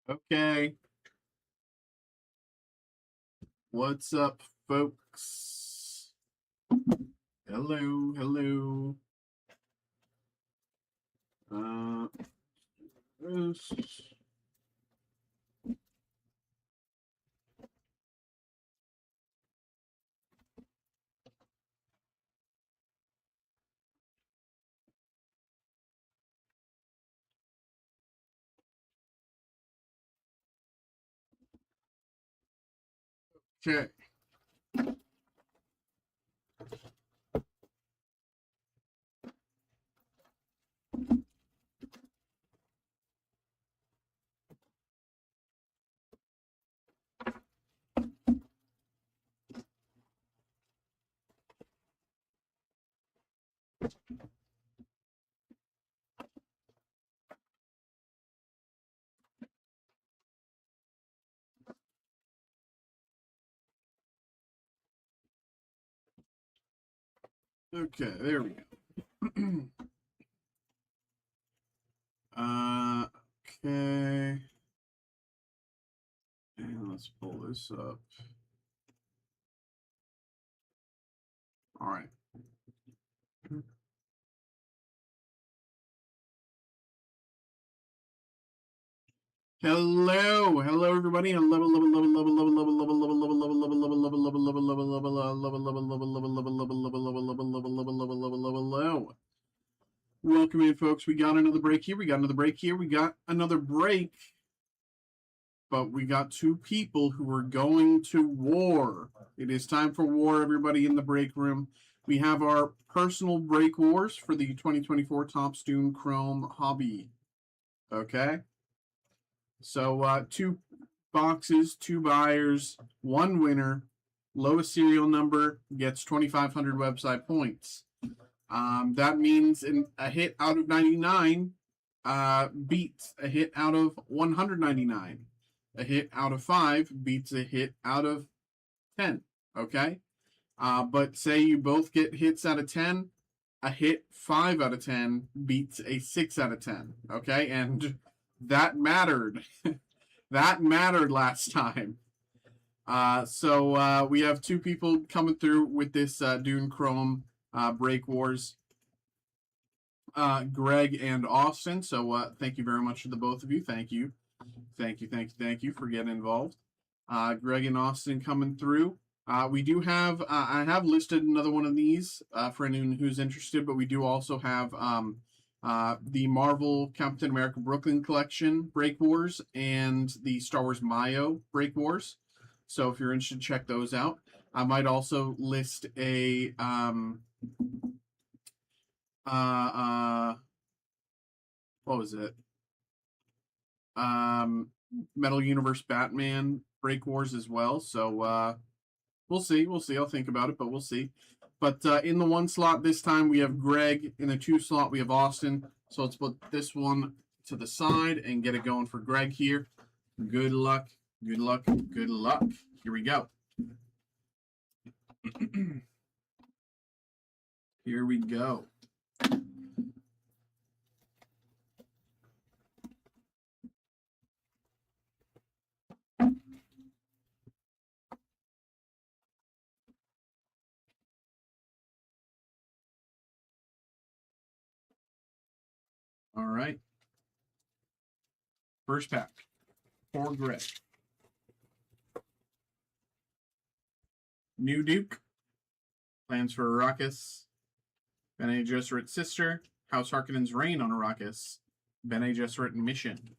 Okay. What's up, folks? Hello, hello. This. Okay. Okay, there we go. Okay. And let's pull this up. All right. Hello, hello everybody, and hello, welcome in, folks. We got another break here. We got another break here. We got another break, but we got two people who are going to war. It is time for war, everybody in the break room. We have our personal break wars for the 2024 Topps Dune Chrome hobby. Okay. So 2 boxes, 2 buyers, 1 winner. Lowest serial number gets 2,500 website points. That means a hit out of 99 beats a hit out of 199. A hit out of 5 beats a hit out of 10. Okay? But say you both get hits out of 10, a hit 5 out of 10 beats a 6 out of 10. Okay? And that mattered. That mattered last time. So we have 2 people coming through with this Dune Chrome Break Wars. Greg and Austin. So thank you very much to the both of you. Thank you. Thank you for getting involved. Greg and Austin coming through. We do have, I have listed another one of these for anyone who's interested, but we do also have the Marvel Captain America Brooklyn Collection Break Wars and the Star Wars Mayo Break Wars. So if you're interested, check those out. I might also list a what was it? Metal Universe Batman Break Wars as well. So we'll see. We'll see. I'll think about it, but we'll see. But in the 1 slot this time, we have Greg. In the 2 slot, we have Austin. So let's put this one to the side and get it going for Greg here. Good luck. Good luck. Good luck. Here we go. Here we go. All right. First pack for Greg. New Duke. Plans for Arrakis. Bene Gesserit Sister. House Harkonnen's Reign on Arrakis. Bene Gesserit Mission.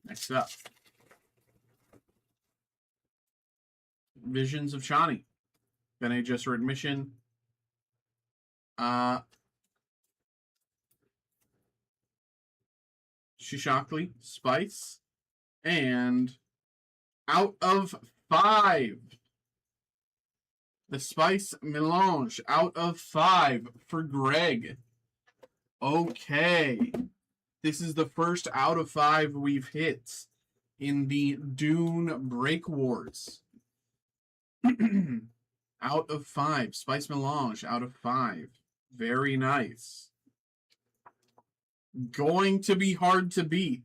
Next up. Visions of Chani. Bene Gesserit Mission. Shishakli, Spice, and out of 5. The Spice Melange out of 5 for Greg. Okay. This is the first out of 5 we've hit in the Dune Break Wars. Out of 5. Spice Melange out of 5. Very nice. Going to be hard to beat.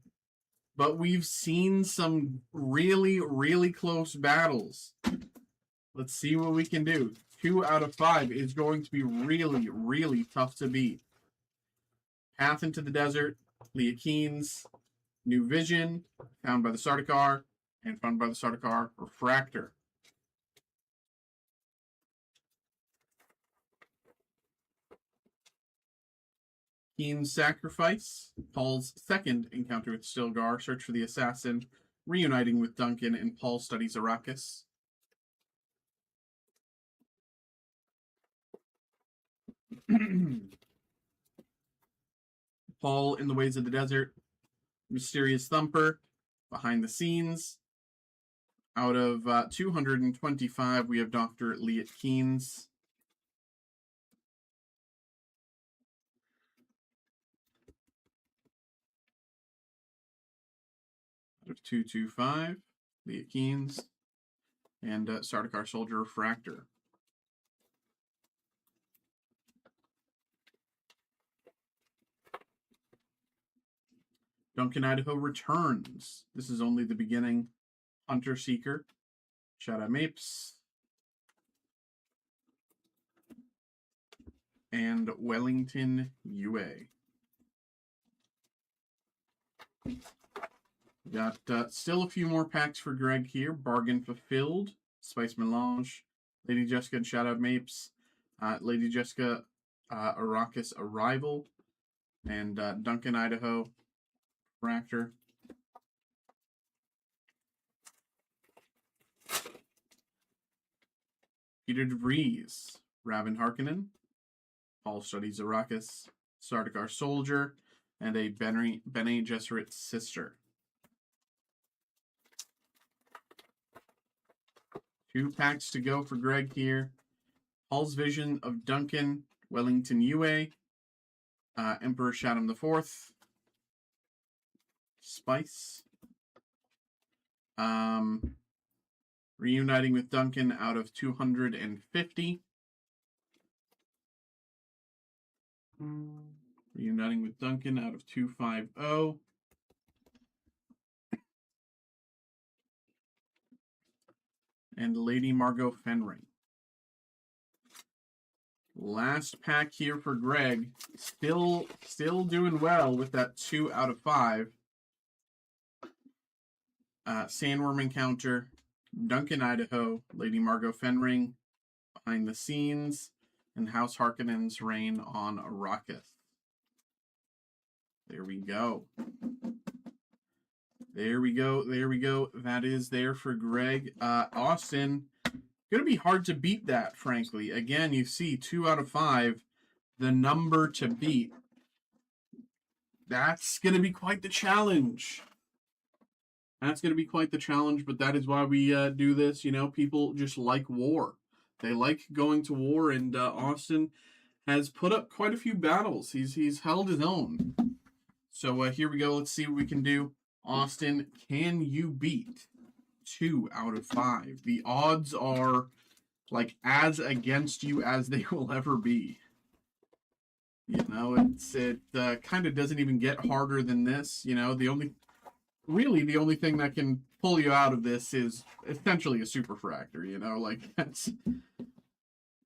but we've seen some really, really close battles. Let's see what we can do. 2 out of 5 is going to be really, really tough to beat. Path into the Desert, Leah Keen's, New Vision, Found by the Sardaukar, and Found by the Sardaukar Refractor. Keen's Sacrifice, Paul's second encounter with Stilgar, Search for the Assassin, reuniting with Duncan, and Paul studies Arrakis. Paul in the Ways of the Desert, Mysterious Thumper, Behind the Scenes. Out of 225, we have Dr. Leah Keen's. Out of 225, Leah Keen's. And Sardaukar Soldier Refractor. Duncan Idaho returns. This is only the beginning. Hunter Seeker, Shadow Mapes, and Wellington UA. Got still a few more packs for Greg here. Bargain Fulfilled, Spice Melange, Lady Jessica and Shadow Mapes, Lady Jessica Arrakis Arrival, and Duncan Idaho Refractor. Peter DeVries, Raven Harkonnen, Paul Studies Arrakis, Sardaukar Soldier, and a Bene Gesserit Sister. 2 packs to go for Greg here. Paul's Vision of Duncan, Wellington UA, Emperor Shaddam IV, Spice, reuniting with Duncan out of 250. Reuniting with Duncan out of 250. And Lady Margot Fenring. Last pack here for Greg. Still doing well with that 2 out of 5. Sandworm Encounter, Duncan Idaho, Lady Margot Fenring, Behind the Scenes, and House Harkonnen's Reign on Arrakis. There we go. There we go. There we go. That is there for Greg. Austin, going to be hard to beat that, frankly. Again, you see 2 out of 5, the number to beat. That's going to be quite the challenge. That's going to be quite the challenge, but that is why we do this. You know, people just like war. They like going to war, and Austin has put up quite a few battles. He's held his own. So here we go. Let's see what we can do. Austin, can you beat 2 out of 5? The odds are like as against you as they will ever be. You know, it kind of doesn't even get harder than this. You know, the only thing that can pull you out of this is essentially a superfractor. You know, like that's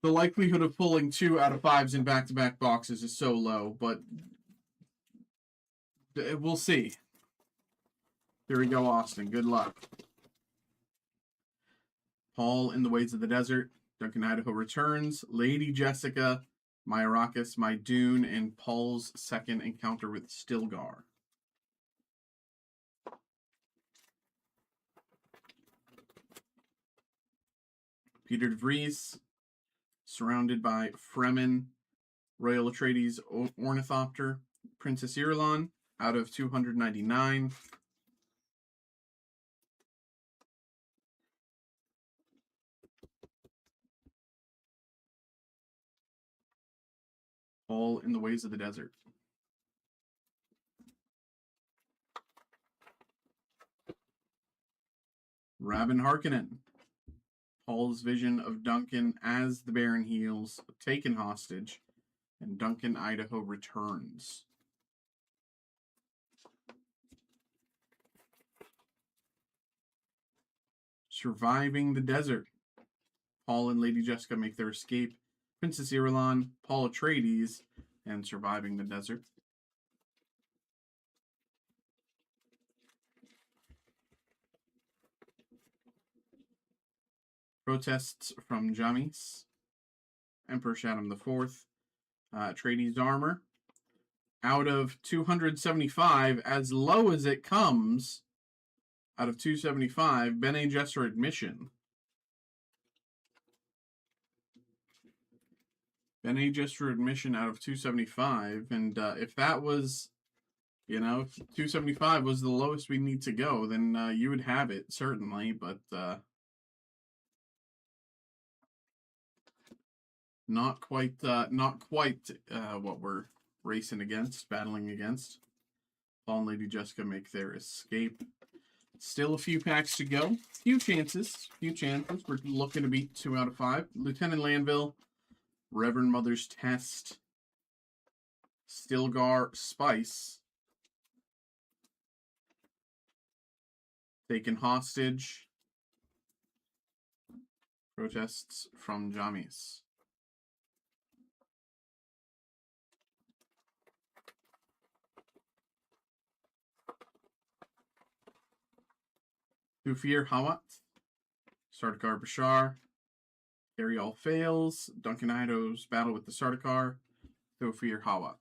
the likelihood of pulling 2 out of 5s in back-to-back boxes is so low, but we'll see. Here we go, Austin. Good luck. Paul in the Ways of the Desert, Duncan Idaho returns, Lady Jessica, My Arrakis, My Dune, and Paul's second encounter with Stilgar. Peter DeVries, surrounded by Fremen, Royal Atreides Ornithopter, Princess Irulan, out of 299. Paul in the Ways of the Desert. Raven Harkonnen. Paul's vision of Duncan as the Baron heals, taken hostage, and Duncan Idaho returns. Surviving the Desert. Paul and Lady Jessica make their escape. Princess Irulan, Paul Atreides, and Surviving the Desert. Protests from Jamis. Emperor Shaddam IV. Atreides armor. Out of 275, as low as it comes, out of 275, Bene Gesserit admission. Bene Gesserit admission out of 275, and if that was, if 275 was the lowest we need to go, then you would have it, certainly, but not quite what we're racing against, battling against. Paul and Lady Jessica make their escape. Still a few packs to go. Few chances. We're looking to beat 2 out of 5. Lieutenant Lanville, Reverend Mother's Test, Stilgar Spice, Taken Hostage, Protests from Jamis. Thufir Hawat, Sardaukar Bashar, Carry All Fails, Duncan Idaho's Battle with the Sardaukar, Thufir Hawat.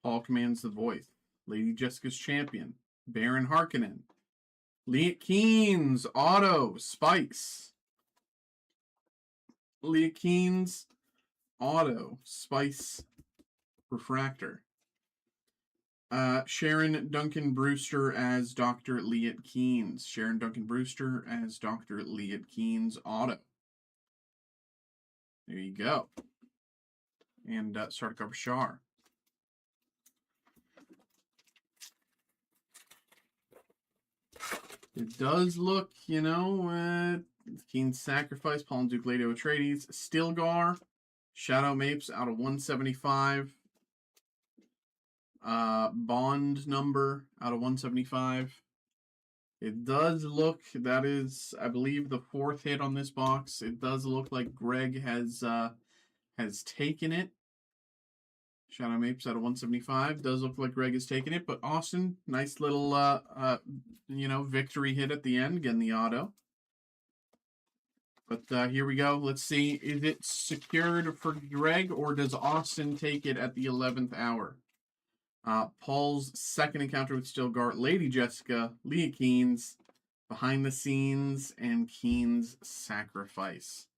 Paul Commands the Voice, Lady Jessica's Champion, Baron Harkonnen, Liet Keynes, Auto, Spice. Liet Keynes, Auto, Spice, Refractor. Sharon Duncan Brewster as Dr. Liet Keynes. Sharon Duncan Brewster as Dr. Liet Keynes, Auto. There you go. And Sardaukar Bashar. It does look, Keen's Sacrifice, Paul and Duke Lady Atreides, Stilgar, Shadow Mapes out of 175. Bond number out of 175. It does look, that is, I believe, the 4th hit on this box. It does look like Greg has taken it. Shadow Mapes out of 175. Does look like Greg has taken it, but Austin, nice little, victory hit at the end, getting the auto. But here we go. Let's see. Is it secured for Greg, or does Austin take it at the 11th hour? Paul's second encounter with Stilgar, Lady Jessica, Liet Keynes, Behind the Scenes, and Keen's Sacrifice.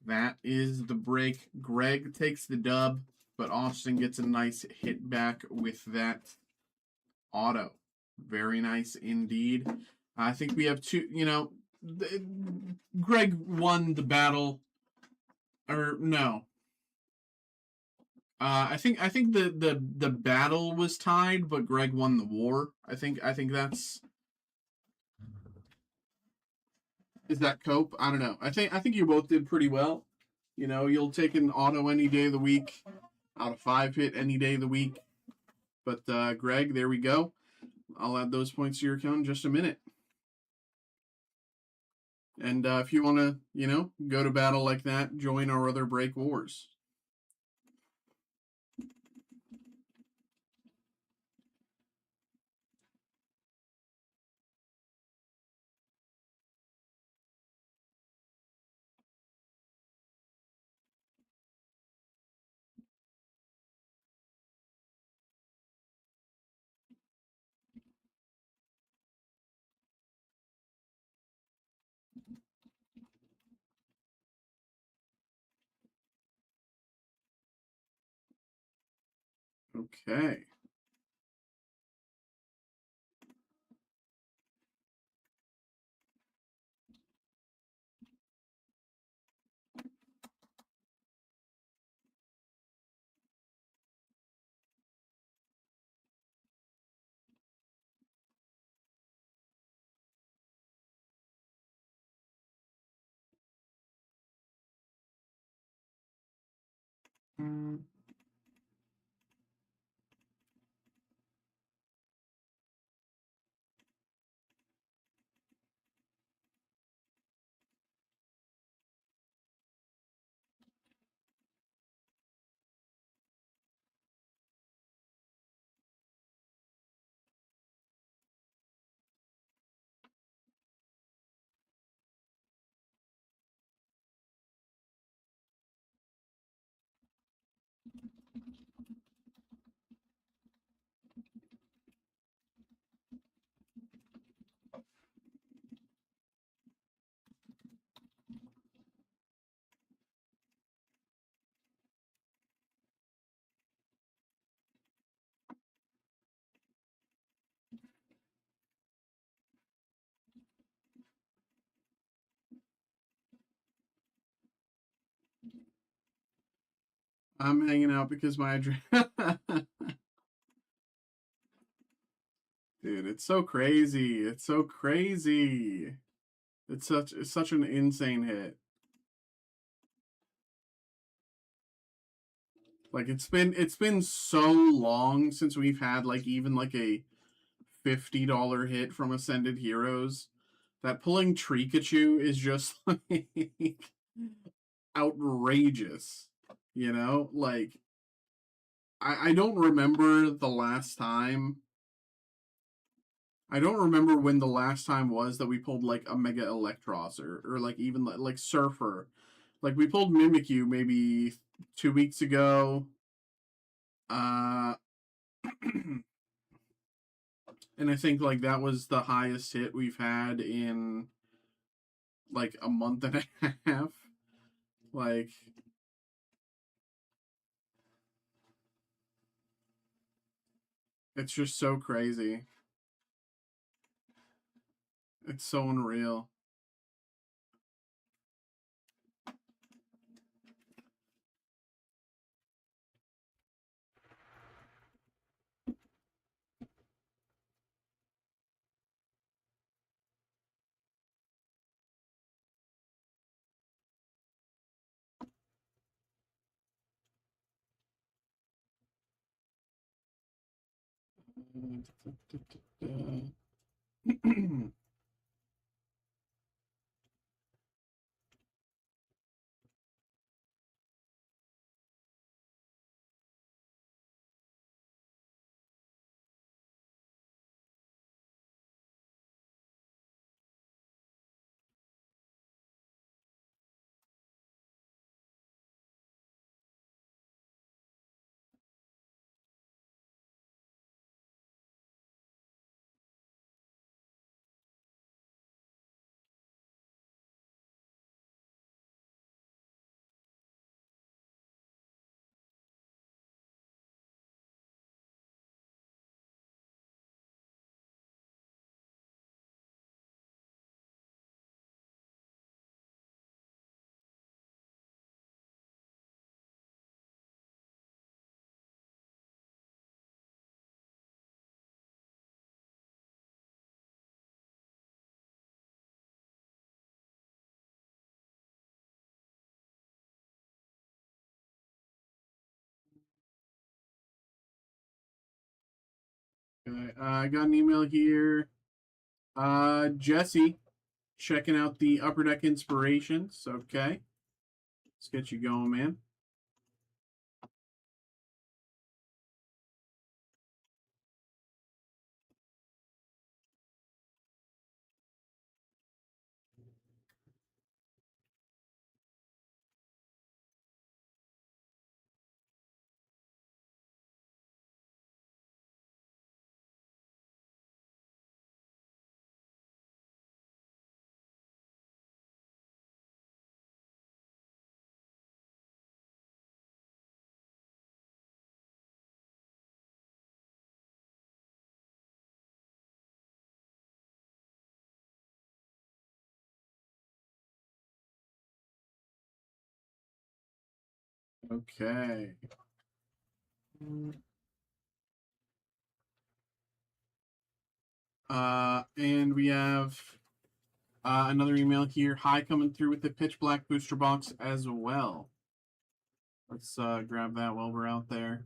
That is the break. Greg takes the dub, but Austin gets a nice hit back with that auto. Very nice indeed. I think we have two, Greg won the battle. Or no. I think the battle was tied, but Greg won the war. I think that's. Is that cope? I don't know. I think you both did pretty well. You'll take an auto any day of the week. Out of 5 hit any day of the week. But Greg, there we go. I'll add those points to your account in just a minute. And if you want to, go to battle like that, join our other break wars. Okay. I'm hanging out because my Dude, it's so crazy. It's so crazy. It's such an insane hit. Like it's been so long since we've had like even like a $50 hit from Ascended Heroes that pulling Trikachu is just like outrageous. You know, like I don't remember the last time. I don't remember when the last time was that we pulled like a Mega Electros or like even like Surfer. Like we pulled Mimikyu maybe 2 weeks ago. Uh, and I think like that was the highest hit we've had in like a month and a half. Like it's just so crazy. It's so unreal. Okay, I got an email here. Jesse, checking out the Upper Deck Inspirations. Okay, let's get you going, man. Okay. And we have another email here. Hi, coming through with the Pitch Black booster box as well. Let's grab that while we're out there.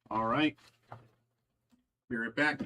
All right. Be right back.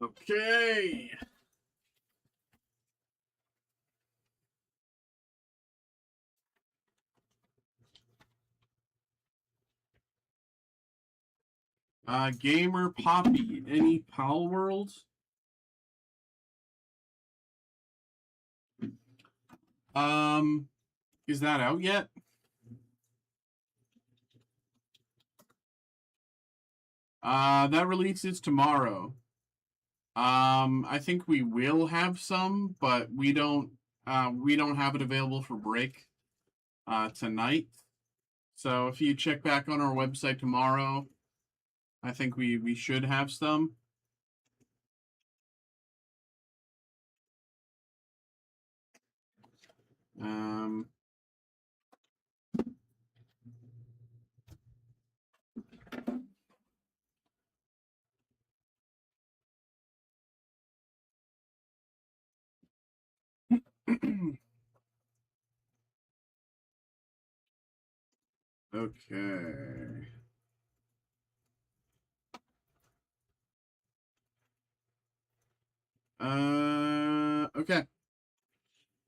Okay. Gamer Poppy, any Pal Worlds? Is that out yet? That releases tomorrow. I think we will have some, but we don't have it available for break tonight. So if you check back on our website tomorrow, I think we should have some. Um Okay. Okay.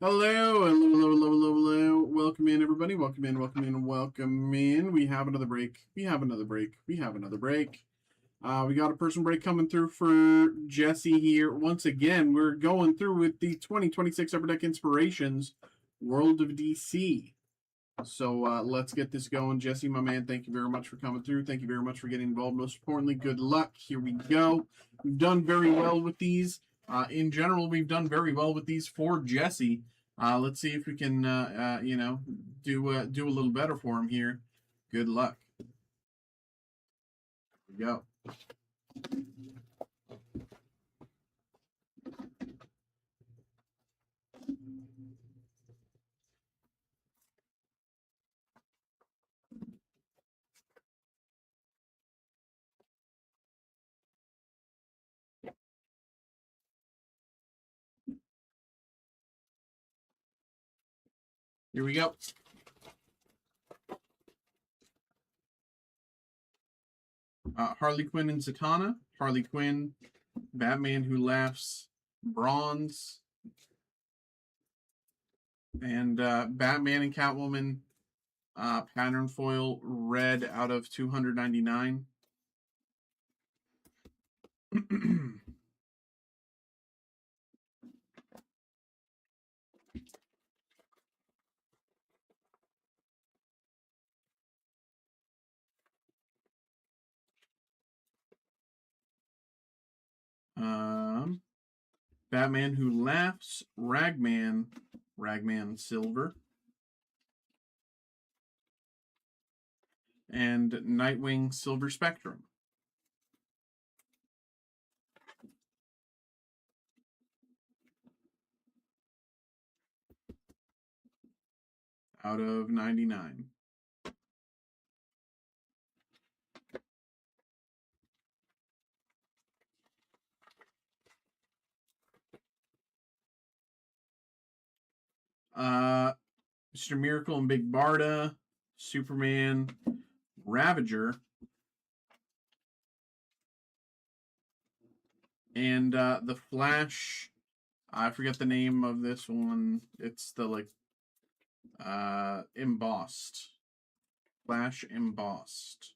Hello, hello, hello, hello, hello, hello. Welcome in, everybody. Welcome in, welcome in, welcome in. We have another break. We have another break. We have another break. We got a personal break coming through for Jesse here. Once again, we're going through with the 2026 Upper Deck Inspirations World of DC. So let's get this going. Jesse, my man, thank you very much for coming through. Thank you very much for getting involved. Most importantly, good luck. Here we go. We've done very well with these. In general, we've done very well with these for Jesse. Let's see if we can, do a little better for him here. Good luck. Here we go. Here we go. Harley Quinn and Zatanna. Harley Quinn, Batman Who Laughs, bronze. And Batman and Catwoman, pattern foil, red out of 299. Batman Who Laughs, Ragman, Ragman Silver, and Nightwing Silver Spectrum. Out of 99. Mr. Miracle and Big Barda, Superman, Ravager, and the Flash. I forget the name of this one. It's the embossed. Flash embossed.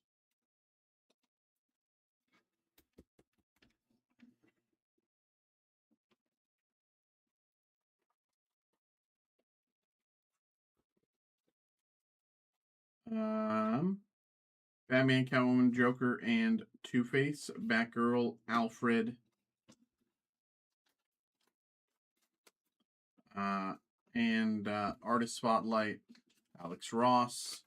Batman, Catwoman, Joker, and Two-Face, Batgirl, Alfred, and Artist Spotlight, Alex Ross.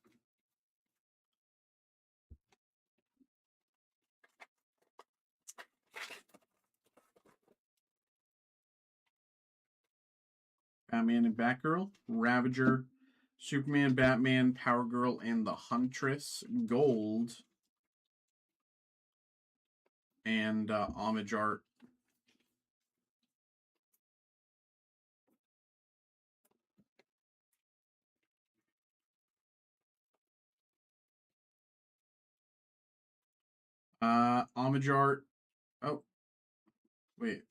Batman and Batgirl, Ravager, Superman, Batman, Power Girl, and the Huntress, gold, and homage art. Homage art. Oh, Wait.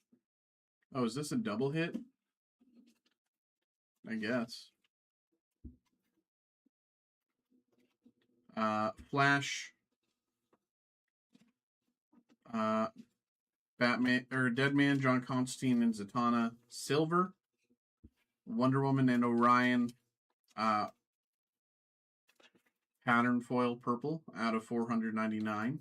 Oh, is this a double hit? I guess. Flash. Batman or Deadman, John Constantine, and Zatanna silver. Wonder Woman and Orion pattern foil purple out of 499.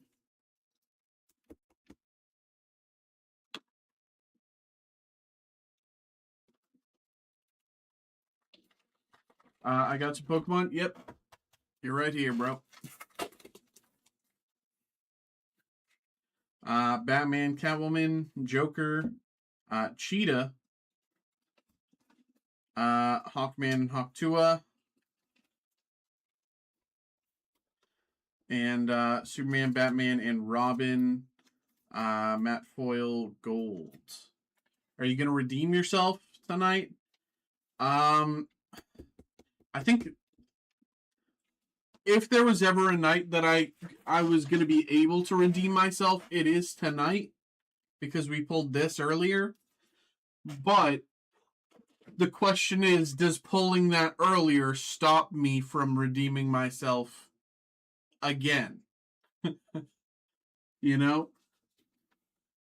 I got some Pokemon. Yep. You're right here, bro. Batman, Catwoman, Joker, Cheetah, Hawkman, Hawktua, and Superman, Batman, and Robin, matte foil gold. Are you gonna redeem yourself tonight? I think if there was ever a night that I was gonna be able to redeem myself, it is tonight because we pulled this earlier. But the question is, does pulling that earlier stop me from redeeming myself again? You know?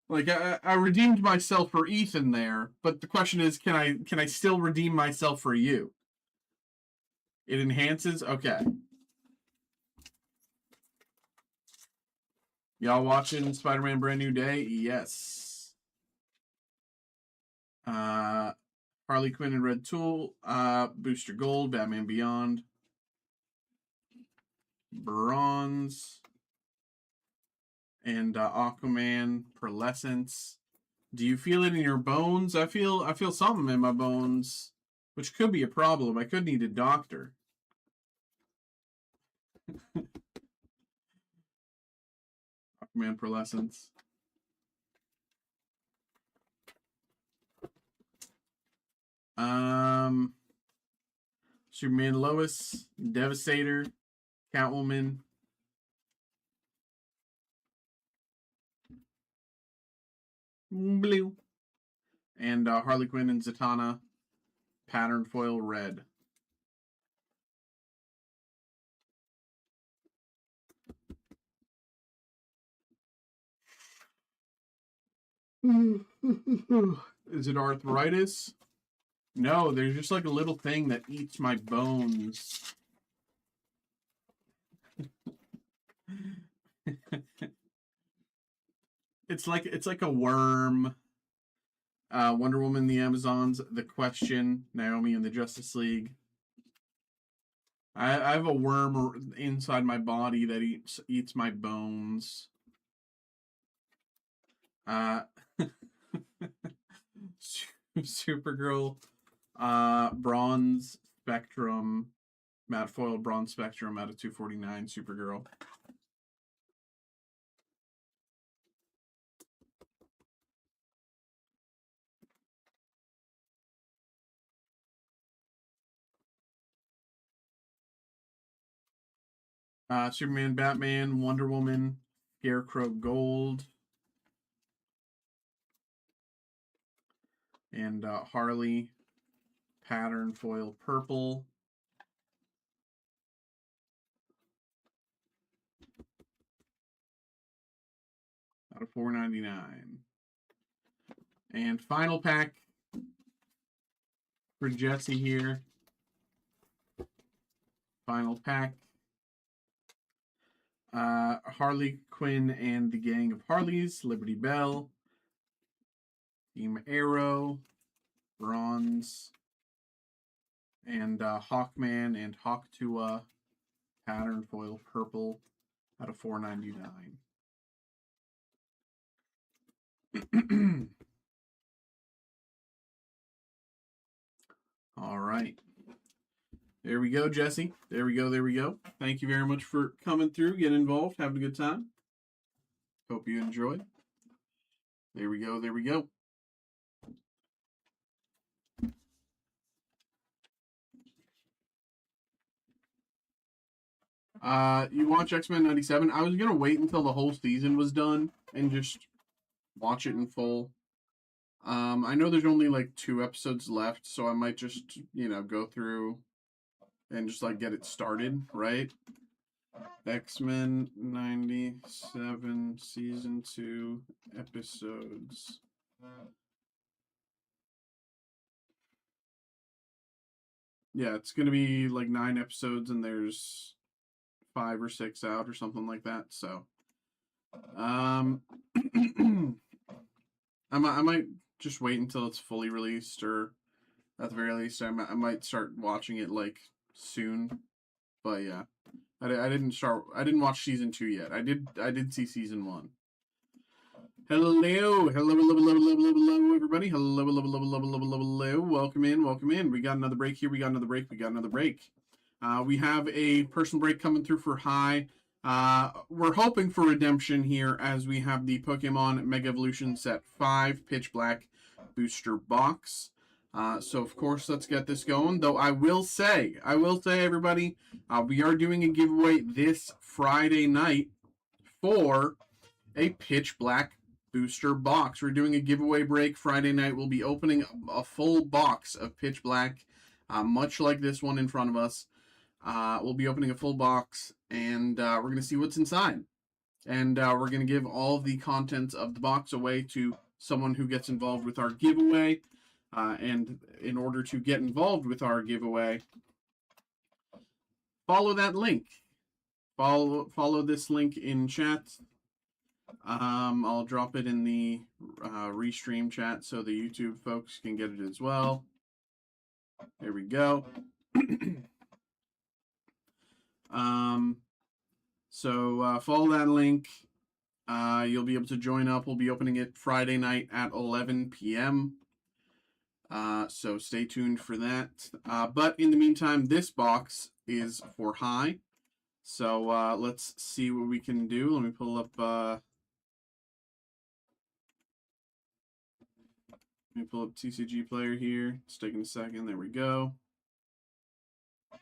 Like I redeemed myself for Ethan there, but the question is, can I still redeem myself for you? It enhances? Okay. Y'all watching Spider-Man Brand New Day? Yes. Harley Quinn and Red Tool, Booster Gold, Batman Beyond, Bronze, and Aquaman Pearlescence. Do you feel it in your bones? I feel something in my bones, which could be a problem. I could need a doctor. Aquaman Pearlescence. Superman Lois, Devastator, Catwoman, blue, and Harley Quinn and Zatanna, pattern foil red. Is it arthritis? No, there's just like a little thing that eats my bones. It's like a worm. Wonder Woman, the Amazons, The Question, Naomi and the Justice League. I have a worm inside my body that eats my bones. Supergirl, Bronze Spectrum, matte foil Bronze Spectrum out of 249. Supergirl. Superman, Batman, Wonder Woman, Scarecrow Gold, and Harley, pattern foil purple. Out of 499. And final pack for Jesse here. Final pack. Harley Quinn and the Gang of Harleys, Liberty Bell, Team Arrow, Bronze, and Hawkman and Hawktua, pattern foil purple out of 499. All right. There we go, Jesse. There we go. There we go. Thank you very much for coming through, getting involved, having a good time. Hope you enjoyed. There we go. There we go. You watch X-Men 97? I was going to wait until the whole season was done and just watch it in full. I know there's only like 2 episodes left, so I might just, go through and just like get it started, right? X-Men 97 season 2 episodes. Yeah, it's gonna be like 9 episodes, and there's 5 or 6 out or something like that. So, I might just wait until it's fully released, or at the very least, I might start watching it like soon. But yeah, I didn't start. I didn't watch season 2 yet. I did see season 1. Hello, hello, everybody. Hello. Welcome in. We got another break here. We got another break. We have a personal break coming through for High. We're hoping for redemption here as we have the Pokemon Mega Evolution Set 5 Pitch Black Booster Box. So of course, let's get this going. Though I will say, everybody, we are doing a giveaway this Friday night for a Pitch Black booster box. We're doing a giveaway break Friday night. We'll be opening a full box of Pitch Black, much like this one in front of us. We'll be opening a full box, and we're going to see what's inside. And we're going to give all of the contents of the box away to someone who gets involved with our giveaway. And in order to get involved with our giveaway, follow that link. Follow this link in chat. I'll drop it in the restream chat so the YouTube folks can get it as well. There we go. So follow that link. You'll be able to join up. We'll be opening it Friday night at 11 p.m. So stay tuned for that. But in the meantime, this box is for High. So let's see what we can do. Let me pull up TCG player here. It's taking a second. There we go.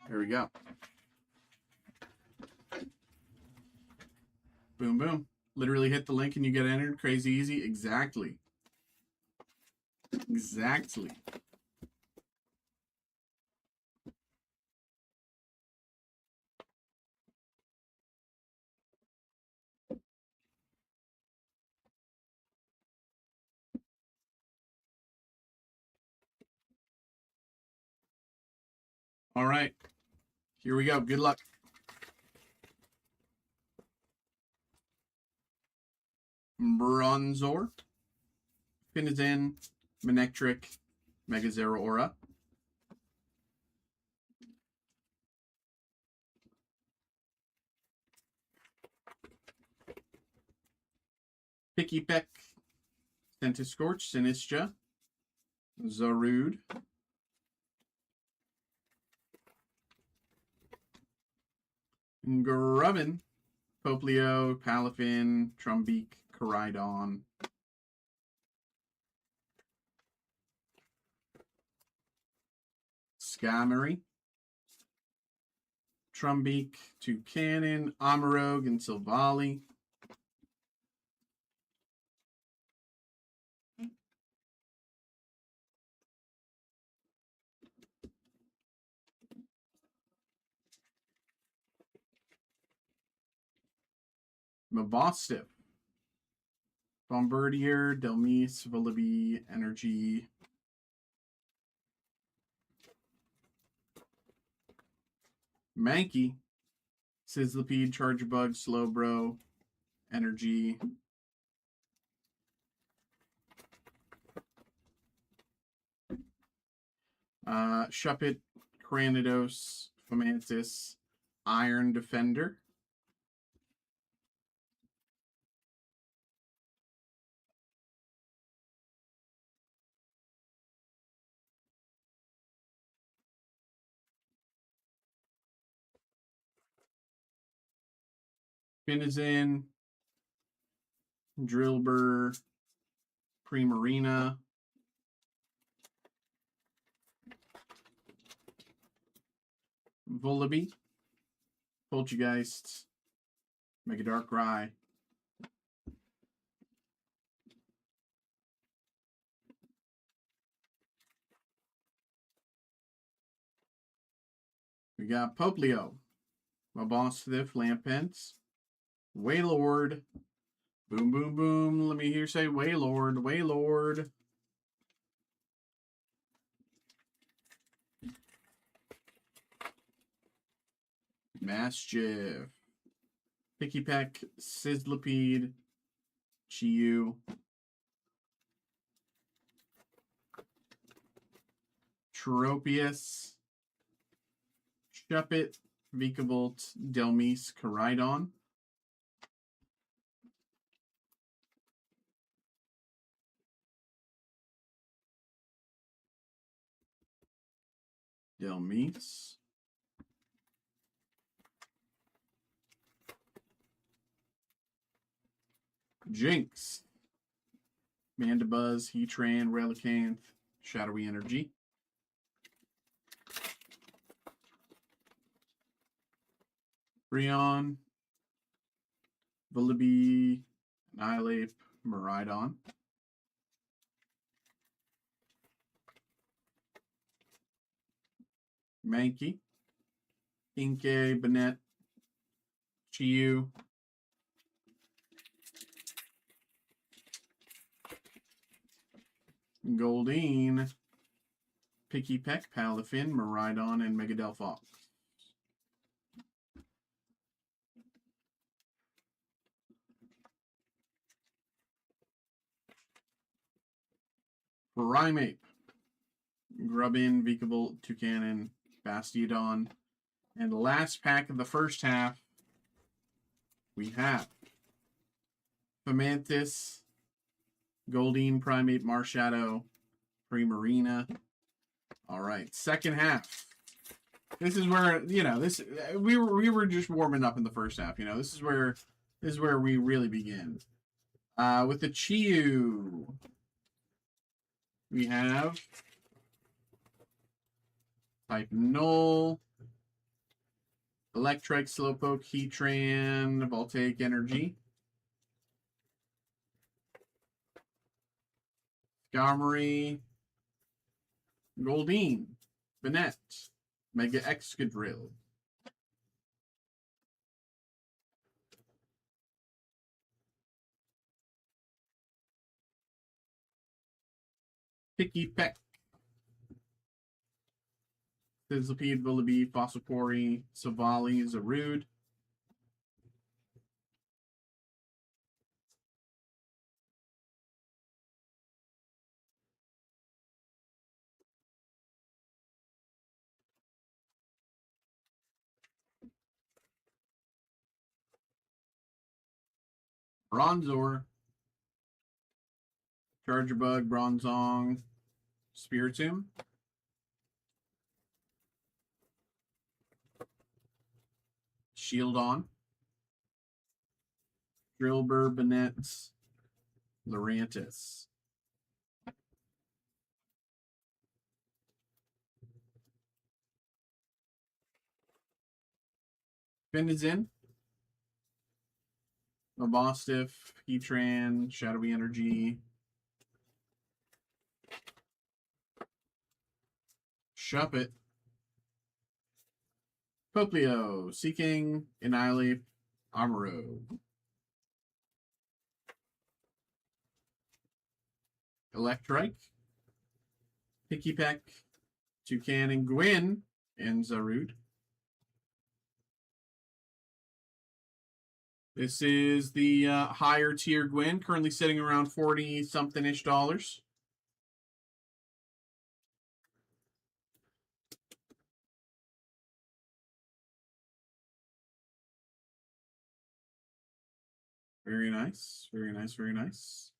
There we go. Boom, boom. Literally hit the link and you get entered. Crazy easy. Exactly. All right. Here we go. Good luck. Bronzor, Finizen, Manectric, Mega Zeraora, Picky Peck, Centiskorch, Sinistra, Zarude, Grubbin, Poplio, Palafin, Trumbeak, Koraidon, Skarmory, Trumbeak, Toucanon, Amarogue, and Silvally. Mabosstiff, Bombardier, Delmise, Vullaby, Energy, Mankey, Sizzlipede, Chargebug, Slowbro, Energy, Shuppet, Cranidos, Fomantis, Iron Defender, Finizen, Drillbur, Primarina, Vullaby, Poltergeist, Mega Darkrai, We got Poplio, Mabosstiff, Lampens, Wailord. Boom, boom, boom. Let me hear say Wailord, Wailord. Maschiff, Picky Peck, Sizzlipede, Chiyu, Tropius, Shuppet, Vikavolt, Delmise, Caridon. Delmise. Jinx. Mandibuzz, Heatran, Relicanth, Shadowy Energy. Freon, Vullaby, Annihilape, Miraidon. Mankey, Inkay, Banette, Chiyu, Goldeen, Picky Peck, Palafin, Miraidon, and Megadelphox. Primeape, Grubbin, Vikavolt, Toucanon, Bastiodon. And the last pack of the first half, we have Fomantis, Goldeen, Primeape, Marshadow, Primarina. All right, second half. This is where, you know, we were just warming up in the first half, you know. This is where we really begin. With the Chiyu, we have Type Null, Electric, Slowpoke, Heatran, Voltaic Energy, Skarmory, Goldeen, Banette, Mega Excadrill. Picky Peck, Sizzlipede, Vullaby, Fossipori, Savali, Zarude. Bronzor, Chargerbug, Bronzong, Spiritomb. Shieldon, Drillbur, Banette, Lurantis. Finizen, Mabosstiff, Heatran, Shadowy Energy, Shuppet, Poplio, Seeking, Annihilape, Amaro. Electrike, Picky Peck, Toucanon, Gwyn, and Zarude. This is the higher tier Gwyn, currently sitting around 40-something-ish dollars. Very nice, very nice, very nice.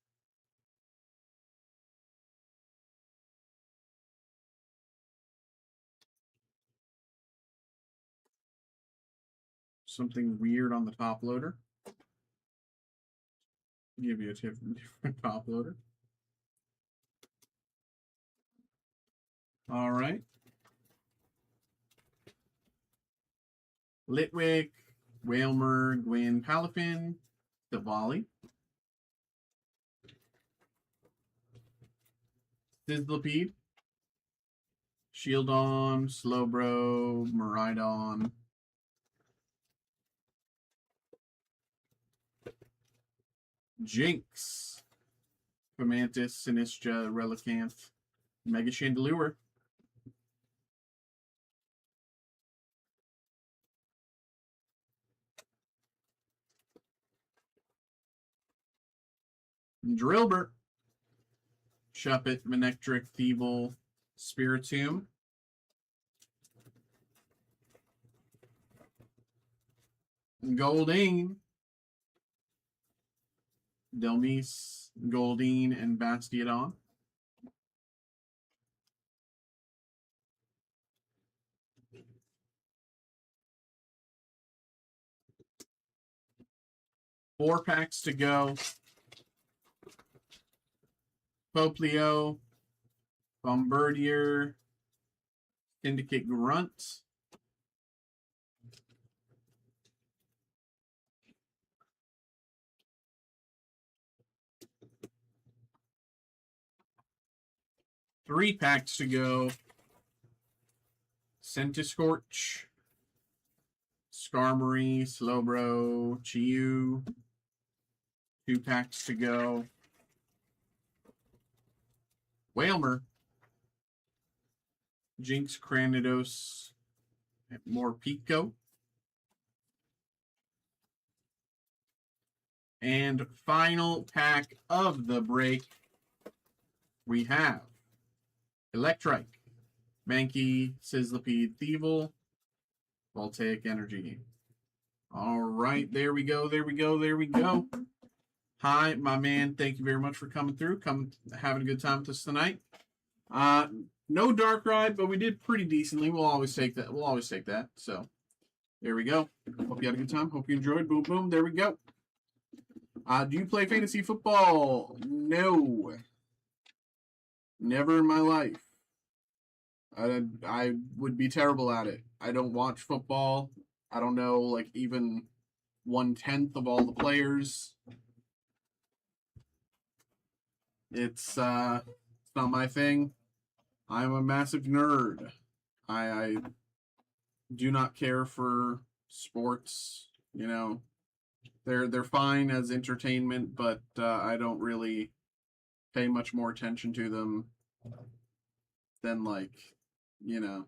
Something weird on the top loader. Give you a different top loader. All right. Litwick, Wailmer, Gwyn, Palafin, Savali, Sizzlipede, Shieldon, Slowbro, Maridon. Jinx. Fomantis, Sinistra, Relicanth, Mega Chandelure. Drillbur. Shuppet, Manectric, Thievul, Spiritomb. Goldeen. Delmise, Goldeen, and Bastiodon. Four packs to go. Poplio, Bombardier, Syndicate Grunt. Three packs to go. Centiskorch, Skarmory, Slowbro, Chiyu. Two packs to go. Whalmer, Jinx, Cranidos, Morpeko. And final pack of the break, we have Electrike, Mankey, Sizzlipede, Thievul, Voltaic Energy. All right, there we go, there we go, there we go. Hi, my man. Thank you very much for coming through, having a good time with us tonight. No Dark Ride, but we did pretty decently. We'll always take that. We'll always take that. So there we go. Hope you had a good time. Hope you enjoyed. Boom, boom. There we go. Do you play fantasy football? No. Never in my life. I would be terrible at it. I don't watch football. I don't know, like, even 1/10 of all the players. It's not my thing. I'm a massive nerd. I do not care for sports. You know, they're fine as entertainment, but I don't really pay much more attention to them than, like, you know,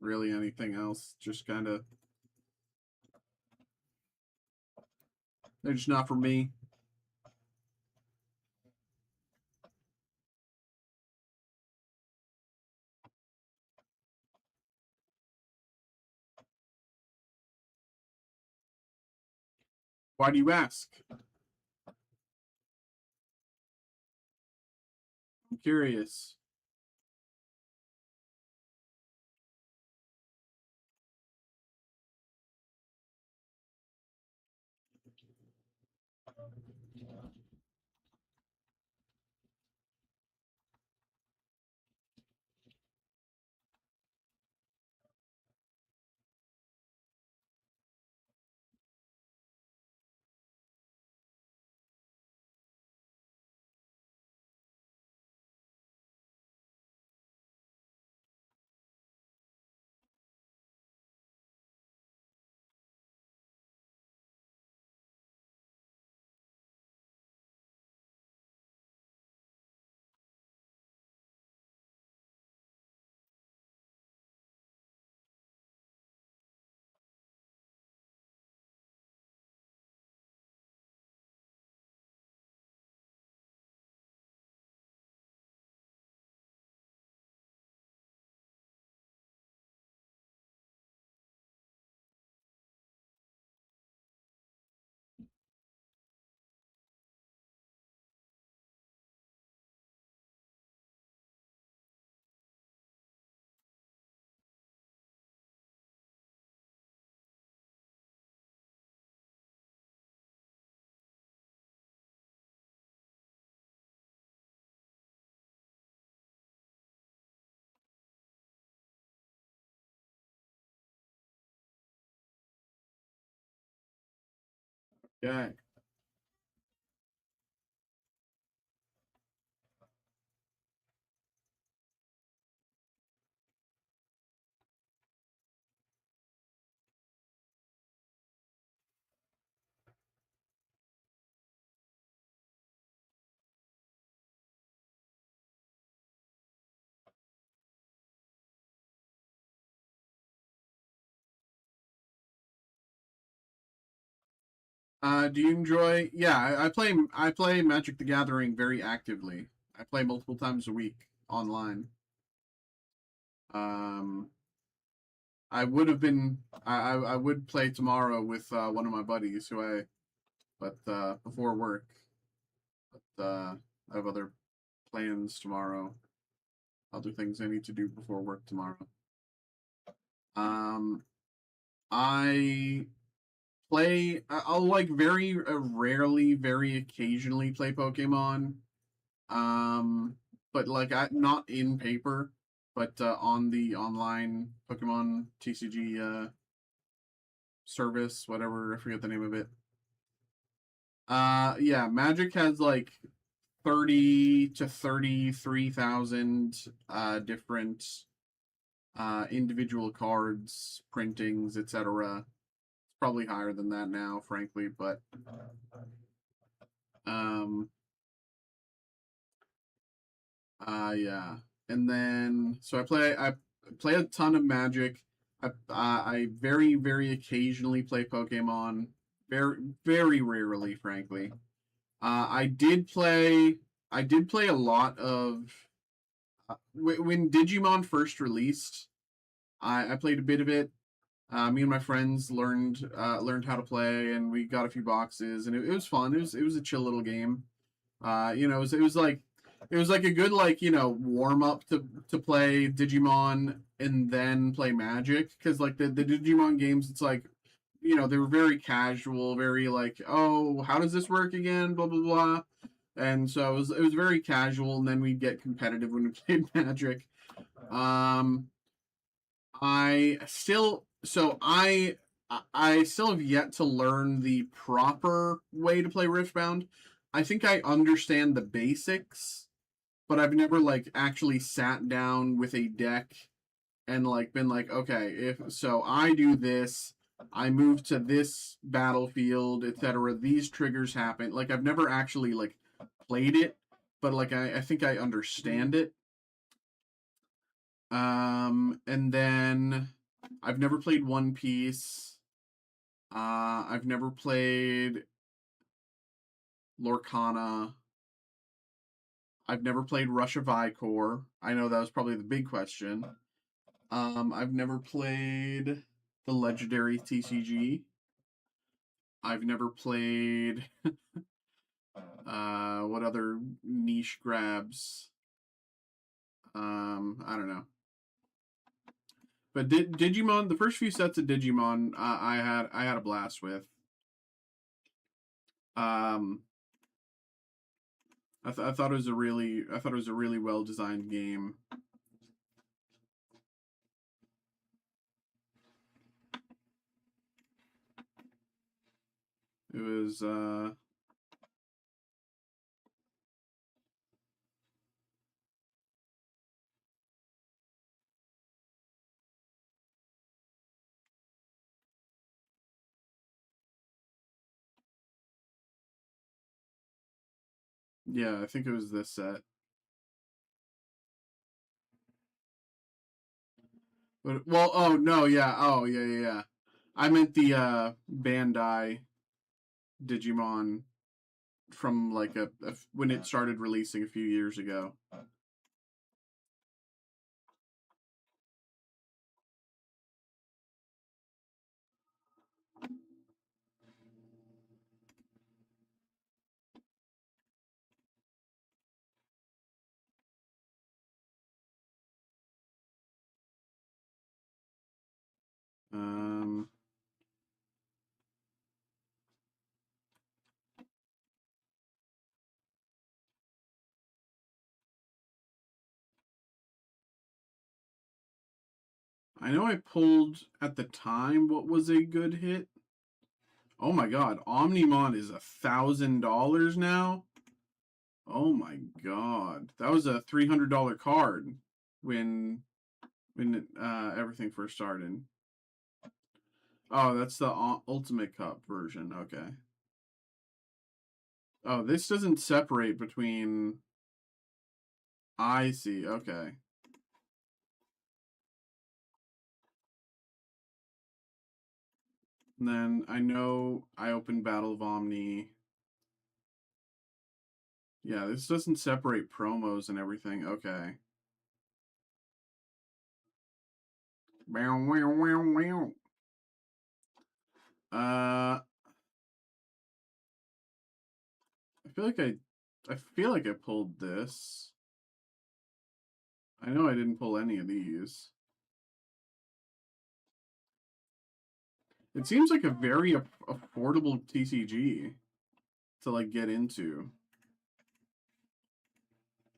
really anything else. Just kind of, they're just not for me. Why do you ask? I'm curious. Okay. Do you enjoy? Yeah, I play Magic the Gathering very actively. I play multiple times a week online. Um, I would have been I would play tomorrow with one of my buddies who but before work. But I have other plans tomorrow. Other things I need to do before work tomorrow. Um, I I'll like very rarely, very occasionally play Pokemon. Um, but like I not in paper, but on the online Pokemon TCG service, whatever, I forget the name of it. Yeah, Magic has like 30 to 33,000 different individual cards, printings, etc. It's probably higher than that now, frankly, but um yeah. And then so I play a ton of Magic. I very very occasionally play Pokemon. Very very rarely, frankly. I did play a lot of when Digimon first released. I played a bit of it. Me and my friends learned how to play, and we got a few boxes, and it was fun. It was a chill little game. It was like a good like warm up to play Digimon and then play Magic because like the Digimon games, it's like they were very casual, very like, oh, how does this work again, blah blah blah. And so it was very casual, and then we'd get competitive when we played Magic. Um, I still so I still have yet to learn the proper way to play Riftbound. I think I understand the basics, but I've never like actually sat down with a deck and like been like, okay, if so I do this, I move to this battlefield, etc. These triggers happen. Like I've never actually like played it, but like I think I understand it. And then I've never played One Piece. I've never played Lorcana. I've never played Rush of Icor. I know that was probably the big question. I've never played the Legendary TCG. I've never played what other niche grabs? I don't know. But Digimon, the first few sets of Digimon, I had a blast with. Um, I thought it was a really well designed game. It was yeah, I think it was this set. But well, oh no, yeah, oh yeah, yeah, yeah. I meant the Bandai Digimon from like when it started releasing a few years ago. Um, I know I pulled at the time what was a good hit. Oh my god, Omnimon is $1,000 now. Oh my god, that was a $300 card when everything first started. Oh, that's the Ultimate Cup version. Okay. Oh, this doesn't separate between. I see. Okay. And then I know I opened Battle of Omni. Yeah, this doesn't separate promos and everything. Okay. Bow, wow, wow, wow. I feel like I pulled this. I know I didn't pull any of these. It seems like a very affordable TCG to like get into.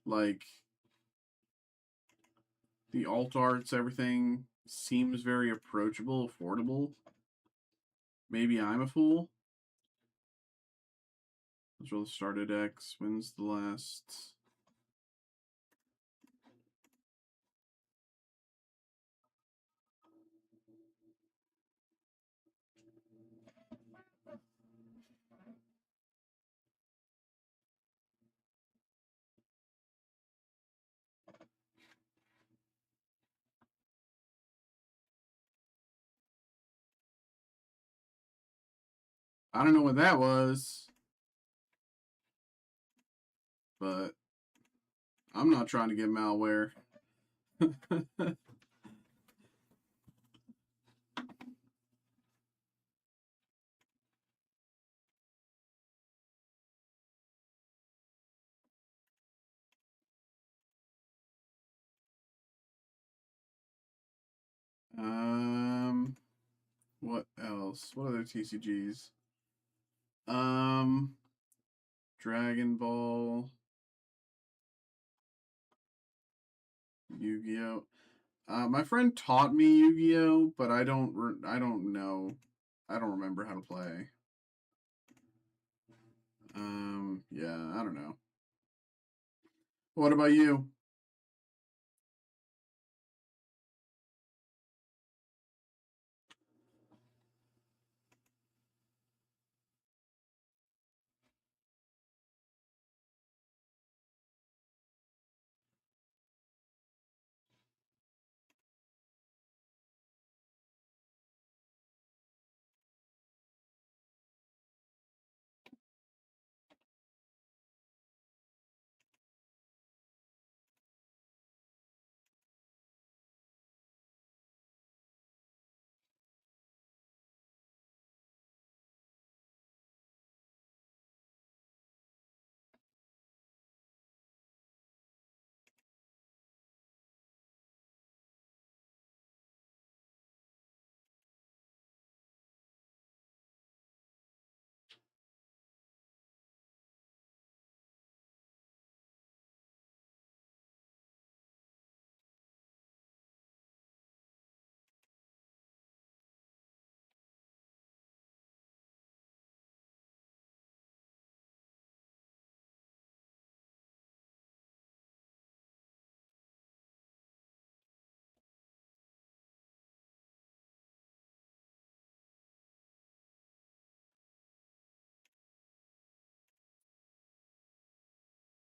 Like the alt arts, everything seems very approachable, affordable. Maybe I'm a fool. Let's roll the starter decks. Wins the last. I don't know what that was, but I'm not trying to get malware. What else? What other TCGs? Dragon Ball, Yu-Gi-Oh. My friend taught me Yu-Gi-Oh, but I don't know. I don't remember how to play. Yeah, I don't know. What about you?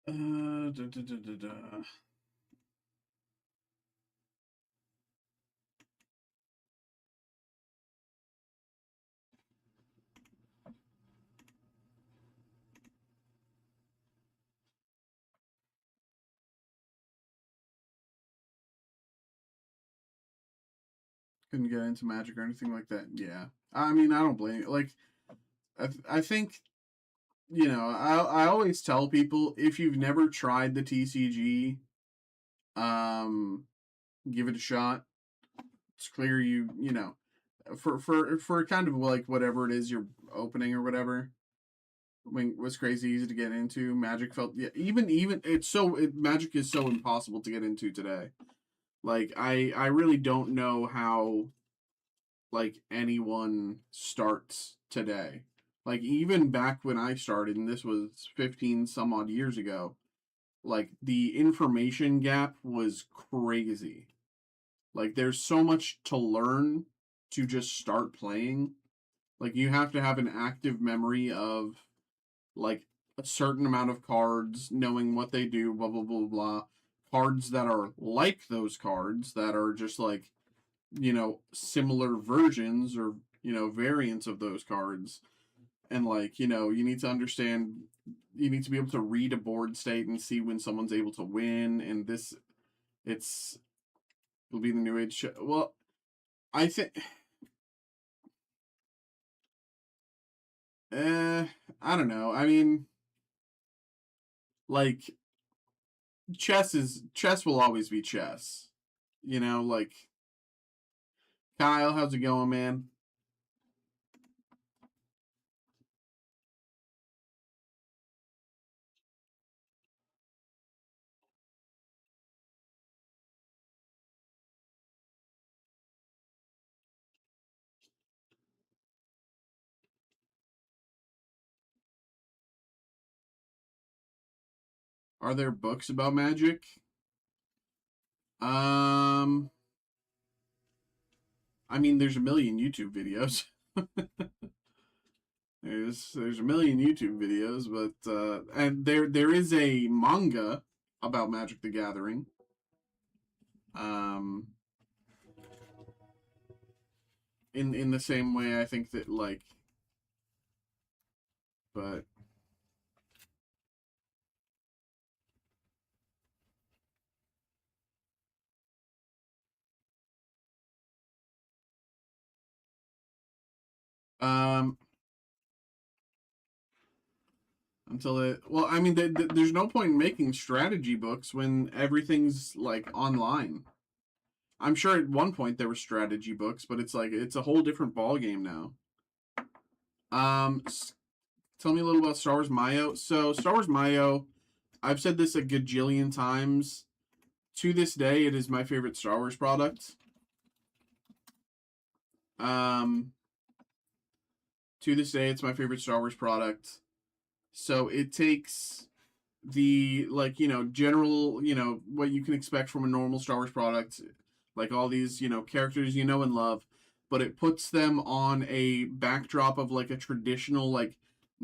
Da, da, da, da, da. Couldn't get into Magic or anything like that. Yeah, I mean, I don't blame you. Like, I think I always tell people if you've never tried the TCG, um, give it a shot. It's clear for kind of like whatever it is you're opening or whatever. When was crazy easy to get into. Magic felt, yeah, even Magic is so impossible to get into today. Like I really don't know how like anyone starts today. Like even back when I started, and this was 15 some odd years ago, like the information gap was crazy. Like there's so much to learn to just start playing. Like you have to have an active memory of like a certain amount of cards, knowing what they do, blah blah blah blah. Cards that are like those cards that are just like, similar versions or, variants of those cards. And like, you need to understand, you need to be able to read a board state and see when someone's able to win. And it's will be the new age. Well, I think, I don't know. I mean, like chess will always be chess. Like Kyle, how's it going, man? Are there books about Magic? Um, I mean, there's a million YouTube videos. There's a million YouTube videos, but and there is a manga about Magic the Gathering. Um, in the same way, I think that like, but um, until it, well, I mean, there's no point in making strategy books when everything's like online. I'm sure at one point there were strategy books, but it's like it's a whole different ball game now. Um, Tell me a little about Star Wars Mayo. So Star Wars Mayo, I've said this a gajillion times. To this day, it is my favorite Star Wars product. Um, to this day, it's my favorite Star Wars product. So it takes the like general what you can expect from a normal Star Wars product, like all these characters and love, but it puts them on a backdrop of like a traditional like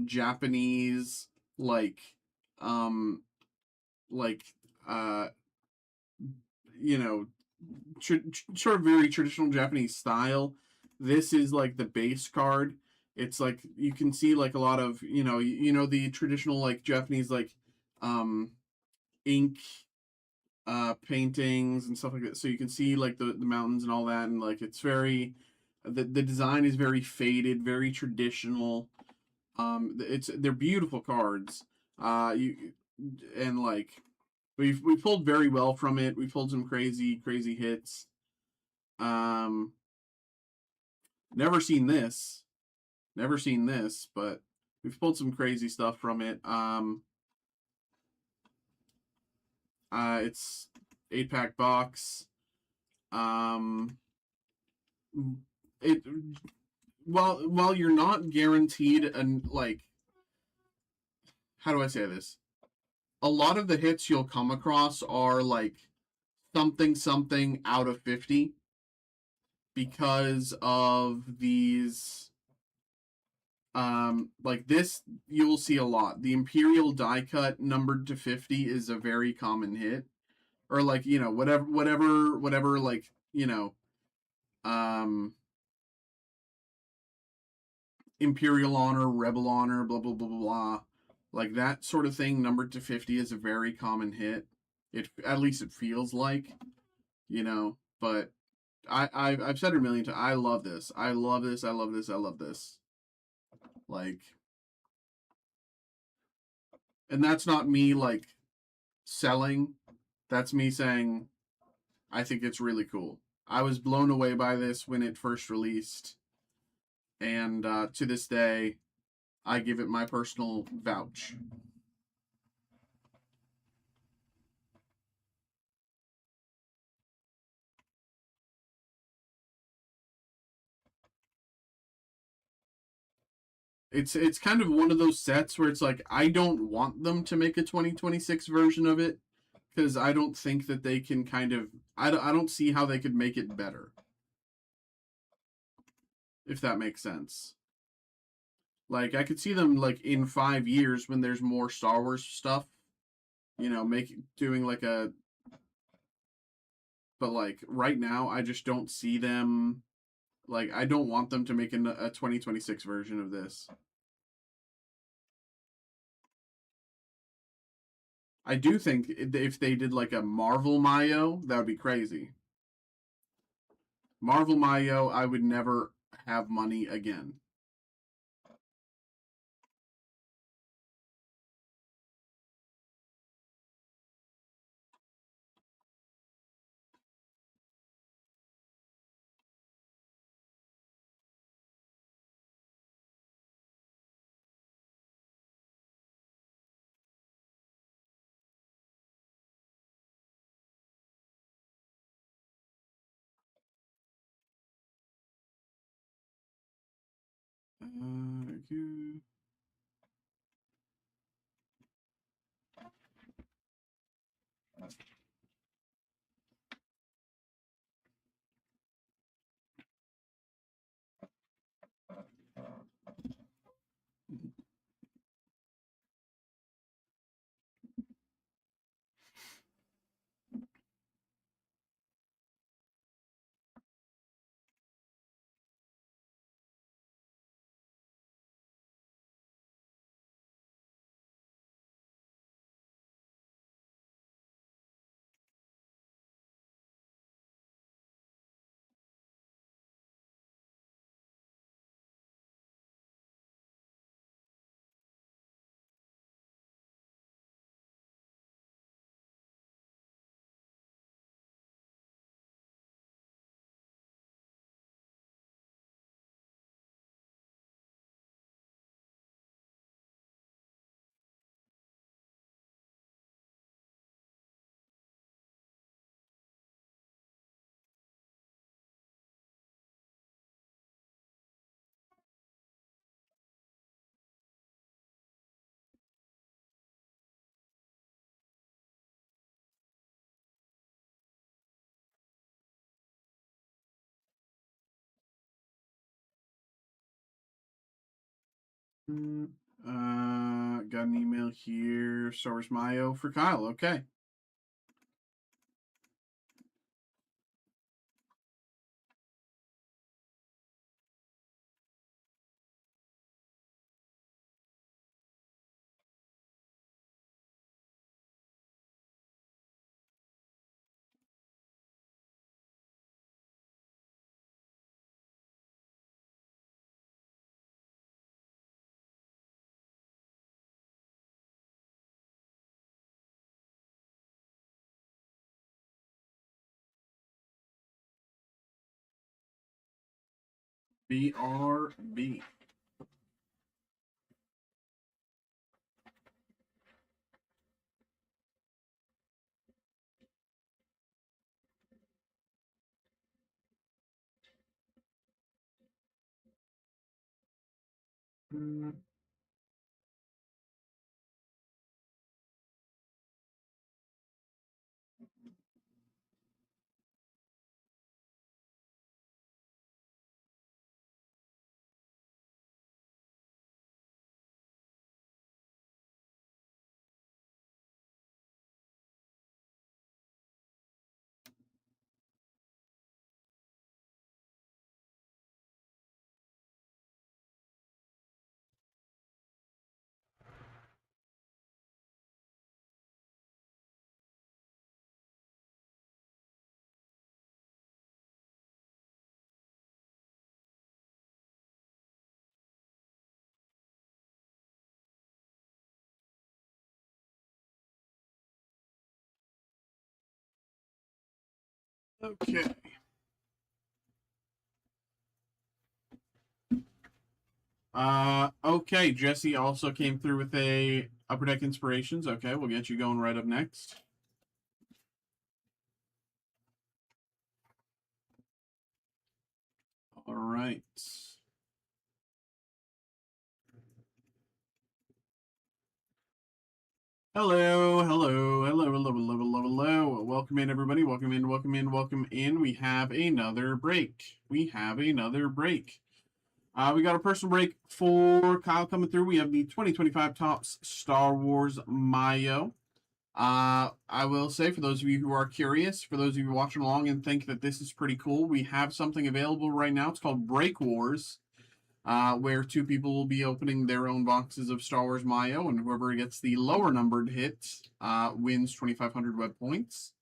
Japanese like um like uh you know sort of very traditional Japanese style. This is like the base card. It's like you can see like a lot of the traditional like Japanese like um ink paintings and stuff like that. So you can see like the mountains and all that, and like it's very the design is very faded, very traditional. They're beautiful cards. You and like we pulled very well from it. We pulled some crazy hits. Um, never seen this, but we've pulled some crazy stuff from it. It's 8-pack box. Um, it while you're not guaranteed and like how do I say this? A lot of the hits you'll come across are like something out of 50 because of these like this you'll see a lot. The Imperial die cut numbered to 50 is a very common hit. Or like, whatever like, um Imperial Honor, Rebel Honor, blah blah blah blah blah. Like that sort of thing numbered to 50 is a very common hit. It at least it feels like, but I've said it a million times. I love this. I love this. I love this. I love this. Like, and that's not me like selling. That's me saying I think it's really cool. I was blown away by this when it first released, and to this day, I give it my personal vouch. It's kind of one of those sets where it's like I don't want them to make a 2026 version of it because I don't think that they can kind of I don't see how they could make it better, if that makes sense. Like I could see them like in 5 years when there's more Star Wars stuff, making doing like a but like right now I just don't see them Like, I don't want them to make a 2026 version of this. I do think if they did like a Marvel Mayo, that would be crazy. Marvel Mayo, I would never have money again. Okay. Got an email here. Source Mayo for Kyle. Okay. BRB. Okay. Okay. Jesse also came through with a Upper Deck Inspirations. Okay, we'll get you going right up next. All right. Hello, hello, hello, hello, hello, hello, hello. Welcome in, everybody. Welcome in, welcome in, welcome in. We have another break. We have another break. We got a personal break for Kyle coming through. We have the 2025 Topps Star Wars Mayo. I will say, for those of you who are curious, for those of you watching along and think that this is pretty cool, we have something available right now. It's called Break Wars, where two people will be opening their own boxes of Star Wars Mayo, and whoever gets the lower numbered hit wins 2,500 web points.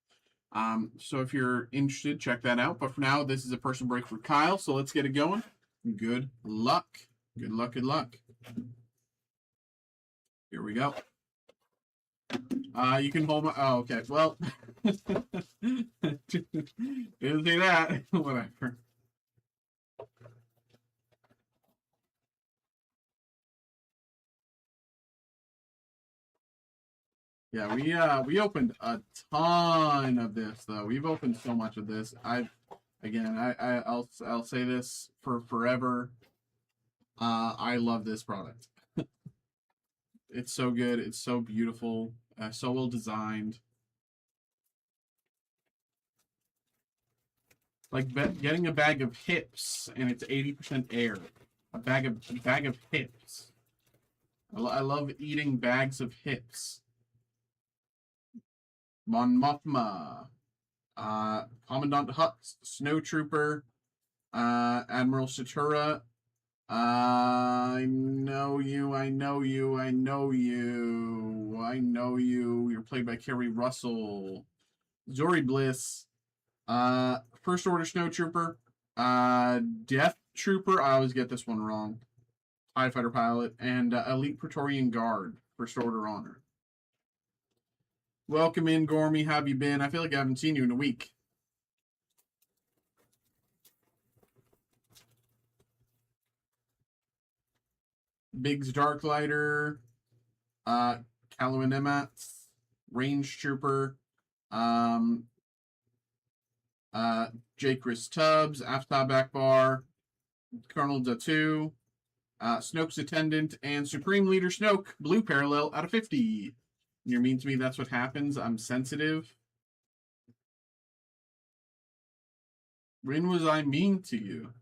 So if you're interested, check that out. But for now, this is a personal break for Kyle, so let's get it going. Good luck. Good luck, good luck. Here we go. You can hold my... Oh, okay. Well, didn't see that. Whatever. Yeah, we opened a ton of this though. We've opened so much of this. I'll say this for forever. I love this product. It's so good. It's so beautiful. So well designed. Like getting a bag of hips and it's 80% air. A bag of hips. I love eating bags of hips. Mon Mothma, Commandant Hux, Snow Trooper, Admiral Satura. I know you. You're played by Kerry Russell. Zori Bliss, First Order Snow Trooper, Death Trooper. I always get this one wrong. TIE Fighter Pilot, and Elite Praetorian Guard, First Order Honor. Welcome in, Gormy. How have you been? I feel like I haven't seen you in a week. Biggs Darklighter, Callowin Emats, Range Trooper, J. Chris Tubbs, Aftab Akbar, Colonel Datu, Snoke's Attendant, and Supreme Leader Snoke, Blue Parallel out of 50. You're mean to me, that's what happens. I'm sensitive. When was I mean to you?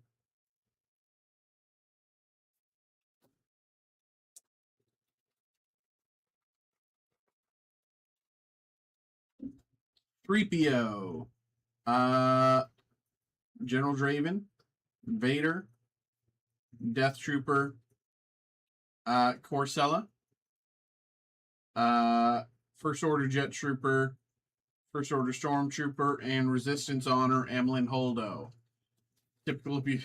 Threepio, General Draven, Vader, Death Trooper, Corsella, First Order Jet Trooper, First Order Stormtrooper, and Resistance Honor, Emlyn Holdo. Typical of you.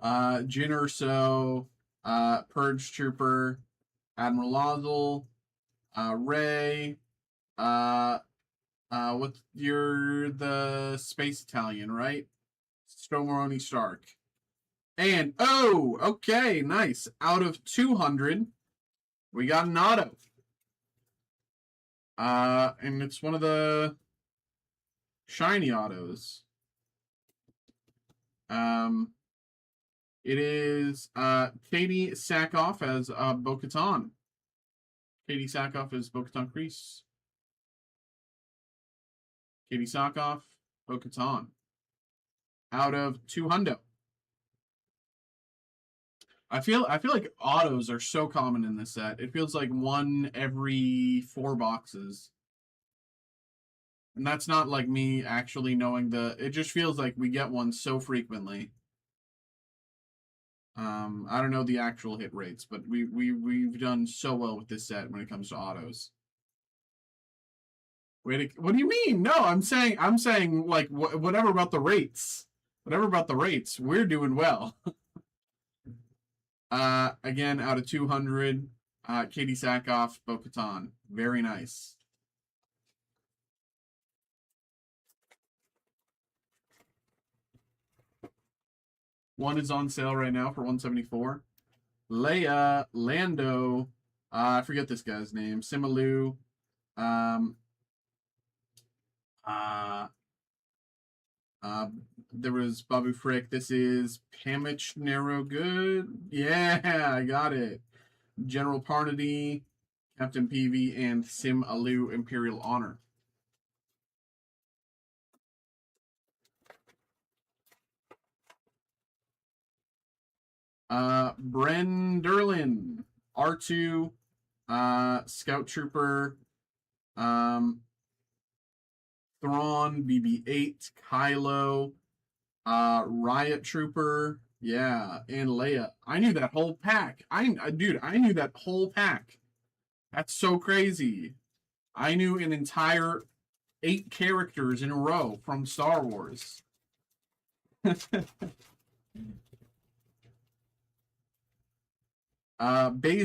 Jyn Erso, Purge Trooper, Admiral Ozzel, Ray, you're the Space Italian, right? Stormoroni Stark. And, oh, okay, nice. Out of 200, we got an auto. And it's one of the shiny autos. It is Katie Sackhoff as Bo-Katan. Katie Sackhoff as Bo-Katan Kreese. Katie Sackhoff, Bo-Katan. Out of 200. I feel like autos are so common in this set. It feels like one every 4 boxes. And that's not like me actually knowing it just feels like we get one so frequently. I don't know the actual hit rates, but we've done so well with this set when it comes to autos. Wait, what do you mean? No, I'm saying like whatever about the rates. Whatever about the rates, we're doing well. Again, out of 200, Katie Sackhoff, Bo-Katan. Very nice. One is on sale right now for $174. Leia, Lando, I forget this guy's name. Simalu, there was Babu Frick. This is Pamich Narrowgood. Yeah, I got it. General Parnady, Captain Peavy, and Sim Alu Imperial Honor. Brenderlin, R2, Scout Trooper, Thrawn, BB-8, Kylo, Riot Trooper, yeah, and Leia. I knew that whole pack. Dude, I knew that whole pack. That's so crazy. I knew an entire 8 characters in a row from Star Wars. Baze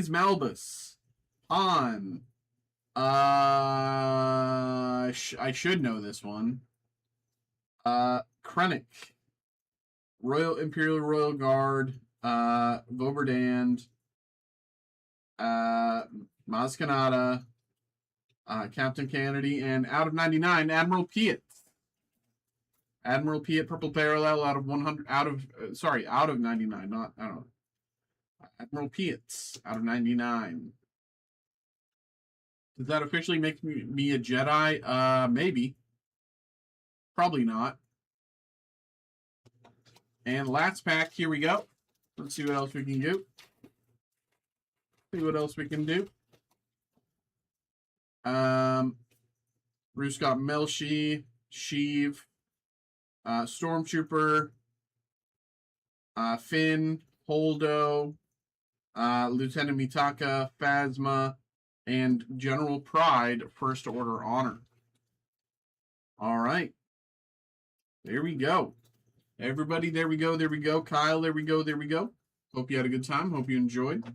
Malbus, Han. I should know this one. Krennic, Royal Imperial Royal Guard, Voberdand, Maz Kanata, Captain Kennedy, and out of 99, Admiral Piet. Admiral Piet, Purple Parallel, out of 100, out of 99, not, I don't know. Admiral Piet, out of 99. Does that officially make me a Jedi? Maybe. Probably not. And last pack, here we go. Let's see what else we can do. Ruskot Melshi, Sheev, Stormtrooper, Finn, Holdo, Lieutenant Mitaka, Phasma, and General Pride, First Order Honor. All right. There we go. Everybody, there we go. Kyle, there we go. Hope you had a good time. Hope you enjoyed.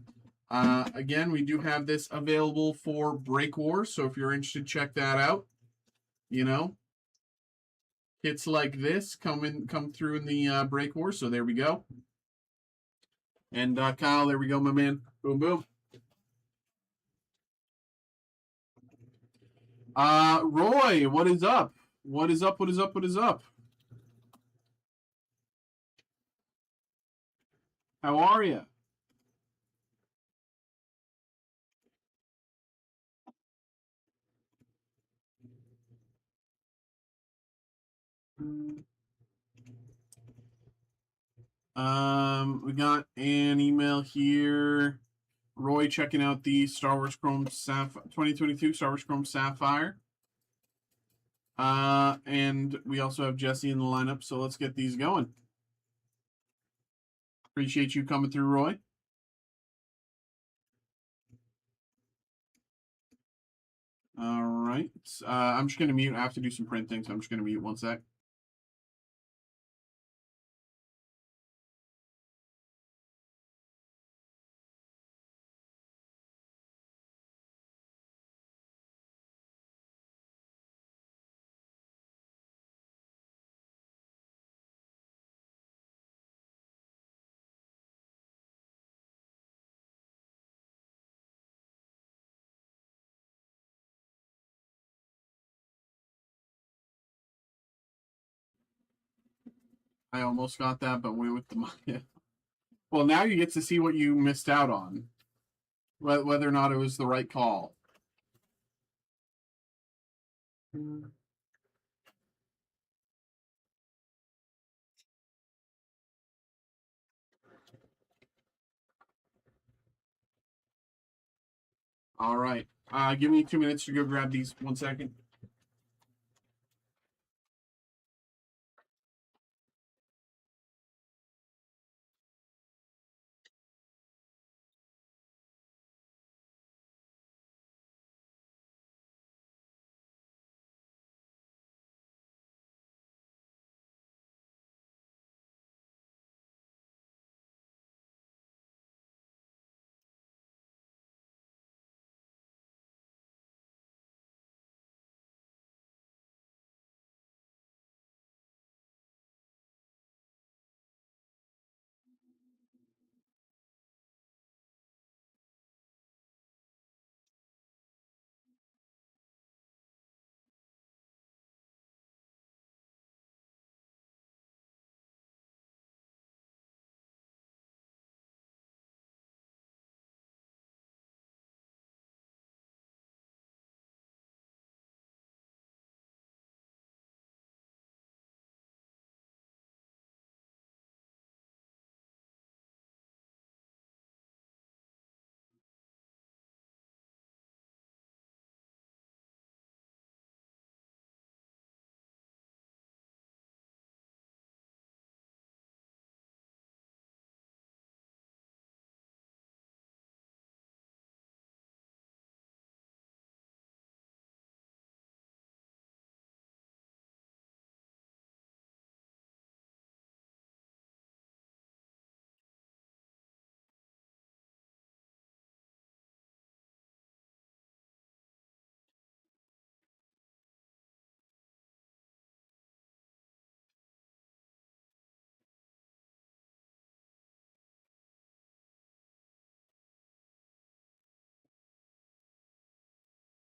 Again, we do have this available for Break War, so if you're interested, check that out. You know, hits like this come through in the Break War, so there we go. And Kyle, there we go, my man. Boom, boom. Roy, what is up? What is up? How are you? We got an email here. Roy checking out the Star Wars Chrome 2022 Star Wars Chrome Sapphire. And we also have Jesse in the lineup, so let's get these going. Appreciate you coming through, Roy. All right. I'm just going to mute. I have to do some printing, so I'm just going to mute one sec. I almost got that, but went with the Maya. Well, now you get to see what you missed out on, whether or not it was the right call. All right. Give me 2 minutes to go grab these. 1 second.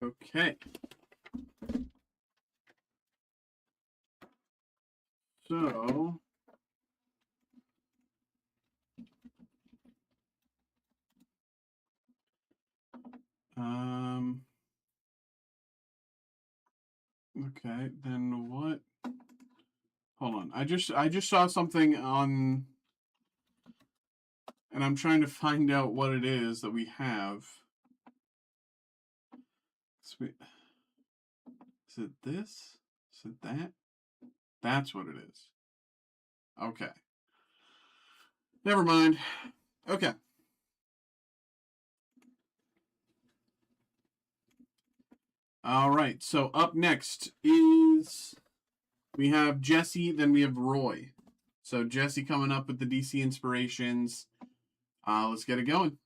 Okay. So okay, then what? Hold on. I just saw something on, and I'm trying to find out what it is that we have. Sweet. Is it this? Is it that? That's what it is. Okay. Never mind. Okay. All right. So up next is we have Jesse, then we have Roy. So Jesse coming up with the DC inspirations. Let's get it going.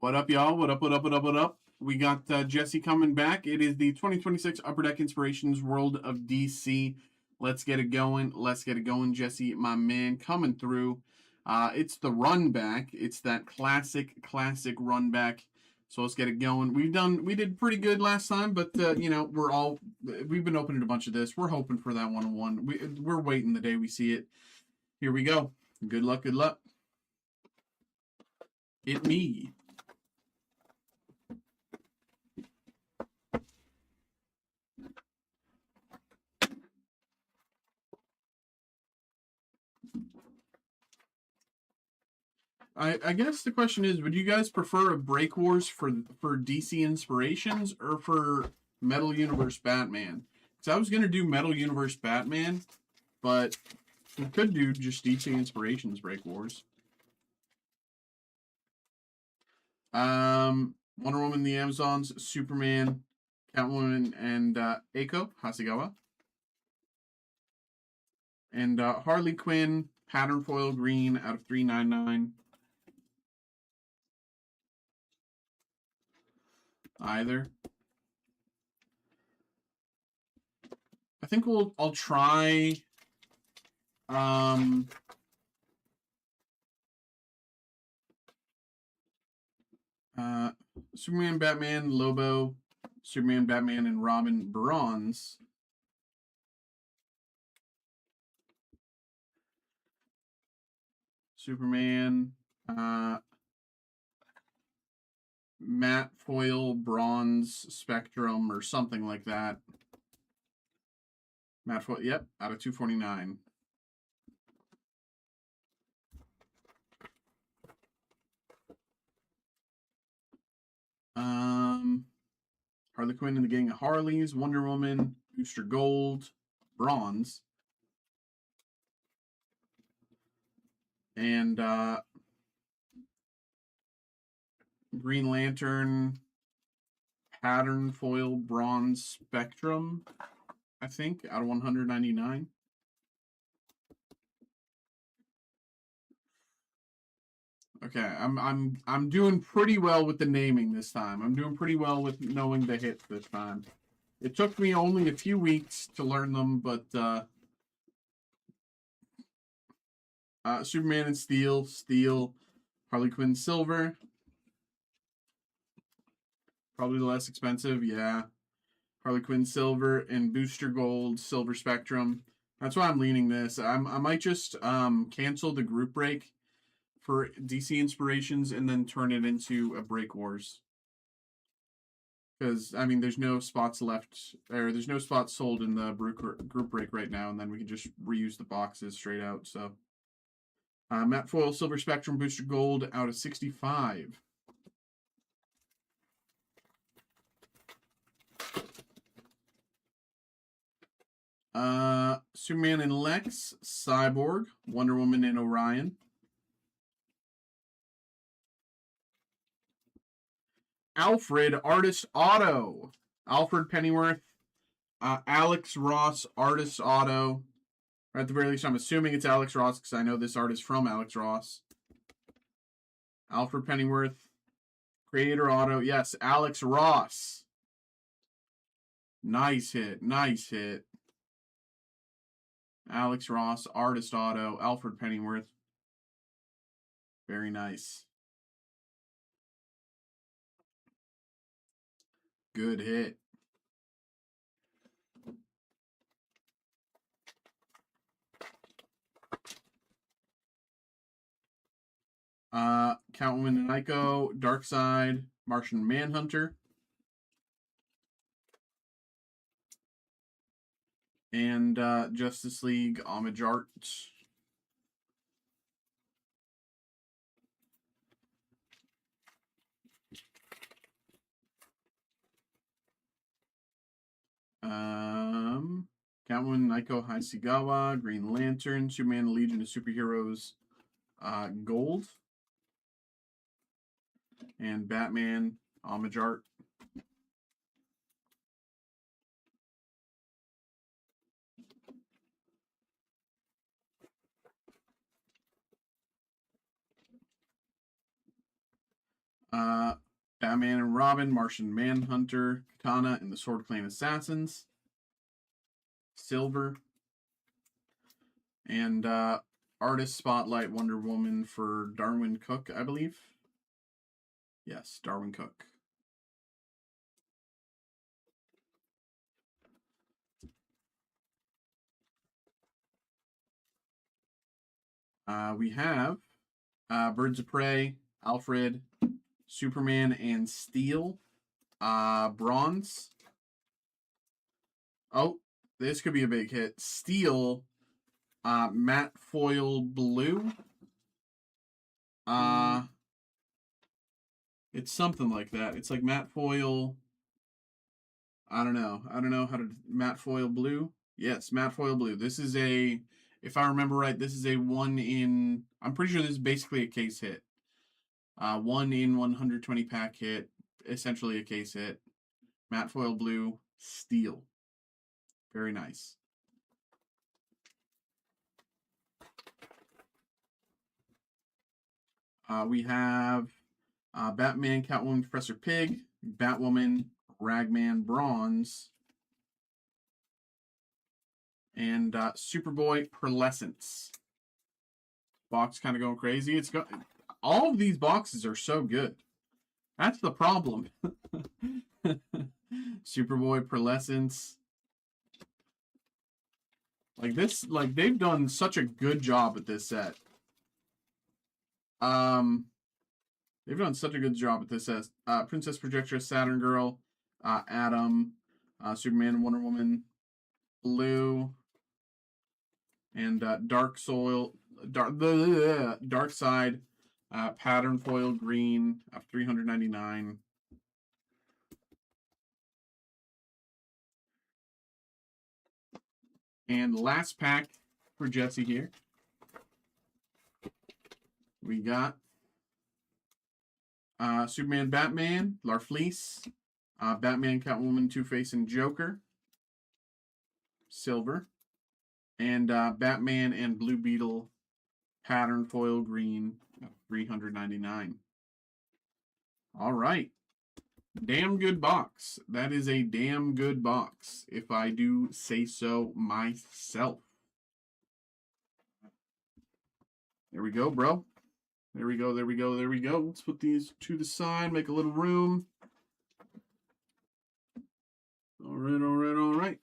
What up, y'all? What up, what up, what up, what up? We got Jesse coming back. It is the 2026 Upper Deck Inspirations World of DC. Let's get it going. Let's get it going, Jesse, my man, coming through. It's the run back. It's that classic run back. So let's get it going. We did pretty good last time, but you know, we've been opening a bunch of this. We're hoping for that 101. We're waiting the day we see it. Here we go. Good luck, good luck. It me. I guess the question is, would you guys prefer a Break Wars for DC Inspirations or for Metal Universe Batman? Because I was going to do Metal Universe Batman, but we could do just DC Inspirations Break Wars. Wonder Woman, the Amazons, Superman, Catwoman, and Eiko Hasegawa. And Harley Quinn, pattern foil green out of 399. Either. I think I'll try Superman, Batman, Lobo, Superman, Batman, and Robin bronze. Superman, matte foil bronze spectrum or something like that. Matte foil, yep, out of 249. Harley Quinn and the Gang of Harleys, Wonder Woman, Booster Gold, bronze. And Green Lantern, pattern foil bronze spectrum, I think, out of 199. Okay, I'm doing pretty well with the naming this time. I'm doing pretty well with knowing the hits this time. It took me only a few weeks to learn them, but Superman and Steel, Harley Quinn Silver, probably the less expensive, yeah. Harley Quinn Silver and Booster Gold Silver Spectrum. That's why I'm leaning this. I might just cancel the group break for DC Inspirations and then turn it into a Break Wars. Because, I mean, there's no spots left, or there's no spots sold in the group break right now, and then we can just reuse the boxes straight out. So, Matte Foil Silver Spectrum Booster Gold out of 65. Superman and Lex, Cyborg, Wonder Woman and Orion. Alfred, Artist Auto. Alfred Pennyworth, Alex Ross, Artist Auto. Or at the very least, I'm assuming it's Alex Ross because I know this art is from Alex Ross. Alfred Pennyworth, Creator Auto. Yes, Alex Ross. Nice hit. Nice hit. Alex Ross, Artist Auto, Alfred Pennyworth. Very nice. Good hit. Catwoman and Ico, Darkseid, Martian Manhunter. And Justice League Homage Art. Catwoman, Naiko Hasegawa, Green Lantern, Superman, Legion of Superheroes, Gold. And Batman, Homage Art. Batman and Robin, Martian Manhunter, Katana, and the Sword Clan Assassins. Silver. And Artist Spotlight Wonder Woman for Darwin Cook, I believe. Yes, Darwin Cook. We have Birds of Prey, Alfred, Superman, and Steel. Bronze. Oh, this could be a big hit. Steel, matte foil blue. It's something like that. It's like matte foil. I don't know. I don't know how to matte foil blue. Yes, matte foil blue. This is a, if I remember right, this is a 1 in, I'm pretty sure this is basically a case hit. 1 in 120 pack hit, essentially a case hit. Matte foil blue, Steel. Very nice. We have Batman, Catwoman, Professor Pig, Batwoman, Ragman, Bronze, and Superboy, Pearlescence. Box kind of going crazy. It's got all of these boxes are so good. That's the problem. Superboy, Pearlescence. Like this, like they've done such a good job at this set. They've done such a good job at this set. Princess Projectress, Saturn Girl, Atom, Superman, Wonder Woman, Blue, and Dark Side, Pattern Foil Green, 399. And last pack for Jesse here. We got Superman, Batman, Larfleeze, Batman, Catwoman, Two-Face, and Joker, Silver, and Batman and Blue Beetle, Pattern Foil Green, 399. All right. Damn good box. That is a damn good box, if I do say so myself. There we go, bro. There we go, there we go, there we go. Let's put these to the side, make a little room. All right, all right, all right.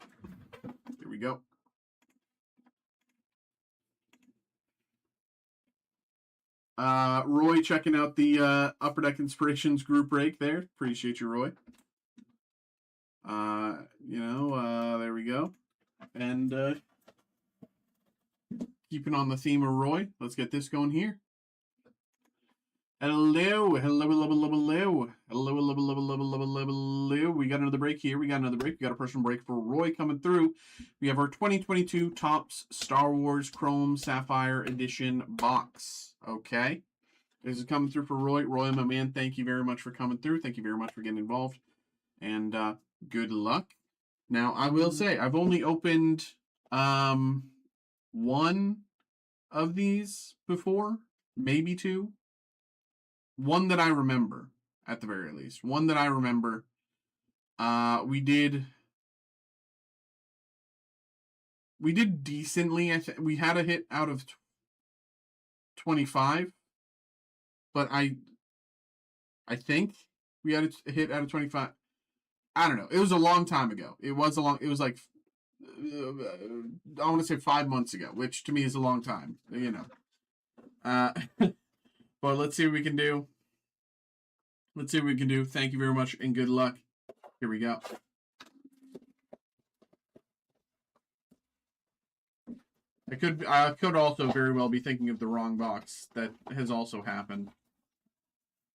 Here we go. Roy checking out the Upper Deck Inspirations group break there. Appreciate you, Roy. There we go. And keeping on the theme of Roy, let's get this going here. Hello, hello, hello, hello, hello, hello, hello, hello, hello, hello, hello. We got another break here. We got another break. We got a personal break for Roy coming through. We have our 2022 Topps Star Wars Chrome Sapphire Edition box. Okay, this is coming through for Roy. Roy, my man, thank you very much for coming through. Thank you very much for getting involved, and good luck. Now, I will say I've only opened one of these before, maybe two. One that I remember, at the very least. One that I remember. We did decently. We had a hit out of 25, but I think we had a hit out of 25. I don't know. It was a long time ago. It was like I want to say 5 months ago, which to me is a long time. You know. But let's see what we can do. Let's see what we can do. Thank you very much and good luck. Here we go. I could also very well be thinking of the wrong box. That has also happened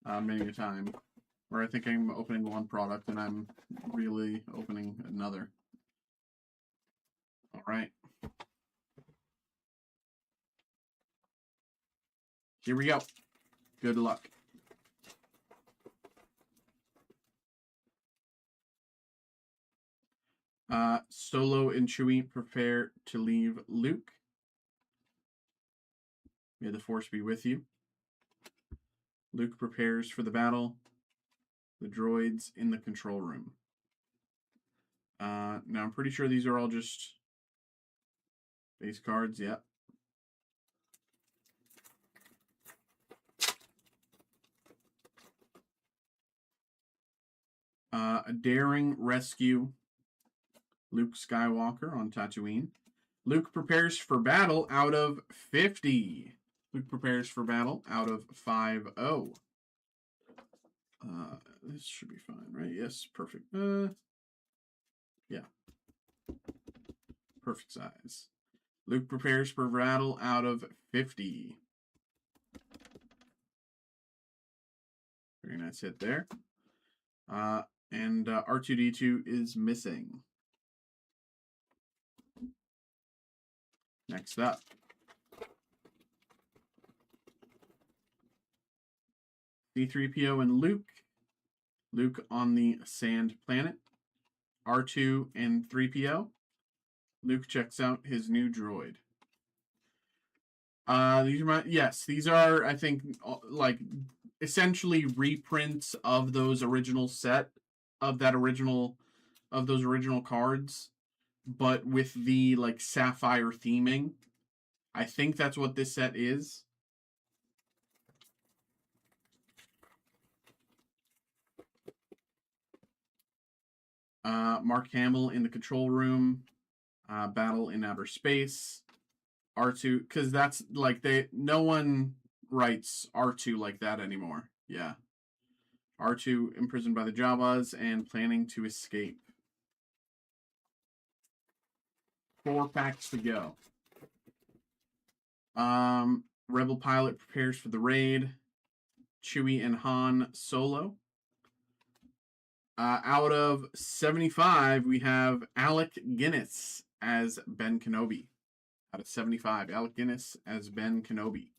many a time. Where I think I'm opening one product and I'm really opening another. All right. Here we go. Good luck. Solo and Chewie prepare to leave Luke. May the Force be with you. Luke prepares for the battle. The droids in the control room. Now, I'm pretty sure these are all just base cards. Yep. A daring rescue. Luke Skywalker on Tatooine. Luke prepares for battle out of 50. Luke prepares for battle out of 50. This should be fine, right? Yes, perfect. Yeah. Perfect size. Luke prepares for battle out of 50. Very nice hit there. And R2-D2 is missing. Next up. C-3PO and Luke. Luke on the sand planet. R2 and 3PO. Luke checks out his new droid. These are, I think, like essentially reprints of those original of those original cards, but with the like sapphire theming. I think that's what this set is. Mark Hamill in the control room. Battle in outer space. R2, because that's like no one writes R2 like that anymore. Yeah. R2 imprisoned by the Jawas and planning to escape. 4 packs to go. Rebel pilot prepares for the raid. Chewie and Han Solo. Out of 75, we have Alec Guinness as Ben Kenobi. Out of 75, Alec Guinness as Ben Kenobi.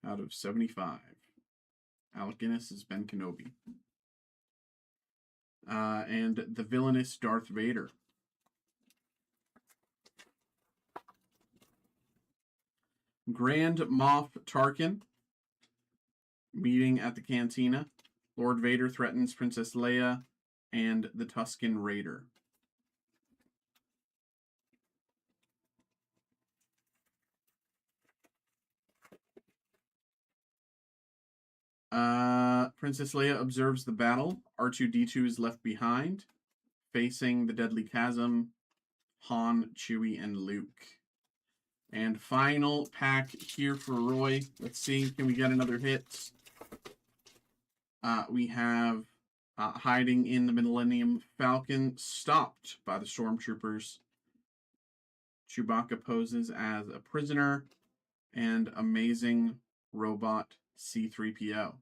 Out of 75, Alec Guinness as Ben Kenobi. And the villainous Darth Vader. Grand Moff Tarkin meeting at the cantina. Lord Vader threatens Princess Leia and the Tusken Raider. Princess Leia observes the battle. R2-D2 is left behind, facing the deadly chasm. Han, Chewie, and Luke. And final pack here for Roy. Let's see, can we get another hit? We have hiding in the Millennium Falcon, stopped by the stormtroopers. Chewbacca poses as a prisoner, and amazing robot C-3PO.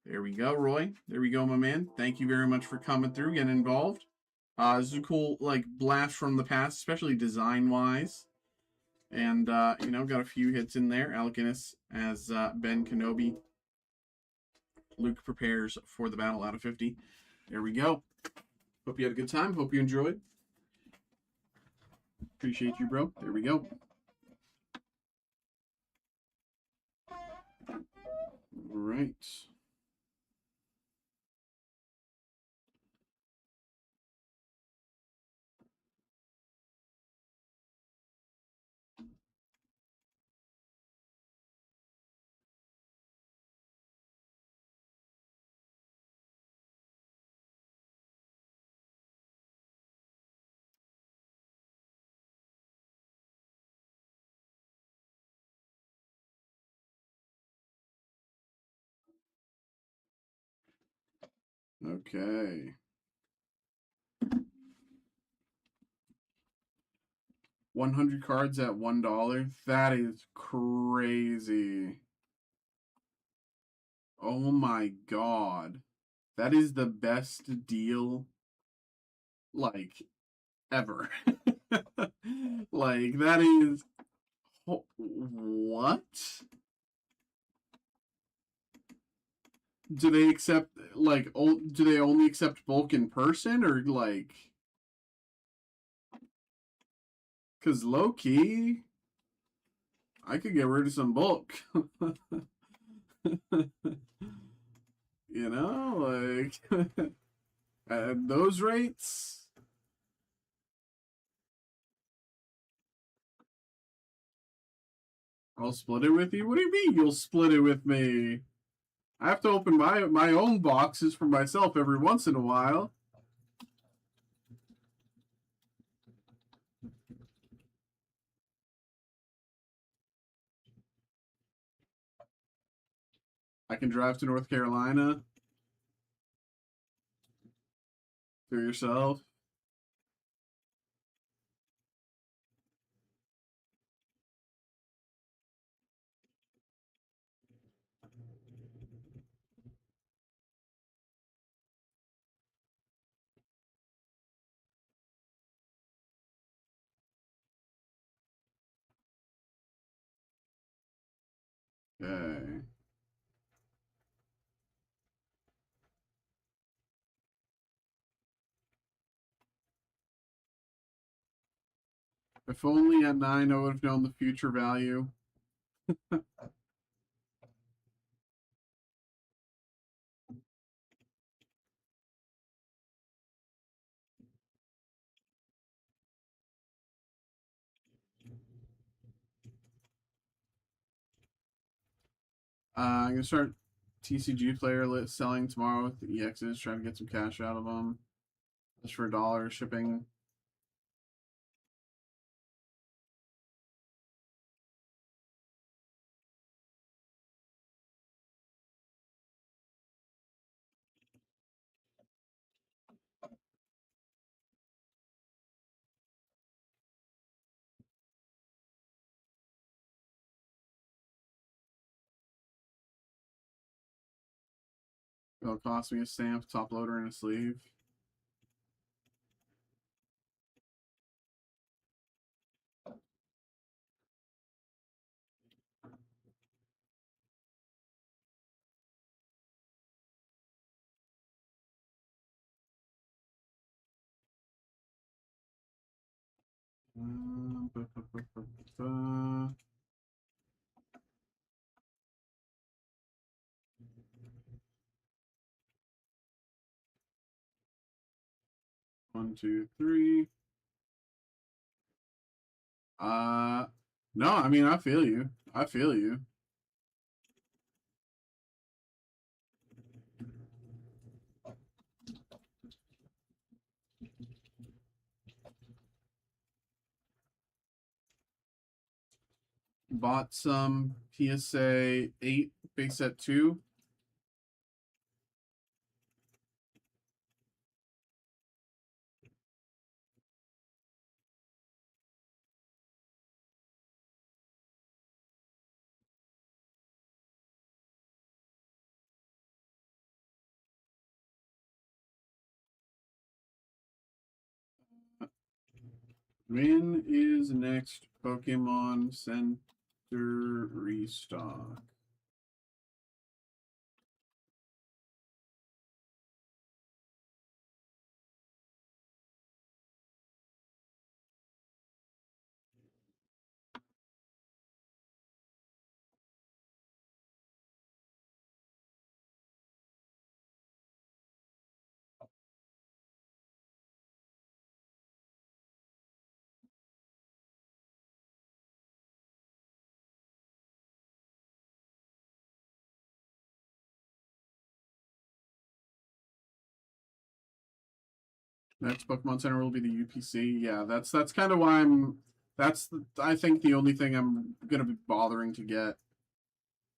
There we go, Roy. There we go, my man. Thank you very much for coming through, getting involved. This is a cool, like, blast from the past, especially design-wise. And, you know, got a few hits in there. Alec Guinness as Ben Kenobi. Luke prepares for the battle out of 50. There we go. Hope you had a good time. Hope you enjoyed. Appreciate you, bro. There we go. All right. Okay. 100 cards at $1. That is crazy. Oh my god. That is the best deal, like, ever. Like, that is. What? Do they accept, like, do they only accept bulk in person, or, like. Because low key, I could get rid of some bulk. You know, like, at those rates. I'll split it with you. What do you mean you'll split it with me? I have to open my own boxes for myself every once in a while. I can drive to North Carolina for yourself. Okay. If only at 9 I would have known the future value. I'm gonna start TCG player list selling tomorrow with the EXs, trying to get some cash out of them. Just for $1 shipping. It'll cost me a stamp, top loader, and a sleeve. Ba, ba, ba, ba, ba. One, two, three. No, I mean, I feel you. I feel you. Bought some PSA 8 base set 2. When is next Pokemon Center restock? Next Pokemon Center will be the UPC. Yeah, that's kind of why I think the only thing I'm gonna be bothering to get.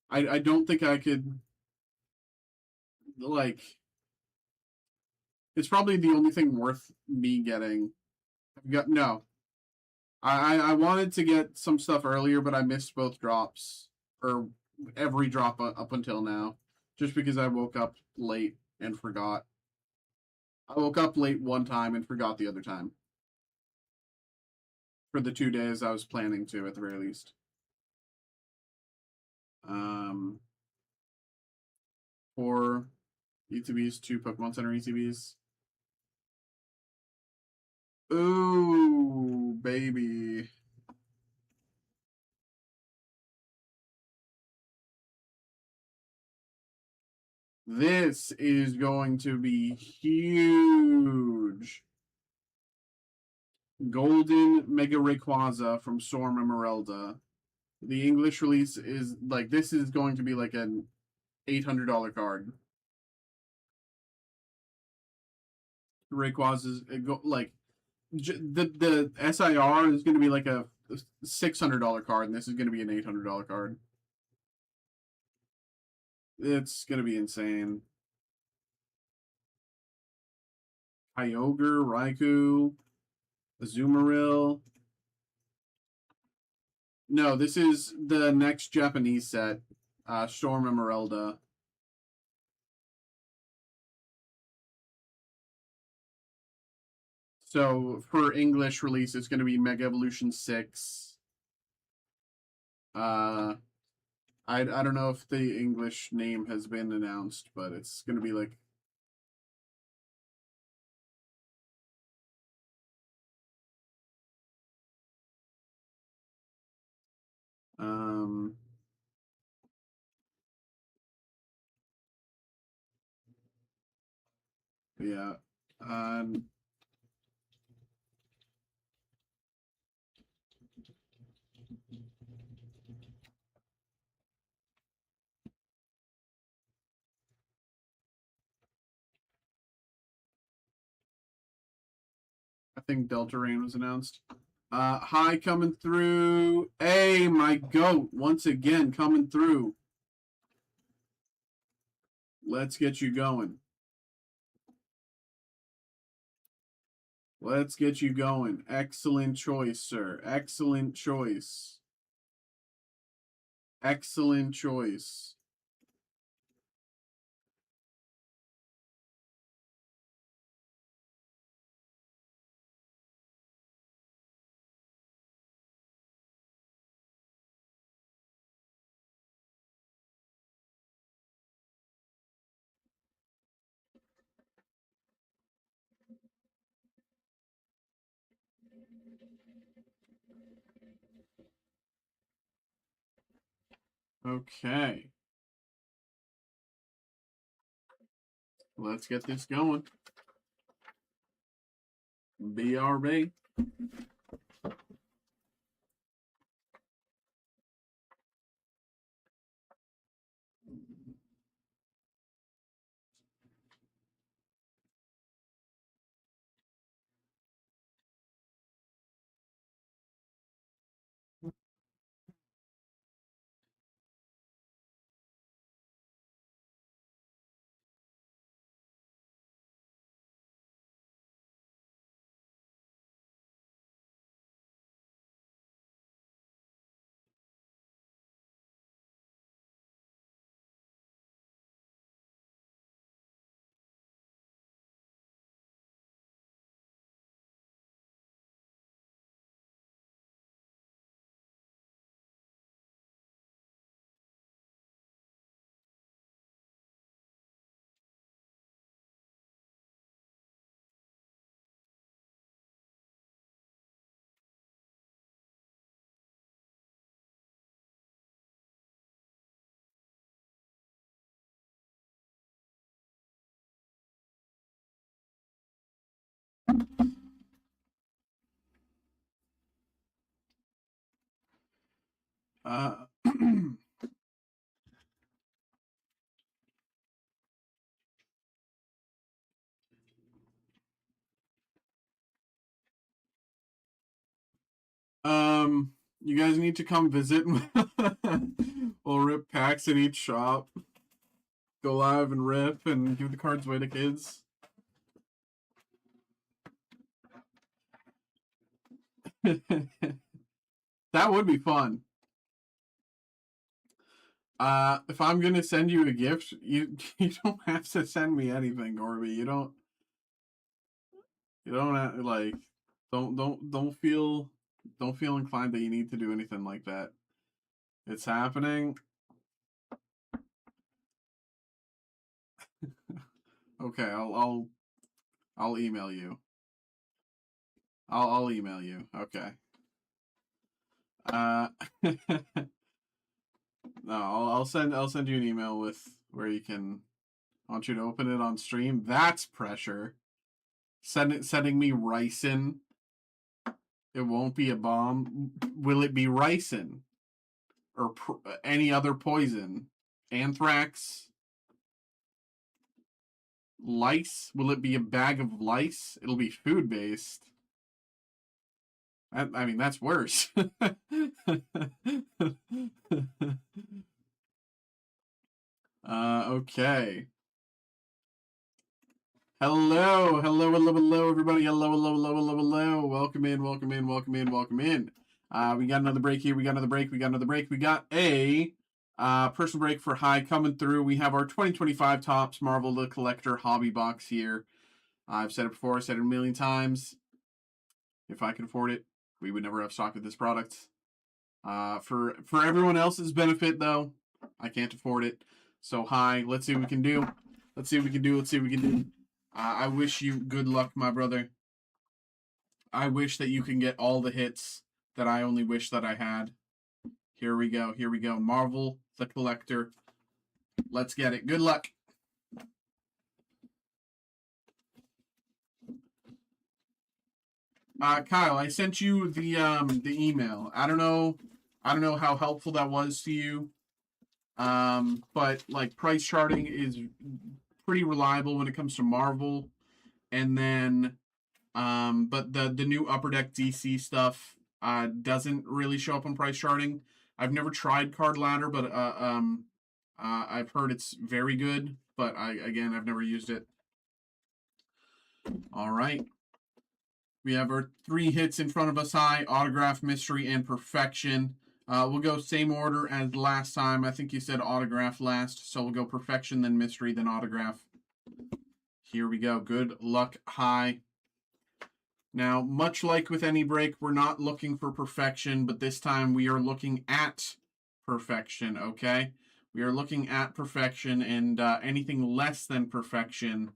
I don't think I could, like, It's probably the only thing worth me getting. No. I wanted to get some stuff earlier, but I missed both drops. Or every drop up until now. Just because I woke up late and forgot. I woke up late one time and forgot the other time. For the 2 days I was planning to, at the very least. 4 ETBs, 2 Pokemon Center ETBs. Ooh, baby. This is going to be huge. Golden Mega Rayquaza from Storm Emeralda. The English release is like, this is going to be like an $800 card. Rayquaza's like the SIR is going to be like a $600 card, and this is going to be an $800 card. It's going to be insane. Kyogre, Raikou, Azumarill. No, this is the next Japanese set, Storm Emeralda. So for English release, it's going to be Mega Evolution 6. I don't know if the English name has been announced, but it's going to be like yeah. I think Delta Rain was announced. Hi, coming through. Hey, my goat, once again coming through. Let's get you going. Let's get you going. Excellent choice, sir. Excellent choice. Excellent choice. Okay. Let's get this going. BRB. You guys need to come visit. We'll rip packs at each shop. Go live and rip and give the cards away to kids. That would be fun. If I'm gonna send you a gift, you don't have to send me anything, Gorby. You don't have, like, don't feel inclined that you need to do anything like that. It's happening. Okay, I'll email you. I'll email you. Okay. No, I'll send you an email with where you can. I want you to open it on stream. That's pressure. Setting me ricin. It won't be a bomb. Will it be ricin or any other poison? Anthrax. Lice? Will it be a bag of lice? It'll be food based. I mean, that's worse. Okay. Hello, everybody. Hello. Welcome in. We got another break here. We got a personal break for High coming through. We have our 2025 Topps Marvel the Collector Hobby Box here. I've said it before. I said it a million times. If I can afford it, we would never have stock of this product. For everyone else's benefit, though, I can't afford it. So, High, let's see what we can do. I wish you good luck, my brother. I wish that you can get all the hits that I only wish that I had. Here we go. Marvel the Collector. Let's get it. Good luck. Kyle, I sent you the email. I don't know how helpful that was to you. But like price charting is pretty reliable when it comes to Marvel. And then but the new Upper Deck DC stuff doesn't really show up on price charting. I've never tried Card Ladder, but I've heard it's very good, but I've never used it. All right. We have our 3 hits in front of us, High, Autograph, Mystery, and Perfection. We'll go same order as last time. I think you said Autograph last, so we'll go Perfection, then Mystery, then Autograph. Here we go. Good luck, High. Now, much like with any break, we're not looking for perfection, but this time we are looking at perfection, okay? We are looking at perfection, and anything less than perfection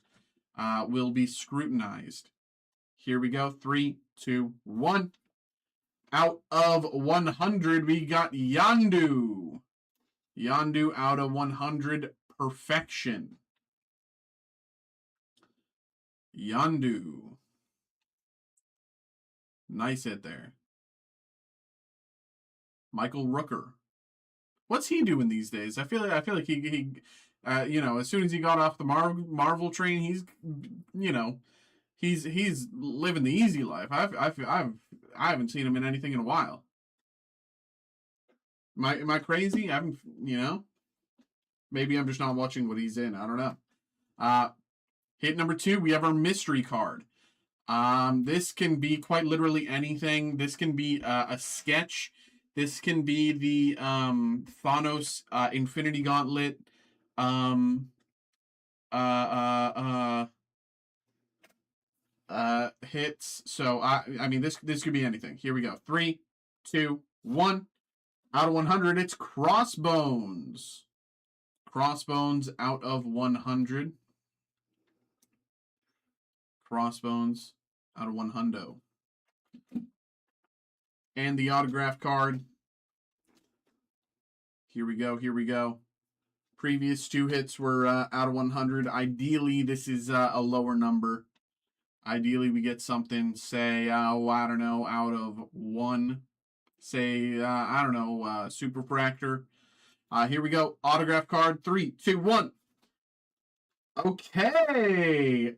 will be scrutinized. Here we go. 3, 2, 1. Out of 100, we got Yondu. Yondu out of 100, perfection. Yondu. Nice hit there. Michael Rooker. What's he doing these days? I feel like he as soon as he got off the Marvel train, he's he's living the easy life. I haven't seen him in anything in a while. Am I crazy? I haven't, maybe I'm just not watching what he's in. I don't know. Hit number 2, we have our mystery card. This can be quite literally anything. This can be a sketch. This can be the Thanos Infinity Gauntlet. Hits. So I mean this could be anything. Here we go. 3, 2, 1. Out of 100, it's Crossbones. Crossbones out of 100. Crossbones out of 100. And the autograph card. Here we go. Previous 2 hits were out of 100. Ideally, this is a lower number. Ideally, we get something, say, I don't know, out of 1. Say, I don't know, Super Fractor. Here we go. Autograph card. 3, 2, 1. Okay.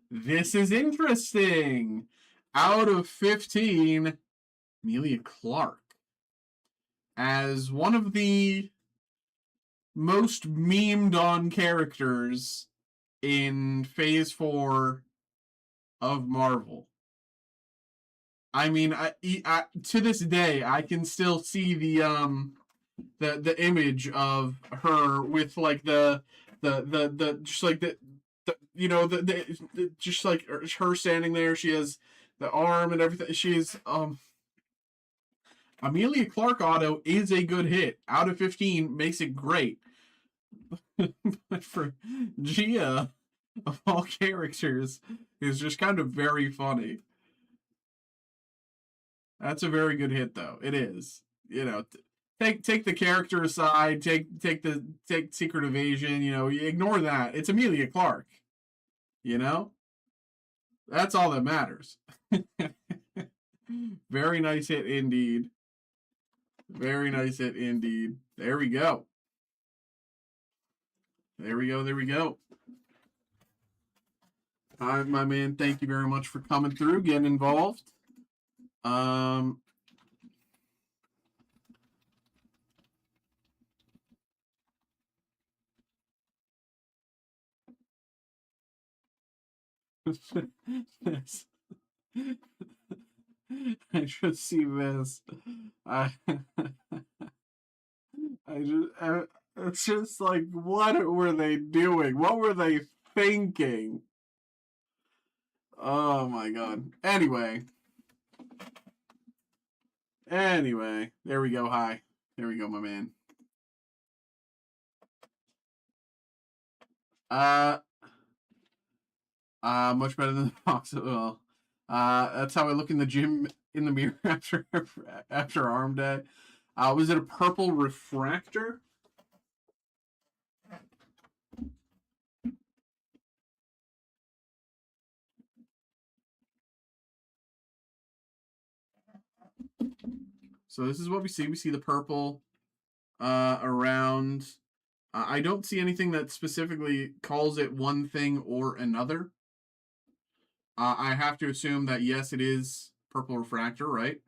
This is interesting. Out of 15, Amelia Clark. As one of the most memed on characters in Phase 4 of Marvel. I mean, to this day, I can still see the image of her with like the just like the you know the just like her standing there. She has the arm and everything. She's Amelia Clark auto is a good hit. Out of 15 makes it great. But for Gia of all characters is just kind of very funny. That's a very good hit though. It is. You know, take the character aside, take Secret Evasion, you know, you ignore that. It's Amelia Clark. You know? That's all that matters. Very nice hit indeed. Very nice hit indeed. There we go. There we go. There we go. All right, my man. Thank you very much for coming through, getting involved. This. I just see this. I it's just like, what were they doing? What were they thinking? Oh my god. Anyway, there we go. Hi, there we go, my man. Much better than the box. Well, that's how I look in the gym in the mirror after arm day. Was it a purple refractor? So this is what we see. We see the purple around. I don't see anything that specifically calls it one thing or another. I have to assume that yes, it is purple refractor, right?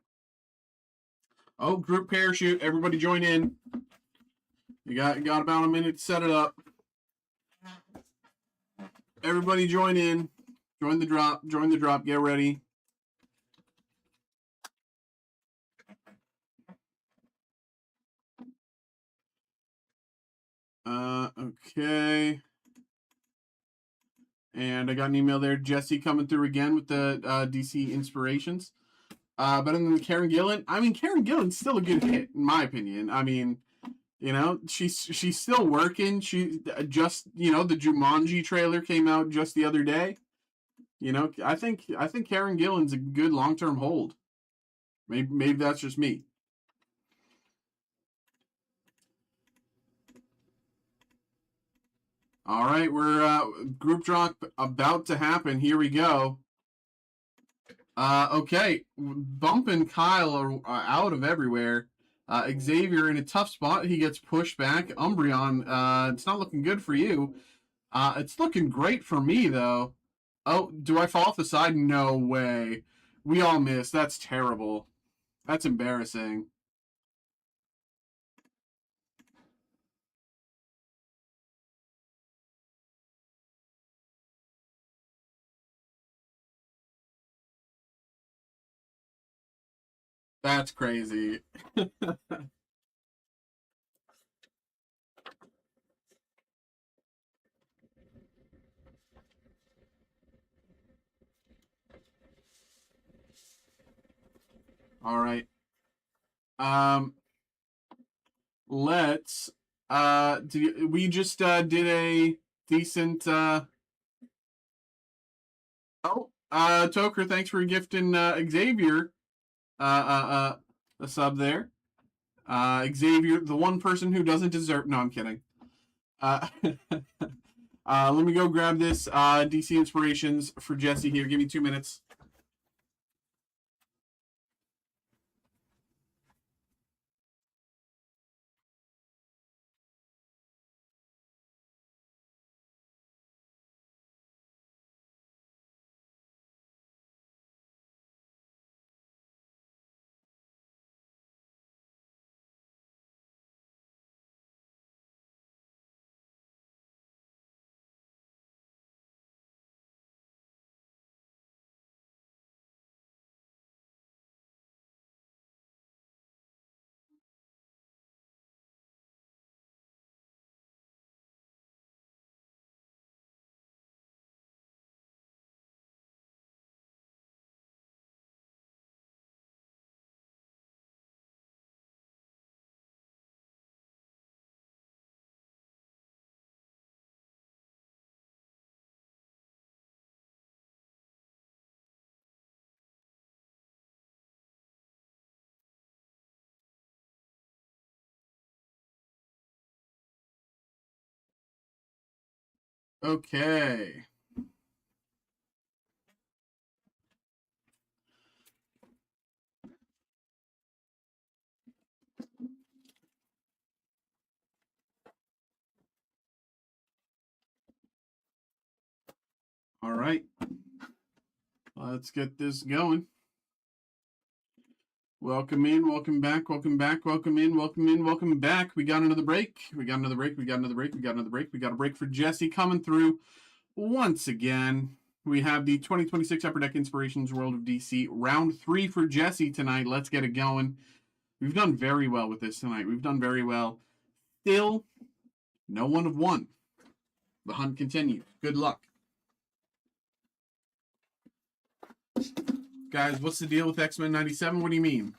Oh, group parachute! Everybody join in. You got about a minute to set it up. Everybody join in. Join the drop. Join the drop. Get ready. Okay. And I got an email there. Jesse coming through again with the DC inspirations. Better than Karen Gillan. I mean, Karen Gillan's still a good hit, in my opinion. I mean, you know, she's still working. She just, you know, the Jumanji trailer came out just the other day. You know, I think Karen Gillan's a good long term hold. Maybe that's just me. All right, we're group drop about to happen. Here we go. Okay, bumping Kyle out of everywhere. Xavier in a tough spot. He gets pushed back. Umbreon, it's not looking good for you. It's looking great for me, though. Oh, do I fall off the side? No way. We all missed. That's terrible. That's embarrassing. That's crazy. All right. Um, let's. We just did a decent. Toker, thanks for gifting Xavier a sub there. Xavier, the one person who doesn't deserve. No, I'm kidding. Let me go grab this DC inspirations for Jesse here. Give me 2 minutes. Okay. All right. Let's get this going. Welcome in, welcome back, welcome back, welcome in, welcome in, welcome back. We got another break. We got another break. We got another break. We got another break. We got a break for Jesse coming through once again. We have the 2026 Upper Deck Inspirations World of DC round 3 for Jesse tonight. Let's get it going. We've done very well with this tonight. We've done very well. Still, no one of one. The hunt continues. Good luck. Guys, what's the deal with X-Men 97? What do you mean?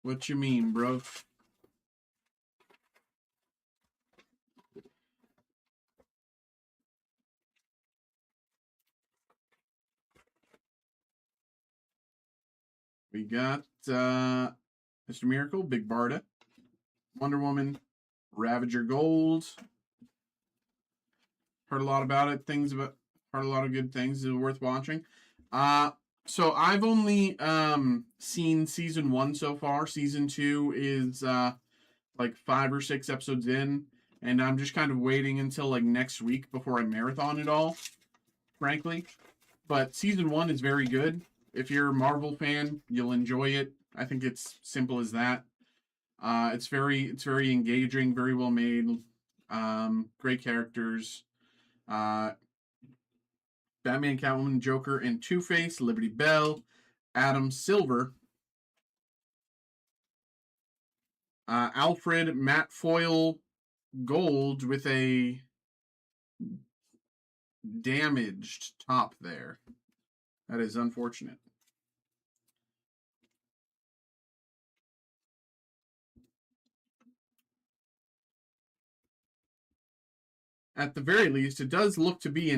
What you mean, bro? We got Mr. Miracle, Big Barda, Wonder Woman, Ravager Gold. Heard a lot about it. Heard a lot of good things. Is worth watching. So I've only seen season 1 so far. Season 2 is like 5 or 6 episodes in, and I'm just kind of waiting until like next week before I marathon it all, frankly. But season 1 is very good. If you're a Marvel fan, you'll enjoy it. I think it's simple as that. It's very engaging, very well made. Great characters. Batman, Catwoman, Joker, and Two-Face, Liberty Bell, Adam Silver, Alfred matte foil gold with a damaged top there. That is unfortunate. At the very least, it does look to be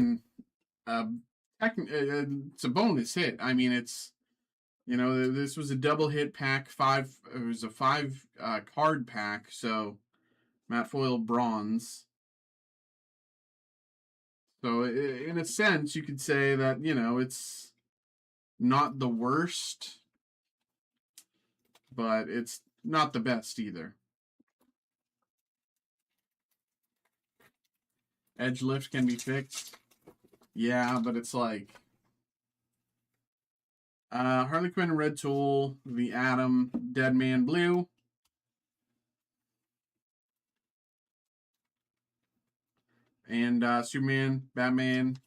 it's a bonus hit. I mean, it's, you know, this was a double hit pack. It was a 5 card pack. So matte foil bronze. So in a sense, you could say that, you know, it's not the worst, but it's not the best either. Edge lift can be fixed. Yeah, but it's like Harley Quinn, Red Tool, the Atom, Deadman Blue, and Superman, Batman,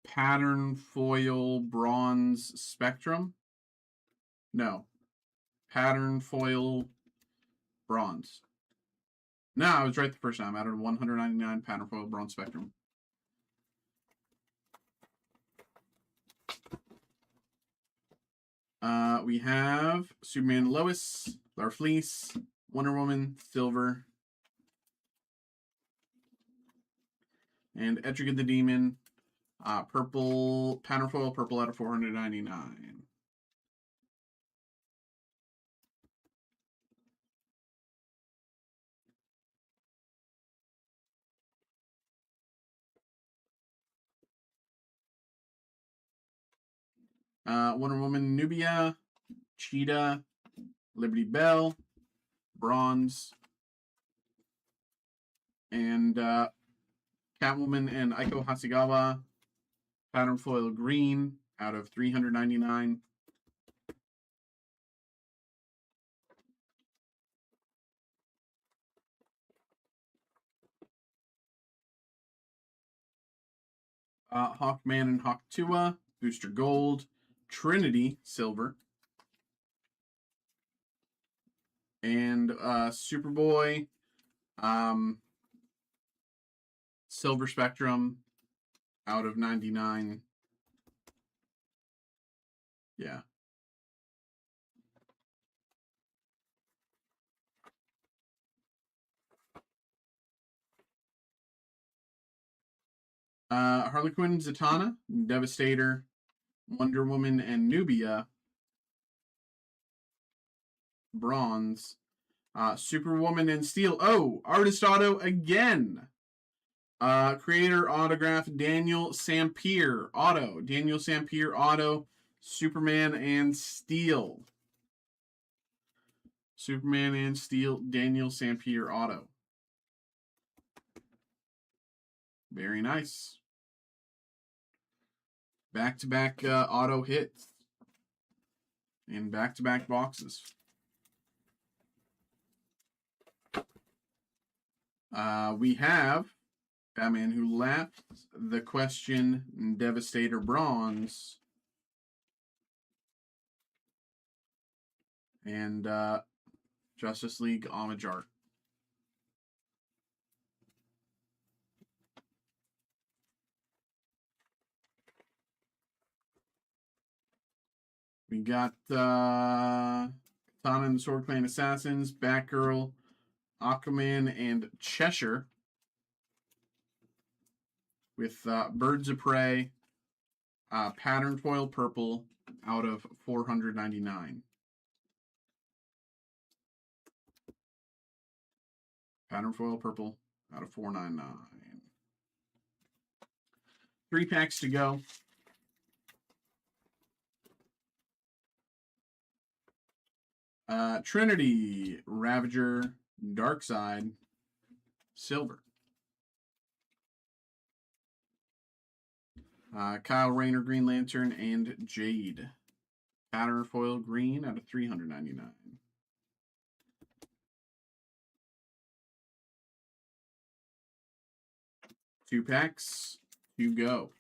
pattern foil bronze spectrum. No, pattern foil bronze. No, I was right the first time. Out of 199 pattern foil bronze spectrum. We have Superman, Lois, Larfleece, Wonder Woman, Silver, and Etrigan the Demon, purple, pattern foil, purple out of 499. Wonder Woman, Nubia, Cheetah, Liberty Bell, bronze, and Catwoman and Aiko Hasegawa, pattern foil green out of 399. Hawkman and Hawktua, booster gold, Trinity silver, and Superboy, silver spectrum out of 99. Yeah. Harley Quinn, Zatanna, Devastator, Wonder Woman, and Nubia. Bronze. Superwoman and Steel. Oh, artist auto again. Creator autograph, Daniel Sampier auto. Daniel Sampier auto, Superman and Steel. Superman and Steel, Daniel Sampier auto. Very nice. Back-to-back auto hits. And back-to-back boxes. We have Batman Who Laughs, The Question, Devastator Bronze, and Justice League Homage Art. We got Katana and the Sword Clan Assassins, Batgirl, Aquaman, and Cheshire. With Birds of Prey, pattern foil purple out of 499. Pattern foil purple out of 499. 3 packs to go. Trinity, Ravager, Darkseid, Silver. Kyle Rayner, Green Lantern, and Jade. Pattern foil green out of 399. Two packs to go.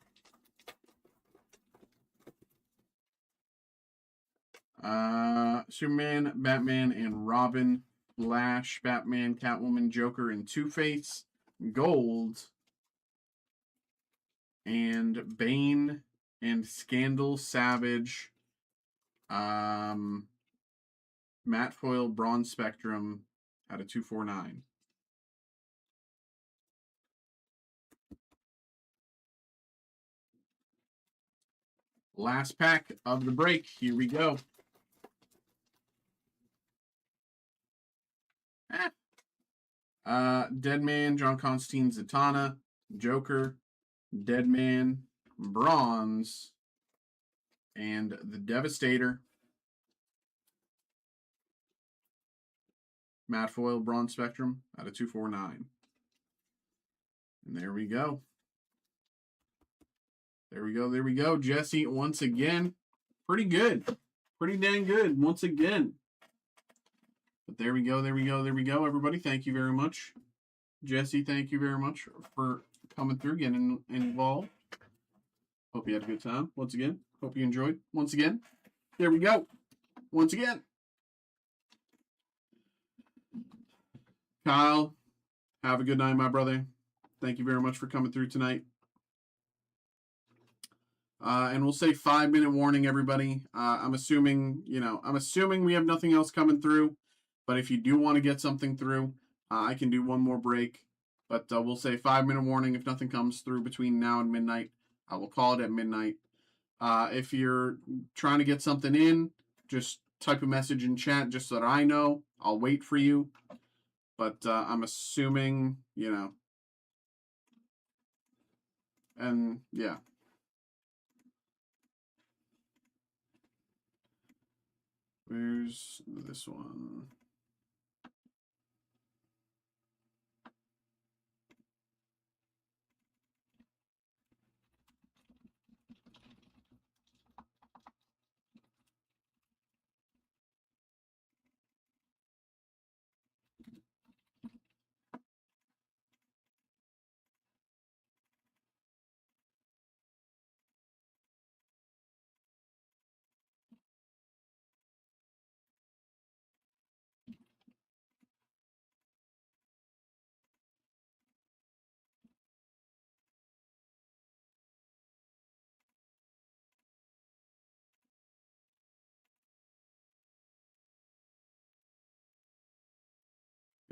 Superman, Batman, and Robin, Flash, Batman, Catwoman, Joker, and Two-Face, Gold, and Bane, and Scandal, Savage, Matte Foil, Bronze Spectrum, out of 249. Last pack of the break. Here we go. Deadman, John Constantine, Zatanna, Joker, Deadman, Bronze, and the Devastator. Matte Foil, Bronze Spectrum, out of 249. And there we go. There we go. There we go. Jesse, once again, pretty good. Pretty dang good, once again. But there we go. There we go. There we go, everybody. Thank you very much. Jesse, thank you very much for coming through, getting involved. Hope you had a good time. Once again, hope you enjoyed. Once again, there we go. Once again. Kyle, have a good night, my brother. Thank you very much for coming through tonight. And we'll say 5-minute warning, everybody. I'm assuming we have nothing else coming through. But if you do want to get something through, I can do one more break. But we'll say 5-minute warning. If nothing comes through between now and midnight, I will call it at midnight. If you're trying to get something in, just type a message in chat just so that I know. I'll wait for you. But I'm assuming, and yeah. Where's this one?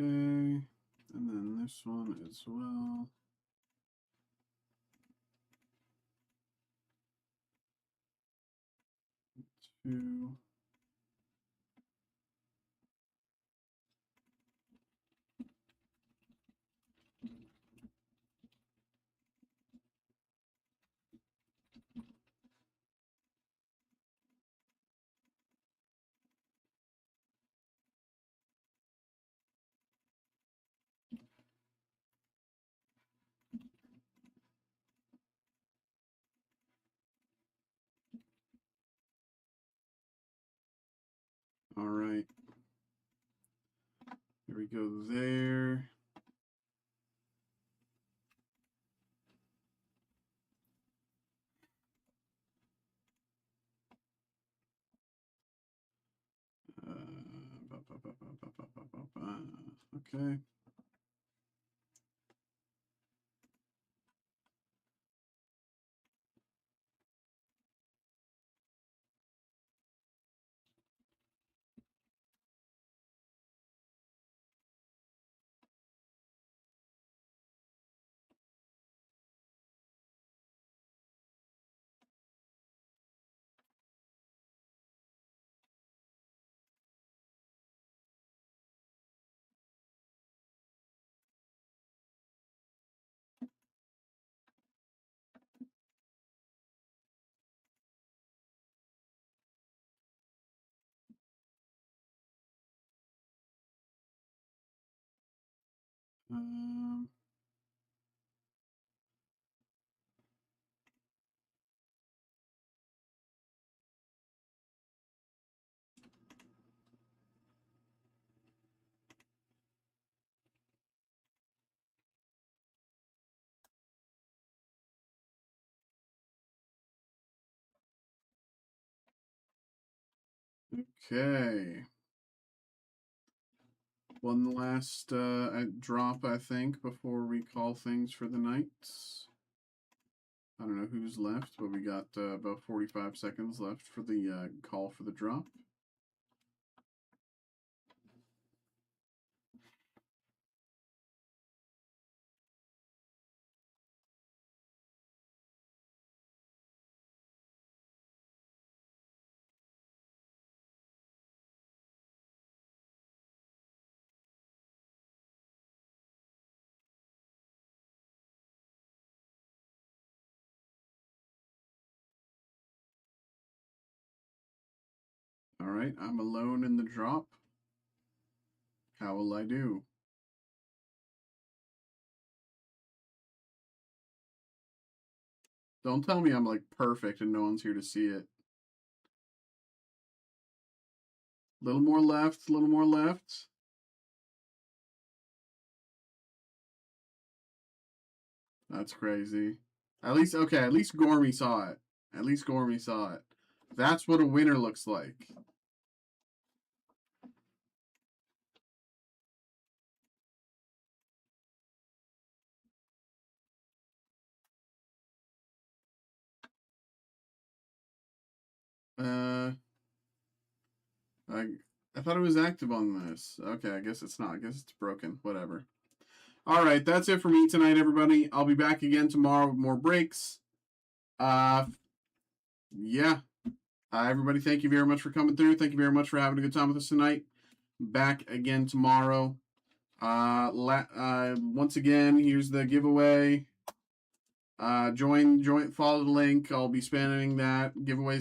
Okay, and then this one as well. 2. All right. Here we go there. Okay. Um, okay. One last drop, I think, before we call things for the night. I don't know who's left, but we got about 45 seconds left for the call for the drop. All right, I'm alone in the drop. How will I do? Don't tell me I'm like perfect and no one's here to see it. A little more left, a little more left. That's crazy. At least, okay, at least Gormy saw it. At least Gormy saw it. That's what a winner looks like. I I thought it was active on this. Okay, I guess it's not. I guess it's broken. Whatever. All right, that's it for me tonight, everybody. I'll be back again tomorrow with more breaks. Yeah. Everybody, thank you very much for coming through. Thank you very much for having a good time with us tonight. Back again tomorrow. Once again, here's the giveaway. Follow the link. I'll be spamming that giveaways